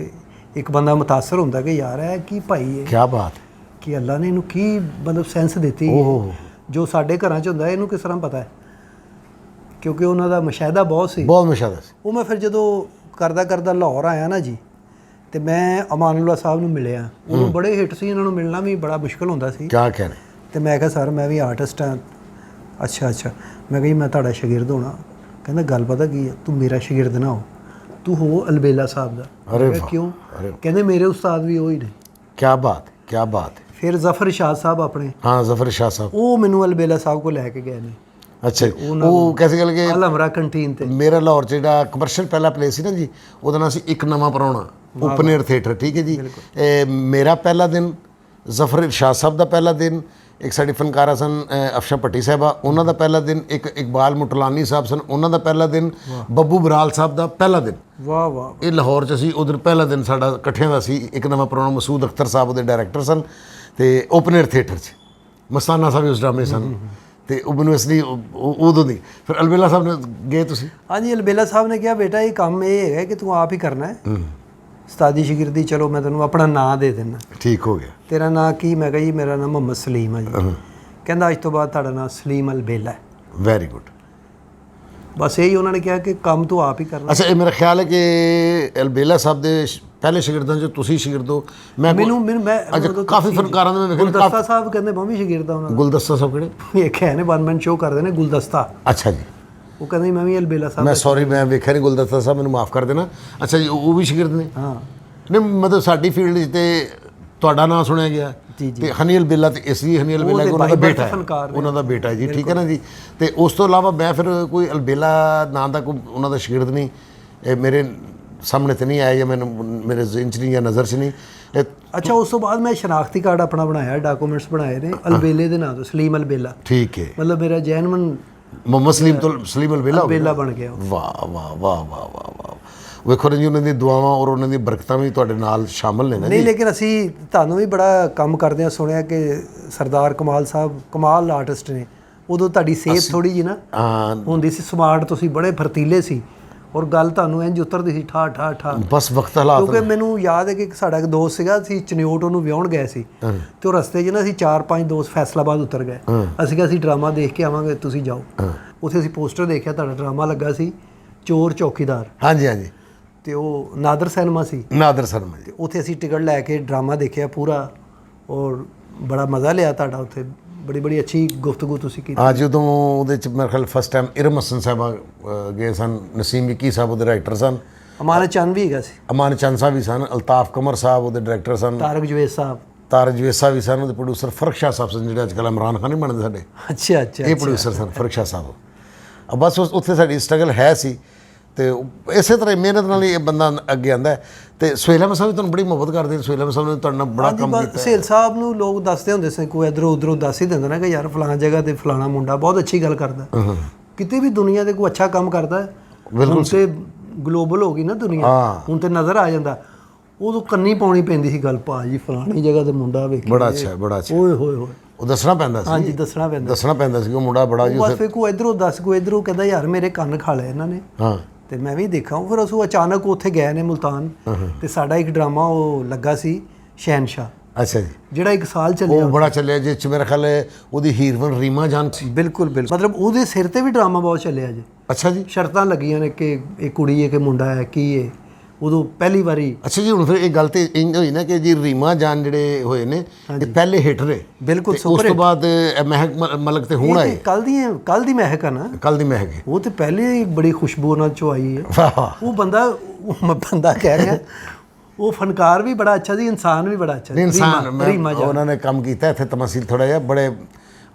[SPEAKER 2] ਇੱਕ ਬੰਦਾ ਮੁਤਾਸਰ ਹੁੰਦਾ ਕਿ ਯਾਰ ਹੈ ਕੀ ਭਾਈ ਹੈ,
[SPEAKER 1] ਕੀ ਬਾਤ
[SPEAKER 2] ਕਿ ਅੱਲਾ ਨੇ ਇਹਨੂੰ ਕੀ ਮਤਲਬ ਸੈਂਸ ਦਿੱਤੀ ਜੋ ਸਾਡੇ ਘਰਾਂ 'ਚ ਹੁੰਦਾ ਇਹਨੂੰ ਕਿਸ ਤਰ੍ਹਾਂ ਪਤਾ ਹੈ, ਕਿਉਂਕਿ ਉਹਨਾਂ ਦਾ ਮੁਸ਼ਾਹਦਾ ਬਹੁਤ ਸੀ,
[SPEAKER 1] ਬਹੁਤ ਮੁਸ਼ਾਹਦਾ ਸੀ।
[SPEAKER 2] ਉਹ ਮੈਂ ਫਿਰ ਜਦੋਂ ਕਰਦਾ ਲਾਹੌਰ ਆਇਆ ਨਾ ਜੀ, ਤੇ ਮੈਂ ਅਮਾਨੁੱਲਾ ਸਾਹਿਬ ਨੂੰ ਮਿਲਿਆ। ਉਹਨੂੰ ਬੜੇ ਹਿੱਟ ਸੀ, ਇਹਨਾਂ ਨੂੰ ਮਿਲਣਾ ਵੀ ਬੜਾ ਮੁਸ਼ਕਲ ਹੁੰਦਾ ਸੀ।
[SPEAKER 1] ਕੀ ਕਹਿਣਾ? ਤੇ
[SPEAKER 2] ਮੈਂ ਕਿਹਾ ਸਰ ਮੈਂ ਵੀ ਆਰਟਿਸਟ ਹਾਂ। ਅੱਛਾ ਮੈਂ ਕਿਹਾ ਜੀ ਮੈਂ ਤੁਹਾਡਾ ਸ਼ਾਗਿਰਦ ਹੋਣਾ। ਕਹਿੰਦਾ ਗੱਲ ਪਤਾ ਕੀ ਹੈ, ਤੂੰ ਮੇਰਾ ਸ਼ਾਗਿਰਦ ਨਾ ਹੋ, ਤੂੰ ਹੋ ਅਲਬੇਲਾ ਸਾਹਿਬ ਦਾ।
[SPEAKER 1] ਅਰੇ
[SPEAKER 2] ਕਿਉਂ? ਕਹਿੰਦੇ ਮੇਰੇ ਉਸਤਾਦ ਵੀ ਉਹੀ ਨੇ।
[SPEAKER 1] ਕੀ ਬਾਤ ਕੀ ਬਾਤ।
[SPEAKER 2] ਫਿਰ ਜ਼ਫਰ ਸ਼ਾਹ ਸਾਹਿਬ ਆਪਣੇ,
[SPEAKER 1] ਹਾਂ ਜ਼ਫਰ ਸ਼ਾਹ ਸਾਹਿਬ,
[SPEAKER 2] ਉਹ ਮੈਨੂੰ ਅਲਬੇਲਾ ਸਾਹਿਬ ਕੋਲ ਲੈ ਕੇ ਗਏ ਨੇ।
[SPEAKER 1] ਅੱਛਾ, ਉਹ ਕੈਸੇ ਗੱਲ ਕਿ
[SPEAKER 2] ਅਲਮਰਾ ਕੰਟੀਨ ਤੇ
[SPEAKER 1] ਮੇਰਾ ਲਾਹੌਰ 'ਚ ਜਿਹੜਾ ਕਮਰਸ਼ੀਅਲ ਪਹਿਲਾ ਪਲੇਸ ਸੀ ਨਾ ਜੀ, ਉਹਦਾ ਨਾਂ ਸੀ ਇੱਕ ਨਵਾਂ ਪ੍ਰਾਹੁਣਾ, ਓਪਨ ਏਅਰ ਥੀਏਟਰ। ਠੀਕ ਹੈ ਜੀ, ਮੇਰਾ ਪਹਿਲਾ ਦਿਨ, ਜ਼ਫਰ ਸ਼ਾਹ ਸਾਹਿਬ ਦਾ ਪਹਿਲਾ ਦਿਨ, ਇੱਕ ਸਾਡੀ ਫਨਕਾਰਾ ਸਨ ਅਫਸ਼ਾ ਭੱਟੀ ਸਾਹਿਬਾ, ਉਹਨਾਂ ਦਾ ਪਹਿਲਾ ਦਿਨ, ਇੱਕ ਇਕਬਾਲ ਮੁਟਲਾਨੀ ਸਾਹਿਬ ਸਨ, ਉਹਨਾਂ ਦਾ ਪਹਿਲਾ ਦਿਨ, ਬੱਬੂ ਬਰਾਲ ਸਾਹਿਬ ਦਾ ਪਹਿਲਾ ਦਿਨ।
[SPEAKER 2] ਵਾਹ ਵਾਹ।
[SPEAKER 1] ਇਹ ਲਾਹੌਰ 'ਚ ਸੀ, ਉਧਰ ਪਹਿਲਾ ਦਿਨ ਸਾਡਾ ਇਕੱਠਿਆਂ ਦਾ ਸੀ। ਇੱਕ ਨਵਾਂ ਪ੍ਰਾਹੁਣਾ ਮਸੂਦ ਅਖਤਰ ਸਾਹਿਬ ਉਹਦੇ ਡਾਇਰੈਕਟਰ ਸਨ, ਤੇ ਓਪਨ ਏਅਰ ਥੀਏਟਰ 'ਚ ਮਸਤਾਨਾ ਸਾਹਿਬ ਉਸ ਡਰਾਮੇ ਸਨ। ਤੇ ਉਹ ਮੈਨੂੰ ਇਸ ਲਈ ਉਦੋਂ ਦੀ ਫਿਰ ਅਲਬੇਲਾ ਸਾਹਿਬ ਨੇ ਗਏ ਤੁਸੀਂ?
[SPEAKER 2] ਹਾਂਜੀ, ਅਲਬੇਲਾ ਸਾਹਿਬ ਨੇ ਕਿਹਾ ਬੇਟਾ ਇਹ ਕੰਮ ਇਹ ਹੈਗਾ ਕਿ ਤੂੰ ਆਪ ਹੀ ਕਰਨਾ ਹੈ, ਉਸਤਾਦੀ ਸ਼ਾਗਿਰਦੀ, ਚਲੋ ਮੈਂ ਤੈਨੂੰ ਆਪਣਾ ਨਾਂ ਦੇ ਦਿੰਦਾ।
[SPEAKER 1] ਠੀਕ ਹੋ ਗਿਆ।
[SPEAKER 2] ਤੇਰਾ ਨਾਂ ਕੀ? ਮੈਂ ਕਿਹਾ ਜੀ ਮੇਰਾ ਨਾਮ ਮੁਹੰਮਦ ਸਲੀਮ ਹੈ ਜੀ। ਕਹਿੰਦਾ ਅੱਜ ਤੋਂ ਬਾਅਦ ਤੁਹਾਡਾ ਨਾਮ ਸਲੀਮ ਅਲਬੇਲਾ ਹੈ।
[SPEAKER 1] Very good.
[SPEAKER 2] ਬਸ ਇਹੀ ਉਹਨਾਂ ਨੇ ਕਿਹਾ ਕਿ ਕੰਮ ਤੂੰ ਆਪ ਹੀ ਕਰਨਾ।
[SPEAKER 1] ਅੱਛਾ, ਇਹ ਮੇਰਾ ਖਿਆਲ ਹੈ ਕਿ ਅਲਬੇਲਾ ਸਾਹਿਬ ਦੇ ਪਹਿਲੇ ਸ਼ਾਗਿਰਦਾਂ 'ਚ ਤੁਸੀਂ ਸ਼ਾਗਿਰਦ ਹੋ। ਮੈਂ ਕਾਫੀ ਫਨਕਾਰਾਂ ਦੇ ਮੈਂ ਵੇਖਿਆ।
[SPEAKER 2] ਗੁਲਦਸਤਾ ਸਾਹਿਬ ਕਹਿੰਦੇ ਮੈਂ ਵੀ ਸ਼ਾਗਿਰਦ ਹਾਂ ਉਹਨਾਂ ਦਾ।
[SPEAKER 1] ਗੁਲਦਸਤਾ ਸਾਹਿਬ ਕਿਹੜੇ?
[SPEAKER 2] ਵੇਖਿਆ ਨੇ, 1 ਮਿੰਟ ਸ਼ੋਅ ਕਰਦੇ ਨੇ ਗੁਲਦਸਤਾ।
[SPEAKER 1] ਅੱਛਾ ਜੀ,
[SPEAKER 2] ਉਹ ਕਹਿੰਦੇ ਮੈਂ ਵੀ ਅਲਬੇਲਾ ਸਾਹਿਬ।
[SPEAKER 1] ਮੈਂ ਸੌਰੀ ਮੈਂ ਵੇਖਿਆ ਨਹੀਂ ਗੁਲਦਸਤਾ ਸਾਹਿਬ, ਮੈਨੂੰ ਮਾਫ ਕਰ ਦੇਣਾ। ਅੱਛਾ ਜੀ, ਉਹ ਵੀ ਸ਼ਾਗਿਰਦ ਨੇ?
[SPEAKER 2] ਹਾਂ।
[SPEAKER 1] ਨਹੀਂ ਮਤਲਬ ਸਾਡੀ ਫੀਲਡ 'ਚ ਤੇ ਤੁਹਾਡਾ ਨਾਮ ਸੁਣਿਆ ਗਿਆ ਤੇ ਹਨੀ ਅਲਬੇਲਾ, ਤੇ ਇਸ ਲਈ ਹਨੀ ਅਲਬੇਲਾ ਉਹਨਾਂ ਦਾ ਬੇਟਾ ਹੈ, ਉਹਨਾਂ ਦਾ ਬੇਟਾ ਜੀ। ਠੀਕ ਹੈ ਨਾ ਜੀ। ਤੇ ਉਸ ਤੋਂ ਇਲਾਵਾ ਮੈਂ ਫਿਰ ਕੋਈ ਅਲਬੇਲਾ ਨਾਂ ਦਾ ਕੋਈ ਉਹਨਾਂ ਦਾ ਸ਼ਾਗਿਰਦ ਨਹੀਂ ਇਹ ਮੇਰੇ ਸਾਹਮਣੇ ਤੇ ਨਹੀਂ ਆਇਆ, ਜਾਂ ਮੈਨੂੰ ਮੇਰੇ ਜ਼ਿਹਨ 'ਚ ਨਹੀਂ ਜਾਂ ਨਜ਼ਰ 'ਚ ਨਹੀਂ।
[SPEAKER 2] ਅੱਛਾ, ਉਸ ਤੋਂ ਬਾਅਦ ਮੈਂ ਸ਼ਨਾਖਤੀ ਕਾਰਡ ਆਪਣਾ ਬਣਾਇਆ, ਡਾਕੂਮੈਂਟਸ ਬਣਾਏ ਨੇ ਅਲਬੇਲੇ ਦੇ ਨਾਂ ਤੋਂ, ਸਲੀਮ ਅਲਬੇਲਾ।
[SPEAKER 1] ਠੀਕ ਹੈ,
[SPEAKER 2] ਮਤਲਬ ਮੇਰਾ ਜੈਨਮਨ
[SPEAKER 1] ਮੁਹੰਮਦ ਸਲੀਮ ਤੋਂ ਸਲੀਮ
[SPEAKER 2] ਅਲਬੇਲਾ ਬਣ ਗਿਆ।
[SPEAKER 1] ਵਾਹ ਵਾਹ ਵਾਹ ਵਾਹ ਵਾਹ ਵਾਹ। ਵੇਖੋ ਜੀ, ਉਹਨਾਂ ਦੀ ਦੁਆਵਾਂ ਔਰ ਉਹਨਾਂ ਦੀ ਬਰਕਤਾਂ ਵੀ ਤੁਹਾਡੇ ਨਾਲ ਸ਼ਾਮਲ ਨੇ ਨਾ ਜੀ।
[SPEAKER 2] ਨਹੀਂ, ਲੇਕਿਨ ਅਸੀਂ ਤੁਹਾਨੂੰ ਵੀ ਬੜਾ ਕੰਮ ਕਰਦੇ ਹਾਂ, ਸੁਣਿਆ ਕਿ ਸਰਦਾਰ ਕਮਾਲ ਸਾਹਿਬ ਕਮਾਲ ਆਰਟਿਸਟ ਨੇ। ਉਦੋਂ ਤੁਹਾਡੀ ਸਿਹਤ ਥੋੜੀ ਜਿਹੀ ਨਾ ਹੁੰਦੀ ਸੀ, ਸਮਾਰਟ, ਤੁਸੀਂ ਬੜੇ ਫਰਤੀਲੇ ਸੀ, ਔਰ ਗੱਲ ਤੁਹਾਨੂੰ ਇੰਝ ਉਤਰਦੀ ਸੀ ਠਾ ਠਾ ਠਾ।
[SPEAKER 1] ਬਸ ਵਕਤ ਹਾਲਾਤ।
[SPEAKER 2] ਕਿਉਂਕਿ ਮੈਨੂੰ ਯਾਦ ਹੈ ਕਿ ਸਾਡਾ ਇੱਕ ਦੋਸਤ ਸੀਗਾ, ਅਸੀਂ ਚਨਿਓਟ ਉਹਨੂੰ ਵਿਆਹੁਣ ਗਏ ਸੀ, ਤੇ ਉਹ ਰਸਤੇ 'ਚ ਨਾ ਅਸੀਂ 4-5 ਦੋਸਤ ਫੈਸਲਾਬਾਦ ਉਤਰ ਗਏ। ਅਸੀਂ ਕਿਹਾ ਅਸੀਂ ਡਰਾਮਾ ਦੇਖ ਕੇ ਆਵਾਂਗੇ, ਤੁਸੀਂ ਜਾਓ। ਉੱਥੇ ਅਸੀਂ ਪੋਸਟਰ ਦੇਖਿਆ, ਤੁਹਾਡਾ ਡਰਾਮਾ ਲੱਗਾ ਸੀ ਚੋਰ ਚੌਕੀਦਾਰ।
[SPEAKER 1] ਹਾਂਜੀ ਹਾਂਜੀ।
[SPEAKER 2] ਤੇ ਉਹ ਨਾਦਰ ਸਿਨੇਮਾ ਸੀ,
[SPEAKER 1] ਨਾਦਰ ਸਿਨੇਮਾ ਜੀ।
[SPEAKER 2] ਉੱਥੇ ਅਸੀਂ ਟਿਕਟ ਲੈ ਕੇ ਡਰਾਮਾ ਦੇਖਿਆ ਪੂਰਾ, ਔਰ ਬੜਾ ਮਜ਼ਾ ਲਿਆ ਤੁਹਾਡਾ ਉੱਥੇ। ਬੜੀ ਅੱਛੀ ਗੁਫ਼ਤਗੂ ਤੁਸੀਂ ਕੀਤੀ।
[SPEAKER 1] ਅੱਜ ਜਦੋਂ ਉਹਦੇ 'ਚ ਮੇਰੇ ਖਿਆਲ ਫਸਟ ਟਾਈਮ ਇਰਮ ਹਸਨ ਸਾਹਿਬਾ ਗਏ ਸਨ, ਨਸੀਮ ਵਿੱਕੀ ਸਾਹਿਬ ਉਹਦੇ ਡਾਇਰੈਕਟਰ ਸਨ,
[SPEAKER 2] ਅਮਾਨ ਚੰਦ ਵੀ ਹੈਗਾ ਸੀ,
[SPEAKER 1] ਅਮਾਨ ਚੰਦ ਸਾਹਿਬ ਵੀ ਸਨ, ਅਲਤਾਫ ਕਮਰ ਸਾਹਿਬ ਉਹਦੇ ਡਾਇਰੈਕਟਰ ਸਨ,
[SPEAKER 2] ਤਾਰਕ ਜਵੇਦ ਸਾਹਿਬ,
[SPEAKER 1] ਤਾਰਕ ਜਵੇਸਾ ਵੀ ਸਨ, ਉਹਦੇ ਪ੍ਰੋਡਿਊਸਰ ਫਰਕ ਸ਼ਾਹ ਸਾਹਿਬ ਸਨ, ਜਿਹੜੇ ਅੱਜ ਕੱਲ੍ਹ ਇਮਰਾਨ ਖਾਨ ਨਹੀਂ ਬਣਦੇ ਸਾਡੇ।
[SPEAKER 2] ਅੱਛਾ ਅੱਛਾ,
[SPEAKER 1] ਇਹ ਪ੍ਰੋਡਿਊਸਰ ਸਨ ਫਰਕ ਸ਼ਾਹ ਸਾਹਿਬ। ਬਸ ਉੱਥੇ ਸਾਡੀ ਸਟਰਗਲ ਹੈ ਸੀ, ਤੇ ਇਸੇ ਤਰ੍ਹਾਂ ਮਿਹਨਤ ਨਾਲ ਹੀ ਇਹ ਬੰਦਾ ਅੱਗੇ ਆਉਂਦਾ। ਤੇ ਸੁਹੇਲ ਅਹਿਮਦ ਸਾਹਿਬ ਵੀ ਤੁਹਾਨੂੰ ਬੜੀ ਮੁਹੱਬਤ ਕਰਦੇ ਨੇ। ਸੁਹੇਲ ਅਹਿਮਦ ਸਾਹਿਬ ਨੇ ਤੁਹਾਡੇ ਨਾਲ ਬੜਾ ਕੰਮ ਕੀਤਾ।
[SPEAKER 2] ਸੁਹੇਲ ਸਾਹਿਬ ਨੂੰ ਲੋਕ ਦੱਸਦੇ ਹੁੰਦੇ ਸੀ, ਕੋਈ ਇੱਧਰੋਂ ਉੱਧਰੋਂ ਦੱਸ ਹੀ ਦਿੰਦਾ ਨਾ ਕਿ ਯਾਰ ਫਲਾਣਾ ਜਗ੍ਹਾ ਤੇ ਫਲਾਣਾ ਮੁੰਡਾ ਬਹੁਤ ਅੱਛੀ ਗੱਲ ਕਰਦਾ। ਕਿਤੇ ਵੀ ਦੁਨੀਆ ਦੇ ਕੋਈ ਅੱਛਾ ਕੰਮ ਕਰਦਾ, ਹੁਣ ਤੇ ਗਲੋਬਲ ਹੋ ਗਈ ਨਾ ਦੁਨੀਆ, ਹੁਣ ਤੇ ਨਜ਼ਰ ਆ ਜਾਂਦਾ। ਉਦੋਂ ਕੰਨੀ ਪਾਉਣੀ ਪੈਂਦੀ ਸੀ ਗੱਲ, ਭਾਜੀ ਫਲਾਣੀ ਜਗ੍ਹਾ ਤੇ ਮੁੰਡਾ ਵੇਖਿਆ,
[SPEAKER 1] ਬੜਾ ਅੱਛਾ ਬੜਾ ਅੱਛਾ,
[SPEAKER 2] ਓਏ ਹੋਏ ਹੋਏ,
[SPEAKER 1] ਉਹ ਦੱਸਣਾ ਪੈਂਦਾ ਸੀ।
[SPEAKER 2] ਹਾਂਜੀ ਦੱਸਣਾ ਪੈਂਦਾ
[SPEAKER 1] ਸੀ ਉਹ ਮੁੰਡਾ ਬੜਾ ਜੀ।
[SPEAKER 2] ਬਸ ਫਿਰ ਕੋਈ ਇੱਧਰੋਂ ਦੱਸ, ਕੋਈ ਇੱਧਰੋਂ ਕਹਿੰਦਾ ਯਾਰ ਮੇਰੇ ਕੰਨ ਖਾ ਲਏ ਇਹਨਾਂ ਨੇ।
[SPEAKER 1] ਹਾਂ,
[SPEAKER 2] ਤੇ ਮੈਂ ਵੀ ਦੇਖਾਂ। ਫਿਰ ਅਸੀਂ ਅਚਾਨਕ ਉੱਥੇ ਗਏ ਨੇ ਮੁਲਤਾਨ, ਤੇ ਸਾਡਾ ਇੱਕ ਡਰਾਮਾ ਉਹ ਲੱਗਾ ਸੀ ਸ਼ਹਿਨਸ਼ਾਹ।
[SPEAKER 1] ਅੱਛਾ ਜੀ,
[SPEAKER 2] ਜਿਹੜਾ 1 ਸਾਲ ਚੱਲਿਆ,
[SPEAKER 1] ਉਹ ਬੜਾ ਚੱਲਿਆ, ਜਿਸ 'ਚ ਮੇਰਾ ਖਿਆਲ ਹੈ ਉਹਦੀ ਹੀਰੋਇਨ ਰੀਮਾ ਜਾਨ ਸੀ।
[SPEAKER 2] ਬਿਲਕੁਲ ਮਤਲਬ ਉਹਦੇ ਸਿਰ ਤੇ ਵੀ ਡਰਾਮਾ ਬਹੁਤ ਚੱਲਿਆ ਜੀ।
[SPEAKER 1] ਅੱਛਾ ਜੀ,
[SPEAKER 2] ਸ਼ਰਤਾਂ ਲੱਗੀਆਂ ਨੇ ਕਿ ਇਹ ਕੁੜੀ ਹੈ ਕਿ ਮੁੰਡਾ ਹੈ, ਕੀ ਹੈ, ਉਦੋਂ ਪਹਿਲੀ ਵਾਰੀ।
[SPEAKER 1] ਅੱਛਾ ਜੀ, ਹੁਣ ਫਿਰ ਇਹ ਗੱਲ ਤੇ ਇੰਜ ਹੋਈ ਨਾ ਕਿ ਜੀ ਰੀਮਾ ਜਾਨ ਜਿਹੜੇ ਹੋਏ ਨੇ ਇਹ ਪਹਿਲੇ ਹਿੱਟ ਨੇ।
[SPEAKER 2] ਬਿਲਕੁਲ,
[SPEAKER 1] ਉਸ ਤੋਂ ਬਾਅਦ ਮਹਿਕ ਮਲਕ ਤੇ ਹੁਣ ਆਏ।
[SPEAKER 2] ਕੱਲ ਦੀ ਮਹਿਕ ਆ ਨਾ,
[SPEAKER 1] ਕੱਲ ਦੀ ਮਹਿਕ,
[SPEAKER 2] ਉਹ ਤੇ ਪਹਿਲੇ ਹੀ ਬੜੀ ਖੁਸ਼ਬੂ ਨਾਲ ਚੋਂ ਆਈ ਹੈ।
[SPEAKER 1] ਵਾਹ,
[SPEAKER 2] ਉਹ ਬੰਦਾ ਕਹਿ ਰਿਹਾ ਉਹ ਫਨਕਾਰ ਵੀ ਬੜਾ ਅੱਛਾ ਸੀ, ਇਨਸਾਨ ਵੀ ਬੜਾ ਅੱਛਾ ਸੀ।
[SPEAKER 1] ਇਨਸਾਨ ਉਹਨਾਂ ਨੇ ਕੰਮ ਕੀਤਾ ਇੱਥੇ ਤਮਸੀਲ ਥੋੜਾ ਜਿਹਾ ਬੜੇ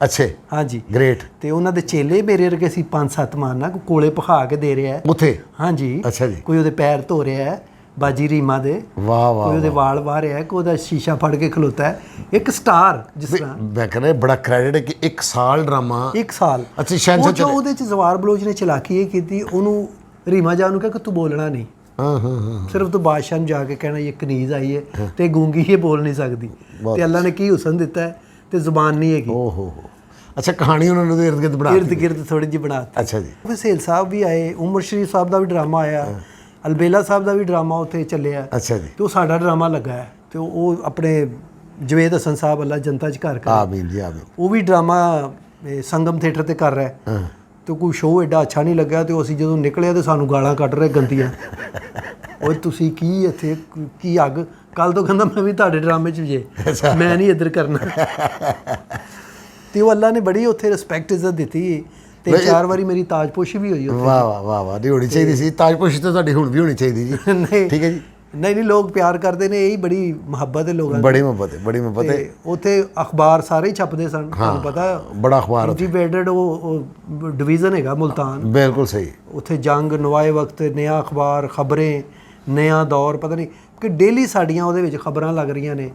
[SPEAKER 1] ਅੱਛੇ।
[SPEAKER 2] ਹਾਂਜੀ
[SPEAKER 1] ਗ੍ਰੇਟ।
[SPEAKER 2] ਤੇ ਉਹਨਾਂ ਦੇ ਚੇਲੇ ਮੇਰੇ ਵਰਗੇ ਸੀ 5-7 ਮਾਰਨਾ, ਕੋਲੇ ਪਖਾ ਕੇ ਦੇ ਰਿਹਾ
[SPEAKER 1] ਉੱਥੇ।
[SPEAKER 2] ਹਾਂਜੀ।
[SPEAKER 1] ਅੱਛਾ ਜੀ।
[SPEAKER 2] ਕੋਈ ਉਹਦੇ ਪੈਰ ਧੋ ਰਿਹਾ ਹੈ ਬਾਜੀ ਰੀਮਾ ਦੇ,
[SPEAKER 1] ਵਾਹ ਵਾਹ,
[SPEAKER 2] ਕੋਈ ਉਹਦੇ ਵਾਲ ਵਾਹ ਰਿਹਾ, ਕੋਈ ਉਹਦਾ ਸ਼ੀਸ਼ਾ ਫੜ ਕੇ ਖਲੋਤਾ ਹੈ। ਇੱਕ ਸਟਾਰ ਜਿਸ ਤਰ੍ਹਾਂ
[SPEAKER 1] ਮੈਂ ਕਹਿੰਦਾ ਬੜਾ ਕ੍ਰੈਡਿਟ ਹੈ ਕਿ 1 ਸਾਲ ਡਰਾਮਾ।
[SPEAKER 2] 1 ਸਾਲ।
[SPEAKER 1] ਅੱਛਾ ਸ਼ਹਿਨशाह
[SPEAKER 2] ਉਹਦੇ ਚ ਜ਼ਵਾਰ ਬਲੋਚ ਨੇ ਚਲਾਕੀ ਇਹ ਕੀਤੀ, ਉਹਨੂੰ ਰੀਮਾ ਜਾਨ ਨੂੰ ਕਿਹਾ ਕਿ ਤੂੰ ਬੋਲਣਾ ਨਹੀਂ, ਸਿਰਫ ਤੂੰ ਬਾਦਸ਼ਾਹ ਨੂੰ ਜਾ ਕੇ ਕਹਿਣਾ ਇਹ ਕਨੀਜ਼ ਆਈ ਹੈ ਤੇ ਗੂੰਗੀ ਇਹ ਬੋਲ ਨਹੀਂ ਸਕਦੀ। ਤੇ ਅੱਲਾ ਨੇ ਕੀ ਹੁਸਨ ਦਿੱਤਾ ਹੈ ਤੇ ਜ਼ੁਬਾਨ ਨਹੀਂ ਹੈਗੀ।
[SPEAKER 1] ਓਹੋ। ਅੱਛਾ ਕਹਾਣੀ ਉਹਨਾਂ ਨੇ ਇਰਦ ਗਿਰਦ
[SPEAKER 2] ਥੋੜੀ ਜਿਹੀ ਬਣਾਤੀ।
[SPEAKER 1] ਅੱਛਾ ਜੀ।
[SPEAKER 2] ਫਿਰ ਸੇਲ ਸਾਹਿਬ ਵੀ ਆਏ, ਉਮਰ ਸ਼ਰੀਫ ਸਾਹਿਬ ਦਾ ਵੀ ਡਰਾਮਾ ਆਇਆ, ਅਲਬੇਲਾ ਸਾਹਿਬ ਦਾ ਵੀ ਡਰਾਮਾ ਉੱਥੇ ਚੱਲਿਆ।
[SPEAKER 1] ਅੱਛਾ ਜੀ।
[SPEAKER 2] ਤੇ ਉਹ ਸਾਡਾ ਡਰਾਮਾ ਲੱਗਾ ਹੈ ਤੇ ਉਹ ਆਪਣੇ ਜਵੇਦ ਹਸਨ ਸਾਹਿਬ ਅੱਲਾ ਜਨਤਾ 'ਚ ਘਰ ਕਰ,
[SPEAKER 1] ਆਮੀਨ ਜੀ ਆਮੀਨ,
[SPEAKER 2] ਉਹ ਵੀ ਡਰਾਮਾ ਸੰਗਮ ਥੀਏਟਰ ਤੇ ਕਰ ਰਿਹਾ। ਤੇ ਕੋਈ ਸ਼ੋਅ ਐਡਾ ਅੱਛਾ ਨਹੀਂ ਲੱਗਿਆ ਤੇ ਅਸੀਂ ਜਦੋਂ ਨਿਕਲਿਆ ਤੇ ਸਾਨੂੰ ਗਾਲਾਂ ਕੱਢ ਰਹੇ ਗੰਦੀਆਂ। ਓਏ ਤੁਸੀਂ ਕੀ ਇੱਥੇ ਕੀ ਅੱਗ, ਕੱਲ ਤੋਂ ਕਹਿੰਦਾ ਮੈਂ ਵੀ ਤੁਹਾਡੇ ਡਰਾਮੇ 'ਚ ਜੇ, ਮੈਂ ਨਹੀਂ ਇੱਧਰ ਕਰਨਾ। ਤੇ ਉਹ ਅੱਲਾ ਨੇ ਬੜੀ ਉੱਥੇ ਰਿਸਪੈਕਟ ਇੱਜ਼ਤ ਦਿੱਤੀ। 3-4 ਵਾਰੀ ਮੇਰੀ ਤਾਜਪੋਸ਼ੀ ਵੀ ਹੋਈ ਉੱਥੇ।
[SPEAKER 1] ਵਾਹ ਵਾਹ ਵਾਹ ਵਾਹ, ਨਹੀਂ ਹੋਣੀ ਚਾਹੀਦੀ ਸੀ ਤਾਜਪੋਸ਼ੀ ਤਾਂ ਤੁਹਾਡੀ ਹੁਣ ਵੀ ਹੋਣੀ ਚਾਹੀਦੀ ਜੀ।
[SPEAKER 2] ਨਹੀਂ
[SPEAKER 1] ਠੀਕ ਹੈ ਜੀ।
[SPEAKER 2] ਨਹੀਂ ਲੋਕ ਪਿਆਰ ਕਰਦੇ ਨੇ, ਇਹੀ ਬੜੀ ਮੁਹੱਬਤ ਹੈ ਲੋਕਾਂ ਦੀ,
[SPEAKER 1] ਬੜੀ ਮੁਹੱਬਤ ਹੈ, ਬੜੀ ਮੁਹੱਬਤ ਹੈ।
[SPEAKER 2] ਉੱਥੇ ਅਖਬਾਰ ਸਾਰੇ ਹੀ ਛਪਦੇ ਸਨ, ਤੁਹਾਨੂੰ ਪਤਾ
[SPEAKER 1] ਬੜਾ ਅਖਬਾਰ
[SPEAKER 2] ਇੰਟੀਗ੍ਰੇਟਡ ਉਹ ਡਿਵੀਜ਼ਨ ਹੈਗਾ ਮੁਲਤਾਨ।
[SPEAKER 1] ਬਿਲਕੁਲ ਸਹੀ।
[SPEAKER 2] ਉੱਥੇ ਜੰਗ, ਨਵਾਏ ਵਕਤ, ਨਿਆ ਅਖਬਾਰ, ਖਬਰੇ, ਨਿਆ ਦੌਰ, ਪਤਾ ਨਹੀਂ ਕਿ ਡੇਲੀ ਸਾਡੀਆਂ ਉਹਦੇ ਵਿੱਚ ਖਬਰਾਂ ਲੱਗ ਰਹੀਆਂ ਨੇ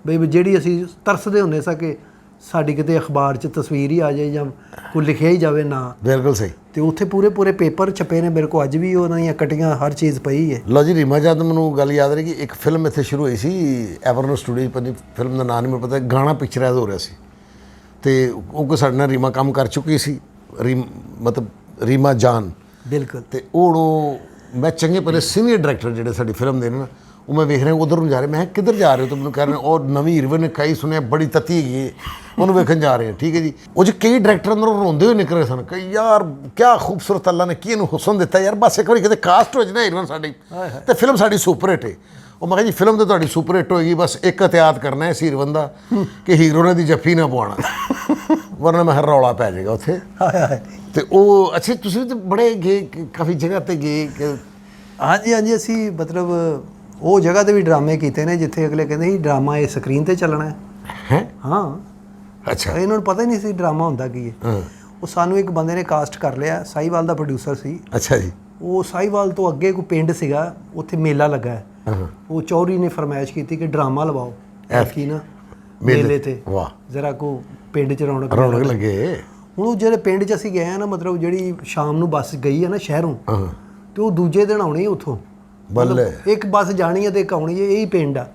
[SPEAKER 2] ਬਈ ਜਿਹੜੀ ਅਸੀਂ ਤਰਸਦੇ ਹੁੰਦੇ ਸਾਂ ਕਿ ਸਾਡੀ ਕਿਤੇ ਅਖਬਾਰ 'ਚ ਤਸਵੀਰ ਹੀ ਆ ਜਾਏ ਜਾਂ ਕੋਈ ਲਿਖਿਆ ਹੀ ਜਾਵੇ ਨਾ।
[SPEAKER 1] ਬਿਲਕੁਲ ਸਹੀ।
[SPEAKER 2] ਤੇ ਉੱਥੇ ਪੂਰੇ ਪੇਪਰ ਛਪੇ ਨੇ ਮੇਰੇ ਕੋਲ, ਅੱਜ ਵੀ ਉਹਨਾਂ ਦੀਆਂ ਕਟੀਆਂ ਹਰ ਚੀਜ਼ ਪਈ ਹੈ।
[SPEAKER 1] ਲਓ ਜੀ, ਰੀਮਾ ਜਦ ਮੈਨੂੰ ਗੱਲ ਯਾਦ ਰਹੀ ਕਿ ਇੱਕ ਫਿਲਮ ਇੱਥੇ ਸ਼ੁਰੂ ਹੋਈ ਸੀ ਐਵਰਨੋ ਸਟੂਡੀਓ, ਪਰ ਫਿਲਮ ਦਾ ਨਾਮ ਨਹੀਂ ਮੈਨੂੰ ਪਤਾ, ਗਾਣਾ ਪਿਕਚਰਾਈਜ਼ ਹੋ ਰਿਹਾ ਸੀ ਤੇ ਉਹ ਕੋਈ ਸਾਡੇ ਨਾਲ ਰੀਮਾ ਕੰਮ ਕਰ ਚੁੱਕੀ ਸੀ, ਮਤਲਬ ਰੀਮਾ ਜਾਨ।
[SPEAKER 2] ਬਿਲਕੁਲ।
[SPEAKER 1] ਤੇ ਉਹ ਮੈਂ ਚੰਗੇ ਪਹਿਲੇ ਸੀਨੀਅਰ ਡਾਇਰੈਕਟਰ ਜਿਹੜੇ ਸਾਡੀ ਫਿਲਮ ਦੇ ਨੇ ਨਾ, ਉਹ ਮੈਂ ਵੇਖ ਰਿਹਾ ਉਧਰ ਨੂੰ ਜਾ ਰਹੇ, ਮੈਂ ਕਿੱਧਰ ਜਾ ਰਹੇ ਹੋ? ਤਾਂ ਮੈਨੂੰ ਕਹਿ ਰਹੇ ਉਹ ਨਵੀਂ ਹੀਰੋਇਨ ਨੇ ਕਈ ਸੁਣਿਆ ਬੜੀ ਤਤੀ ਹੈਗੀ ਹੈ, ਉਹਨੂੰ ਵੇਖਣ ਜਾ ਰਹੇ ਹਾਂ। ਠੀਕ ਹੈ ਜੀ। ਉਹ 'ਚ ਕਈ ਡਾਇਰੈਕਟਰ ਅੰਦਰੋਂ ਰੋਂਦੇ ਹੋਏ ਨਿਕਲ ਰਹੇ ਸਨ ਕਿ ਯਾਰ ਕਿਆ ਖੂਬਸੂਰਤ ਅੱਲਾ ਨੇ ਕੀ ਇਹਨੂੰ ਹੁਸਨ ਦਿੱਤਾ ਯਾਰ, ਬਸ ਇੱਕ ਵਾਰੀ ਕਿਤੇ ਕਾਸਟ ਹੋ ਜਾਏ ਨਾ ਹੀਰੋਇਨ ਸਾਡੀ ਤੇ ਫਿਲਮ ਸਾਡੀ ਸੁਪਰ ਹਿੱਟ ਹੈ। ਉਹ ਮੈਂ ਕਿਹਾ ਜੀ ਫਿਲਮ ਤਾਂ ਤੁਹਾਡੀ ਸੁਪਰ ਹਿੱਟ ਹੋਏਗੀ, ਬਸ ਇੱਕ ਅਹਤਿਆਤ ਕਰਨਾ ਹੈ ਹੀਰੋਇਨ ਦਾ ਕਿ ਹੀਰੋ ਨੇ ਦੀ ਜੱਫੀ ਨਾ ਪਵਾਉਣਾ, ਵਰਨਾ ਮੈਂ ਹਰ ਰੌਲਾ ਪੈ ਜਾਏਗਾ ਉੱਥੇ। ਤੇ ਉਹ ਅੱਛਾ ਤੁਸੀਂ ਤਾਂ ਬੜੇ ਗਏ ਕਾਫੀ ਜਗ੍ਹਾ 'ਤੇ ਗਏ?
[SPEAKER 2] ਹਾਂਜੀ ਅਸੀਂ ਮਤਲਬ ਉਹ ਜਗ੍ਹਾ ਤੇ ਵੀ ਡਰਾਮੇ ਕੀਤੇ ਨੇ ਜਿੱਥੇ ਅਗਲੇ ਕਹਿੰਦੇ ਸੀ ਡਰਾਮਾ ਇਹ ਸਕਰੀਨ ਤੇ ਚੱਲਣਾ ਹੈ। ਹਾਂ।
[SPEAKER 1] ਅੱਛਾ।
[SPEAKER 2] ਇਹਨਾਂ ਨੂੰ ਪਤਾ ਹੀ ਨਹੀਂ ਸੀ ਡਰਾਮਾ ਹੁੰਦਾ ਕੀ ਹੈ। ਉਹ ਸਾਨੂੰ ਇੱਕ ਬੰਦੇ ਨੇ ਕਾਸਟ ਕਰ ਲਿਆ, ਸਾਹੀਵਾਲ ਦਾ ਪ੍ਰੋਡਿਊਸਰ ਸੀ।
[SPEAKER 1] ਅੱਛਾ ਜੀ।
[SPEAKER 2] ਉਹ ਸਾਹੀਵਾਲ ਤੋਂ ਅੱਗੇ ਕੋਈ ਪਿੰਡ ਸੀਗਾ, ਉੱਥੇ ਮੇਲਾ ਲੱਗਾ ਹੈ। ਉਹ ਚੌਧਰੀ ਨੇ ਫਰਮਾਇਸ਼ ਕੀਤੀ ਕਿ ਡਰਾਮਾ ਲਵਾਓ ਐਤਕੀ ਨਾ ਮੇਲੇ ਤੇ,
[SPEAKER 1] ਵਾਹ
[SPEAKER 2] ਜ਼ਰਾ ਕੋ ਪਿੰਡ 'ਚ ਰੌਣਕ
[SPEAKER 1] ਲੱਗੇ।
[SPEAKER 2] ਹੁਣ ਉਹ ਜਿਹੜੇ ਪਿੰਡ 'ਚ ਅਸੀਂ ਗਏ ਆ ਨਾ, ਮਤਲਬ ਜਿਹੜੀ ਸ਼ਾਮ ਨੂੰ ਬੱਸ ਗਈ ਹੈ ਨਾ ਸ਼ਹਿਰੋਂ, ਤੇ ਉਹ ਦੂਜੇ ਦਿਨ ਆਉਣੀ ਉੱਥੋਂ,
[SPEAKER 1] ਬੱਲੇ
[SPEAKER 2] ਇੱਕ ਬੱਸ ਜਾਣੀ ਹੈ ਤੇ ਇੱਕ ਆਉਣੀ ਹੈ, ਇਹੀ ਪਿੰਡ ਆ।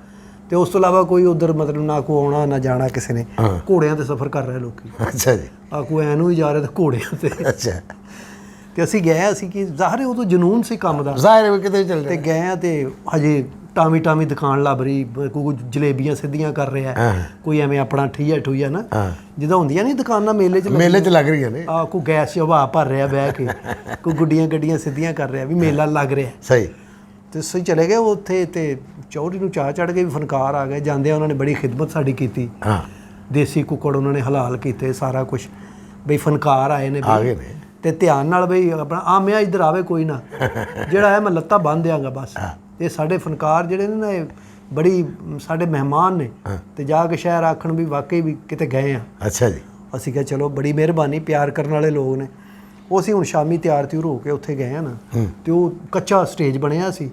[SPEAKER 2] ਤੇ ਉਸ ਤੋਂ ਇਲਾਵਾ ਕੋਈ ਉਧਰ ਮਤਲਬ ਨਾ ਕੋ ਆਉਣਾ ਨਾ ਜਾਣਾ ਕਿਸੇ ਨੇ। ਘੋੜਿਆਂ ਤੇ ਸਫ਼ਰ ਕਰ ਰਹੇ ਲੋਕੀ।
[SPEAKER 1] ਅੱਛਾ ਜੀ।
[SPEAKER 2] ਆ ਕੋਈ ਐ ਨੂੰ ਵੀ ਜਾ ਰਿਹਾ ਤੇ ਘੋੜਿਆਂ ਤੇ।
[SPEAKER 1] ਅੱਛਾ।
[SPEAKER 2] ਤੇ ਅਸੀਂ ਗਏ, ਅਸੀਂ ਕੀ ਜ਼ਾਹਰ ਉਦੋਂ ਜਨੂਨ ਸੀ ਕੰਮ ਦਾ,
[SPEAKER 1] ਜ਼ਾਹਿਰ ਹੈ ਕਿਤੇ ਚੱਲ
[SPEAKER 2] ਤੇ ਗਏ ਆ ਤੇ ਹਜੇ ਟਾਵੀ ਦੁਕਾਨ ਲੱਭ ਰਹੀ, ਕੋਈ ਜਲੇਬੀਆਂ ਸਿੱਧੀਆਂ ਕਰ ਰਿਹਾ, ਕੋਈ ਐਵੇਂ ਆਪਣਾ ਠੂਆ ਨਾ ਜਿੱਦਾਂ ਹੁੰਦੀਆਂ ਨਹੀਂ ਦੁਕਾਨਾਂ ਮੇਲੇ 'ਚ
[SPEAKER 1] ਲੱਗ ਰਹੀਆਂ ਨੇ।
[SPEAKER 2] ਕੋਈ ਗੈਸ 'ਚ ਹਵਾ ਭਰ ਰਿਹਾ ਬਹਿ ਕੇ, ਕੋਈ ਗੱਡੀਆਂ ਸਿੱਧੀਆਂ ਕਰ ਰਿਹਾ, ਵੀ ਮੇਲਾ ਲੱਗ ਰਿਹਾ।
[SPEAKER 1] ਸਹੀ।
[SPEAKER 2] ਤੇ ਅਸੀਂ ਚਲੇ ਗਏ ਉੱਥੇ ਤੇ ਚੌਧਰੀ ਨੂੰ ਚਾਹ ਚੜ੍ਹ ਕੇ ਵੀ ਫਨਕਾਰ ਆ ਗਏ। ਜਾਂਦੇ ਉਹਨਾਂ ਨੇ ਬੜੀ ਖਿਦਮਤ ਸਾਡੀ ਕੀਤੀ। ਦੇਸੀ ਕੁੱਕੜ ਉਹਨਾਂ ਨੇ ਹਲਾਲ ਕੀਤੇ, ਸਾਰਾ ਕੁਛ ਬਈ ਫਨਕਾਰ ਆਏ ਨੇ ਤੇ ਧਿਆਨ ਨਾਲ ਬਈ ਆਪਣਾ ਆਮਿਆ ਇੱਧਰ ਆਵੇ ਕੋਈ ਨਾ, ਜਿਹੜਾ ਹੈ ਮੈਂ ਲੱਤਾਂ ਬੰਨ੍ਹ ਦਿਆਂਗਾ ਬਸ। ਇਹ ਸਾਡੇ ਫਨਕਾਰ ਜਿਹੜੇ ਨੇ ਨਾ ਇਹ ਬੜੀ ਸਾਡੇ ਮਹਿਮਾਨ ਨੇ। ਤੇ ਜਾ ਕੇ ਸ਼ਹਿਰ ਆਖਣ ਵੀ ਵਾਕਈ ਵੀ ਕਿਤੇ ਗਏ ਆ।
[SPEAKER 1] ਅੱਛਾ ਜੀ।
[SPEAKER 2] ਅਸੀਂ ਕਿਹਾ ਚਲੋ ਬੜੀ ਮਿਹਰਬਾਨੀ, ਪਿਆਰ ਕਰਨ ਵਾਲੇ ਲੋਕ ਨੇ। ਉਹ ਅਸੀਂ ਹੁਣ ਸ਼ਾਮੀ ਤਿਆਰ ਤਿਉਰ ਹੋ ਕੇ ਉੱਥੇ ਗਏ ਆ ਨਾ, ਤੇ ਉਹ ਕੱਚਾ ਸਟੇਜ ਬਣਿਆ ਸੀ,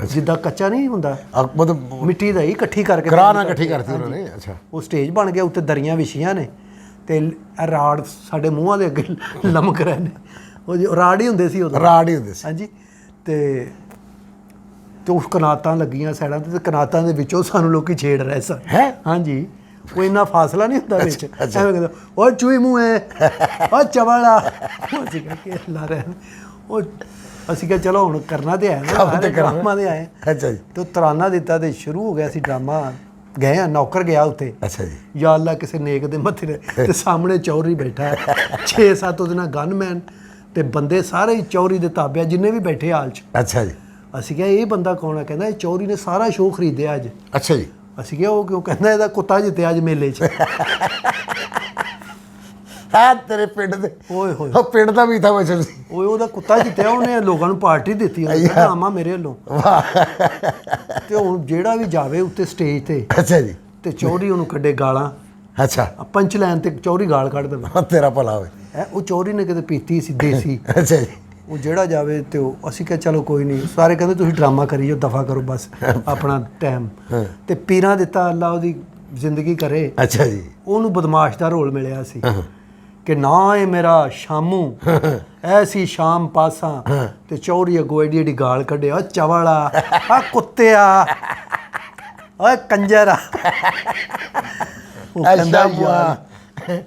[SPEAKER 2] ਜਿੱਦਾਂ ਕੱਚਾ ਨਹੀਂ ਹੁੰਦਾ
[SPEAKER 1] ਮਤਲਬ
[SPEAKER 2] ਮਿੱਟੀ ਦਾ ਹੀ ਇਕੱਠੀ ਕਰਕੇ
[SPEAKER 1] ਇਕੱਠੀ ਕਰਤੀ ਉਹਨਾਂ ਨੇ। ਅੱਛਾ। ਉਹ
[SPEAKER 2] ਸਟੇਜ ਬਣ ਗਿਆ, ਉੱਤੇ ਦਰੀਆਂ ਵਿਛੀਆਂ ਨੇ ਤੇ ਰਾੜ ਸਾਡੇ ਮੂੰਹਾਂ ਦੇ ਅੱਗੇ ਲਮਕ ਰਹੇ ਨੇ। ਉਹ ਰਾੜ ਹੀ ਹੁੰਦੇ ਸੀ ਉਦੋਂ,
[SPEAKER 1] ਰਾੜ ਹੀ ਹੁੰਦੇ ਸੀ।
[SPEAKER 2] ਹਾਂਜੀ। ਤੇ ਉਸ ਕਨਾਤਾਂ ਲੱਗੀਆਂ ਸਾਈਡਾਂ ਤੇ ਕਨਾਤਾਂ ਦੇ ਵਿੱਚੋਂ ਸਾਨੂੰ ਲੋਕੀ ਛੇੜ ਰਹੇ ਸਨ। ਹਾਂਜੀ। ਕੋਈ ਇੰਨਾ ਫਾਸਲਾ ਨਹੀਂ ਹੁੰਦਾ ਵਿੱਚ, ਐਵੇਂ ਕਹਿੰਦਾ ਉਹ ਚੂਹੀ ਮੂੰਹ ਹੈ, ਉਹ ਚਵਲਾ। ਅਸੀਂ ਕਿਹਾ ਲਾ ਰਹੇ ਉਹ, ਅਸੀਂ ਕਿਹਾ ਚਲੋ ਹੁਣ ਕਰਨਾ ਤੇ ਹੈ ਨਾ, ਡਰਾਮਾ ਦੇ ਆਏ।
[SPEAKER 1] ਅੱਛਾ ਜੀ।
[SPEAKER 2] ਤੇ ਤਰਾਨਾ ਦਿੱਤਾ ਤੇ ਸ਼ੁਰੂ ਹੋ ਗਿਆ ਸੀ ਡਰਾਮਾ। ਗਏ ਆ, ਨੌਕਰ ਗਿਆ ਉੱਥੇ।
[SPEAKER 1] ਅੱਛਾ ਜੀ।
[SPEAKER 2] ਯਾ ਅੱਲਾ ਕਿਸੇ ਨੇਕ ਦੇ ਮੱਥੇ ਤੇ ਸਾਹਮਣੇ ਚੌਧਰੀ ਬੈਠਾ ਹੈ, 6-7 ਉਹਦੇ ਨਾਲ ਗਨਮੈਨ ਤੇ ਬੰਦੇ ਸਾਰੇ ਚੌਧਰੀ ਦੇ ਤਾਬਿਆ ਜਿੰਨੇ ਵੀ ਬੈਠੇ ਹਾਲ 'ਚ।
[SPEAKER 1] ਅੱਛਾ ਜੀ।
[SPEAKER 2] ਅਸੀਂ ਕਿਹਾ ਇਹ ਬੰਦਾ ਕੌਣ ਹੈ? ਕਹਿੰਦਾ ਇਹ ਚੌਧਰੀ ਨੇ ਸਾਰਾ ਸ਼ੋਅ ਖਰੀਦਿਆ ਅੱਜ।
[SPEAKER 1] ਅੱਛਾ ਜੀ।
[SPEAKER 2] ਅਸੀਂ ਕਿਹਾ ਉਹ ਕਿਉਂ? ਕਹਿੰਦਾ ਇਹਦਾ ਕੁੱਤਾ ਜਿੱਤਿਆ ਅੱਜ ਮੇਲੇ 'ਚ।
[SPEAKER 1] ਆ ਤੇਰੇ ਪਿੰਡ ਦੇ
[SPEAKER 2] ਓਏ ਹੋਏ
[SPEAKER 1] ਉਹ ਪਿੰਡ ਦਾ ਮੀਠਾ ਬਚਨ ਸੀ।
[SPEAKER 2] ਓਏ ਉਹਦਾ ਕੁੱਤਾ ਜਿੱਤਿਆ, ਉਹਨੇ ਲੋਕਾਂ ਨੂੰ ਪਾਰਟੀ ਦਿੱਤੀ, ਆਮਾ ਮੇਰੇ ਵੱਲੋਂ। ਤੇ ਹੁਣ ਜਿਹੜਾ ਵੀ ਜਾਵੇ ਉੱਤੇ ਸਟੇਜ ਤੇ,
[SPEAKER 1] ਅੱਛਾ ਜੀ,
[SPEAKER 2] ਤੇ ਚੌਧਰੀ ਉਹਨੂੰ ਕੱਢੇ ਗਾਲਾਂ।
[SPEAKER 1] ਅੱਛਾ,
[SPEAKER 2] ਪੰਚ ਲਾਈਨ ਤੇ ਚੌਧਰੀ ਗਾਲ ਕੱਢ ਦੇਵੇ।
[SPEAKER 1] ਤੇਰਾ ਭਲਾ ਹੋਵੇ।
[SPEAKER 2] ਉਹ ਚੌਧਰੀ ਨੇ ਕਿਤੇ ਪੀਤੀ ਸੀ ਦੇਸੀ।
[SPEAKER 1] ਅੱਛਾ ਜੀ,
[SPEAKER 2] ਉਹ ਜਿਹੜਾ ਜਾਵੇ ਤੇ ਉਹ ਅਸੀਂ ਕਿਹਾ ਚਲੋ ਕੋਈ ਨਹੀਂ, ਸਾਰੇ ਕਹਿੰਦੇ ਤੁਸੀਂ ਡਰਾਮਾ ਕਰੀ ਜਾਓ, ਦਫਾ ਕਰੋ ਬਸ ਆਪਣਾ ਟਾਈਮ। ਤੇ ਪੀਰਾਂ ਦਿੱਤਾ, ਅੱਲਾ ਉਹਦੀ ਜ਼ਿੰਦਗੀ ਕਰੇ।
[SPEAKER 1] ਅੱਛਾ ਜੀ,
[SPEAKER 2] ਉਹਨੂੰ ਬਦਮਾਸ਼ ਦਾ ਰੋਲ ਮਿਲਿਆ ਸੀ ਕਿ ਨਾ ਇਹ ਮੇਰਾ ਸ਼ਾਮੂ ਐਸੀ ਸ਼ਾਮ ਪਾਸਾਂ। ਤੇ ਚੌਧਰੀ ਅੱਗੋਂ ਐਡੀ ਐਡੀ ਗਾਲ ਕੱਢਿਆ, ਚਵਲਾ ਆ ਕੁੱਤਿਆ, ਓਏ ਕੰਜਰਾ। ਉਹ ਕਹਿੰਦਾ ਯਾਰ,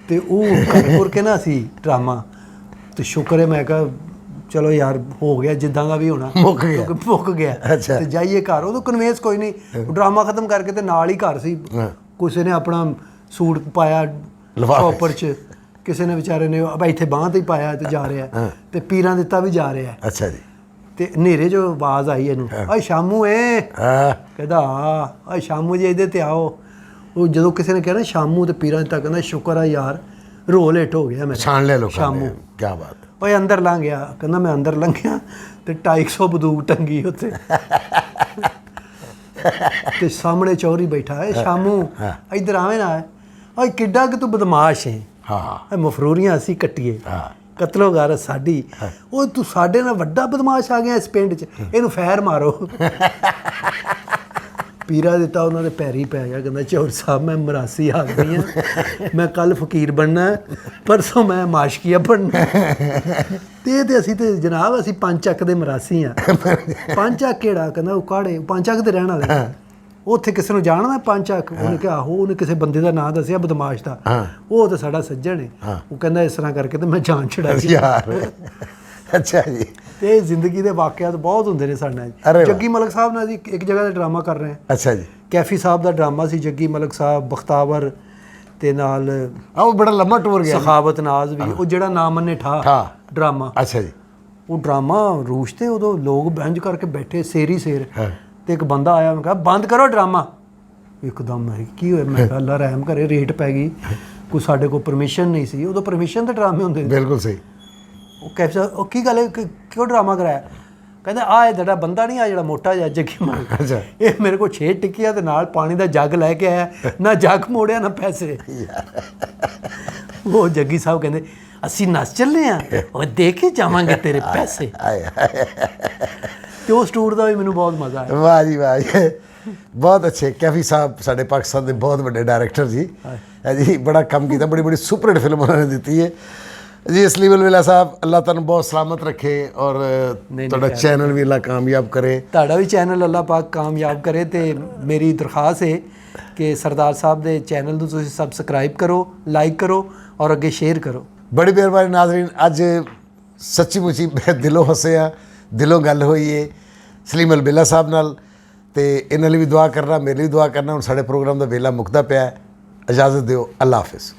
[SPEAKER 2] ਤੇ ਉਹ ਕਰ ਕੇ ਨਾ ਅਸੀਂ ਡਰਾਮਾ, ਤੇ ਸ਼ੁਕਰ ਹੈ ਮੈਂ ਕਿਹਾ ਚਲੋ ਯਾਰ ਹੋ ਗਿਆ ਜਿੱਦਾਂ ਦਾ ਵੀ ਹੋਣਾ, ਮੁੱਕ ਗਿਆ। ਤੇ ਜਾਈਏ ਘਰ, ਉਦੋਂ ਕਨਵੇਂਸ ਕੋਈ ਨਹੀਂ, ਡਰਾਮਾ ਖਤਮ ਕਰਕੇ ਤੇ ਨਾਲ ਹੀ ਘਰ ਸੀ। ਕਿਸੇ ਨੇ ਆਪਣਾ ਸੂਟ ਪਾਇਆ ਚੌਪਰ 'ਚ, ਕਿਸੇ ਨੇ ਵਿਚਾਰੇ ਨੇ ਇੱਥੇ ਬਾਂਹ ਤੇ ਹੀ ਪਾਇਆ ਤੇ ਜਾ ਰਿਹਾ, ਤੇ ਪੀਰਾਂ ਦਿੱਤਾ ਵੀ ਜਾ ਰਿਹਾ।
[SPEAKER 1] ਅੱਛਾ ਜੀ,
[SPEAKER 2] ਤੇ ਹਨੇਰੇ 'ਚ ਆਵਾਜ਼ ਆਈ ਇਹਨੂੰ, ਓਏ ਸ਼ਾਮੂ ਏ। ਕਹਿੰਦਾ ਆ ਸ਼ਾਮੂ ਜੀ ਇਹਦੇ ਤੇ ਆਓ। ਉਹ ਜਦੋਂ ਕਿਸੇ ਨੇ ਕਿਹਾ ਨਾ ਸ਼ਾਮੂ ਤੇ ਪੀਰਾਂ ਦਿੱਤਾ, ਕਹਿੰਦਾ ਸ਼ੁਕਰ ਆ ਯਾਰ ਰੋਲ ਹਿੱਟ ਹੋ ਗਿਆ। ਮੈਂ
[SPEAKER 1] ਛਾਣ ਲਿਆ ਲੋਕਾਂ
[SPEAKER 2] ਸ਼ਾਮੂ,
[SPEAKER 1] ਕੀ ਬਾਤ।
[SPEAKER 2] ਓਏ ਅੰਦਰ ਲੰਘ ਗਿਆ। ਕਹਿੰਦਾ ਮੈਂ ਅੰਦਰ ਲੰਘਿਆ ਤੇ 250 ਬੰਦੂਕ ਟੰਗੀ ਉੱਥੇ, ਤੇ ਸਾਹਮਣੇ ਚੌਧਰੀ ਬੈਠਾ ਹੈ। ਸ਼ਾਮੂ ਇੱਧਰ ਆਵੇਂ ਨਾ, ਓਏ ਕਿੱਡਾ ਕਿ ਤੂੰ ਬਦਮਾਸ਼ ਹੈ। ਹਾਂ, ਮਫਰੂਰੀਆਂ ਅਸੀਂ ਕੱਟੀਏ, ਕਤਲੋ ਗਾਰਤ ਸਾਡੀ। ਉਹ ਤੂੰ ਸਾਡੇ ਨਾਲ ਵੱਡਾ ਬਦਮਾਸ਼ ਆ ਗਿਆ ਇਸ ਪਿੰਡ 'ਚ, ਇਹਨੂੰ ਫੈਰ ਮਾਰੋ। ਪੀਰਾ ਦਿੱਤਾ ਉਹਨਾਂ ਦੇ ਪੈਰੀ ਪੈ ਗਿਆ, ਕਹਿੰਦਾ ਚੌਧਰੀ ਸਾਹਿਬ ਮੈਂ ਮਰਾਸੀ ਆਦਮੀ ਹਾਂ, ਮੈਂ ਕੱਲ ਫਕੀਰ ਬਣਨਾ, ਪਰਸੋਂ ਮੈਂ ਮਾਸ਼ਕੀਆ ਬਣਨਾ। ਤੇ ਅਸੀਂ ਤੇ ਜਨਾਬ ਅਸੀਂ ਪੰਜ ਚੱਕ ਦੇ ਮਰਾਸੀ ਹਾਂ। ਪੰਜ ਚੱਕ ਕਿਹੜਾ? ਕਹਿੰਦਾ ਉਹ ਕਾੜੇ ਪੰਜ ਚੱਕ ਦੇ ਰਹਿਣ ਵਾਲੇ। ਉੱਥੇ ਕਿਸੇ ਨੂੰ ਜਾਣਦਾ ਪੰਜ ਚੱਕ? ਉਹਨੇ ਕਿਹਾ ਆਹੋ। ਉਹਨੇ ਕਿਸੇ ਬੰਦੇ ਦਾ ਨਾਂ ਦੱਸਿਆ ਬਦਮਾਸ਼ ਦਾ, ਉਹ ਤਾਂ ਸਾਡਾ ਸੱਜਣ ਹੈ। ਉਹ ਕਹਿੰਦਾ ਇਸ ਤਰ੍ਹਾਂ ਕਰਕੇ ਤੇ ਮੈਂ ਜਾਨ ਛੁਡਾਈ ਯਾਰ।
[SPEAKER 1] ਅੱਛਾ ਜੀ,
[SPEAKER 2] ਤੇ ਜ਼ਿੰਦਗੀ ਦੇ ਵਾਕਿਆਤ ਬਹੁਤ ਹੁੰਦੇ ਨੇ ਸਾਡੇ ਨਾਲ। ਜੱਗੀ ਮਲਕ ਸਾਹਿਬ ਨਾਲ ਜੀ ਇੱਕ ਜਗ੍ਹਾ 'ਤੇ ਡਰਾਮਾ ਕਰ ਰਹੇ ਹਾਂ।
[SPEAKER 1] ਅੱਛਾ ਜੀ,
[SPEAKER 2] ਕੈਫੀ ਸਾਹਿਬ ਦਾ ਡਰਾਮਾ ਸੀ, ਜੱਗੀ ਮਲਕ ਸਾਹਿਬ, ਬਖਤਾਵਰ ਤੇ ਨਾਲ
[SPEAKER 1] ਉਹ ਬੜਾ ਲੰਮਾ ਟੂਰ ਗਿਆ,
[SPEAKER 2] ਸਖਾਵਤ ਨਾਜ਼ ਵੀ, ਉਹ ਜਿਹੜਾ ਨਾ ਮੰਨੇ ਠਾ ਡਰਾਮਾ।
[SPEAKER 1] ਅੱਛਾ ਜੀ,
[SPEAKER 2] ਉਹ ਡਰਾਮਾ ਰੂਸ਼ ਤੇ ਉਦੋਂ ਲੋਕ ਬੈਂਜ ਕਰਕੇ ਬੈਠੇ ਸੇਰੀ ਸੇਰ, ਤੇ ਇੱਕ ਬੰਦਾ ਆਇਆ, ਮੈਂ ਕਿਹਾ ਬੰਦ ਕਰੋ ਡਰਾਮਾ। ਇੱਕਦਮ ਕੀ ਹੋਇਆ? ਮੈਂ ਕਿਹਾ ਅੱਲਾ ਰਹਿਮ ਕਰੇ, ਰੇਟ ਪੈ ਗਈ ਕੋਈ, ਸਾਡੇ ਕੋਲ ਪਰਮਿਸ਼ਨ ਨਹੀਂ ਸੀ ਉਦੋਂ। ਪਰਮਿਸ਼ਨ ਤੇ ਡਰਾਮੇ ਹੁੰਦੇ।
[SPEAKER 1] ਬਿਲਕੁਲ ਸਹੀ।
[SPEAKER 2] ਉਹ ਕੈਫੀ ਸਾਹਿਬ, ਉਹ ਕੀ ਗੱਲ ਹੈ, ਕਿਉਂ ਡਰਾਮਾ ਕਰਾਇਆ? ਕਹਿੰਦਾ ਆ ਇਹ ਜਿਹੜਾ ਬੰਦਾ ਨਹੀਂ ਆ ਜਿਹੜਾ ਮੋਟਾ ਜਿਹਾ ਜੱਗੀ ਮਲਕ, ਇਹ ਮੇਰੇ ਕੋਲ 6 ਟਿੱਕੀਆਂ ਦੇ ਨਾਲ ਪਾਣੀ ਦਾ ਜੱਗ ਲੈ ਕੇ ਆਇਆ, ਨਾ ਜੱਗ ਮੋੜਿਆ ਨਾ ਪੈਸੇ। ਉਹ ਜੱਗੀ ਸਾਹਿਬ ਕਹਿੰਦੇ ਅਸੀਂ ਨੱਚ ਚੱਲੇ ਆ, ਉਹ ਦੇ ਕੇ ਜਾਵਾਂਗੇ ਤੇਰੇ ਪੈਸੇ। ਤੇ ਉਸ ਟੂਰ ਦਾ ਵੀ ਮੈਨੂੰ ਬਹੁਤ ਮਜ਼ਾ ਆਇਆ।
[SPEAKER 1] ਵਾਹ ਜੀ ਵਾਹ ਜੀ, ਬਹੁਤ ਅੱਛੇ। ਕੈਫੀ ਸਾਹਿਬ ਸਾਡੇ ਪਾਕਿਸਤਾਨ ਦੇ ਬਹੁਤ ਵੱਡੇ ਡਾਇਰੈਕਟਰ ਜੀ, ਜੀ ਬੜਾ ਕੰਮ ਕੀਤਾ, ਬੜੀ ਬੜੀ ਸੁਪਰ ਹਿੱਟ ਫਿਲਮ ਉਹਨਾਂ ਨੇ ਦਿੱਤੀ ਹੈ ਜੀ। ਸਲੀਮ ਅਲਵੇਲਾ ਸਾਹਿਬ, ਅੱਲਾ ਤੁਹਾਨੂੰ ਬਹੁਤ ਸਲਾਮਤ ਰੱਖੇ, ਔਰ ਤੁਹਾਡਾ ਚੈਨਲ ਵੀ ਅੱਲਾ ਕਾਮਯਾਬ ਕਰੇ।
[SPEAKER 2] ਤੁਹਾਡਾ ਵੀ ਚੈਨਲ ਅੱਲਾ ਪਾਕ ਕਾਮਯਾਬ ਕਰੇ। ਤੇ ਮੇਰੀ ਦਰਖਾਸਤ ਹੈ ਕਿ ਸਰਦਾਰ ਸਾਹਿਬ ਦੇ ਚੈਨਲ ਨੂੰ ਤੁਸੀਂ ਸਬਸਕ੍ਰਾਈਬ ਕਰੋ, ਲਾਈਕ ਕਰੋ ਔਰ ਅੱਗੇ ਸ਼ੇਅਰ ਕਰੋ।
[SPEAKER 1] ਬੜੀ ਮਿਹਰਬਾਨੀ ਨਾਜ਼ਰੀਨ, ਅੱਜ ਸੱਚੀ ਮੁੱਚੀ ਮੈਂ ਦਿਲੋਂ ਹੱਸਿਆ, ਦਿਲੋਂ ਗੱਲ ਹੋਈ ਹੈ ਸਲੀਮ ਅਲਵੇਲਾ ਸਾਹਿਬ ਨਾਲ। ਤੇ ਇਹਨਾਂ ਲਈ ਵੀ ਦੁਆ ਕਰਨਾ, ਮੇਰੇ ਲਈ ਦੁਆ ਕਰਨਾ। ਹੁਣ ਸਾਡੇ ਪ੍ਰੋਗਰਾਮ ਦਾ ਵੇਲਾ ਮੁੱਕਦਾ ਪਿਆ, ਇਜਾਜ਼ਤ ਦਿਓ, ਅੱਲਾ ਹਾਫਿਜ਼।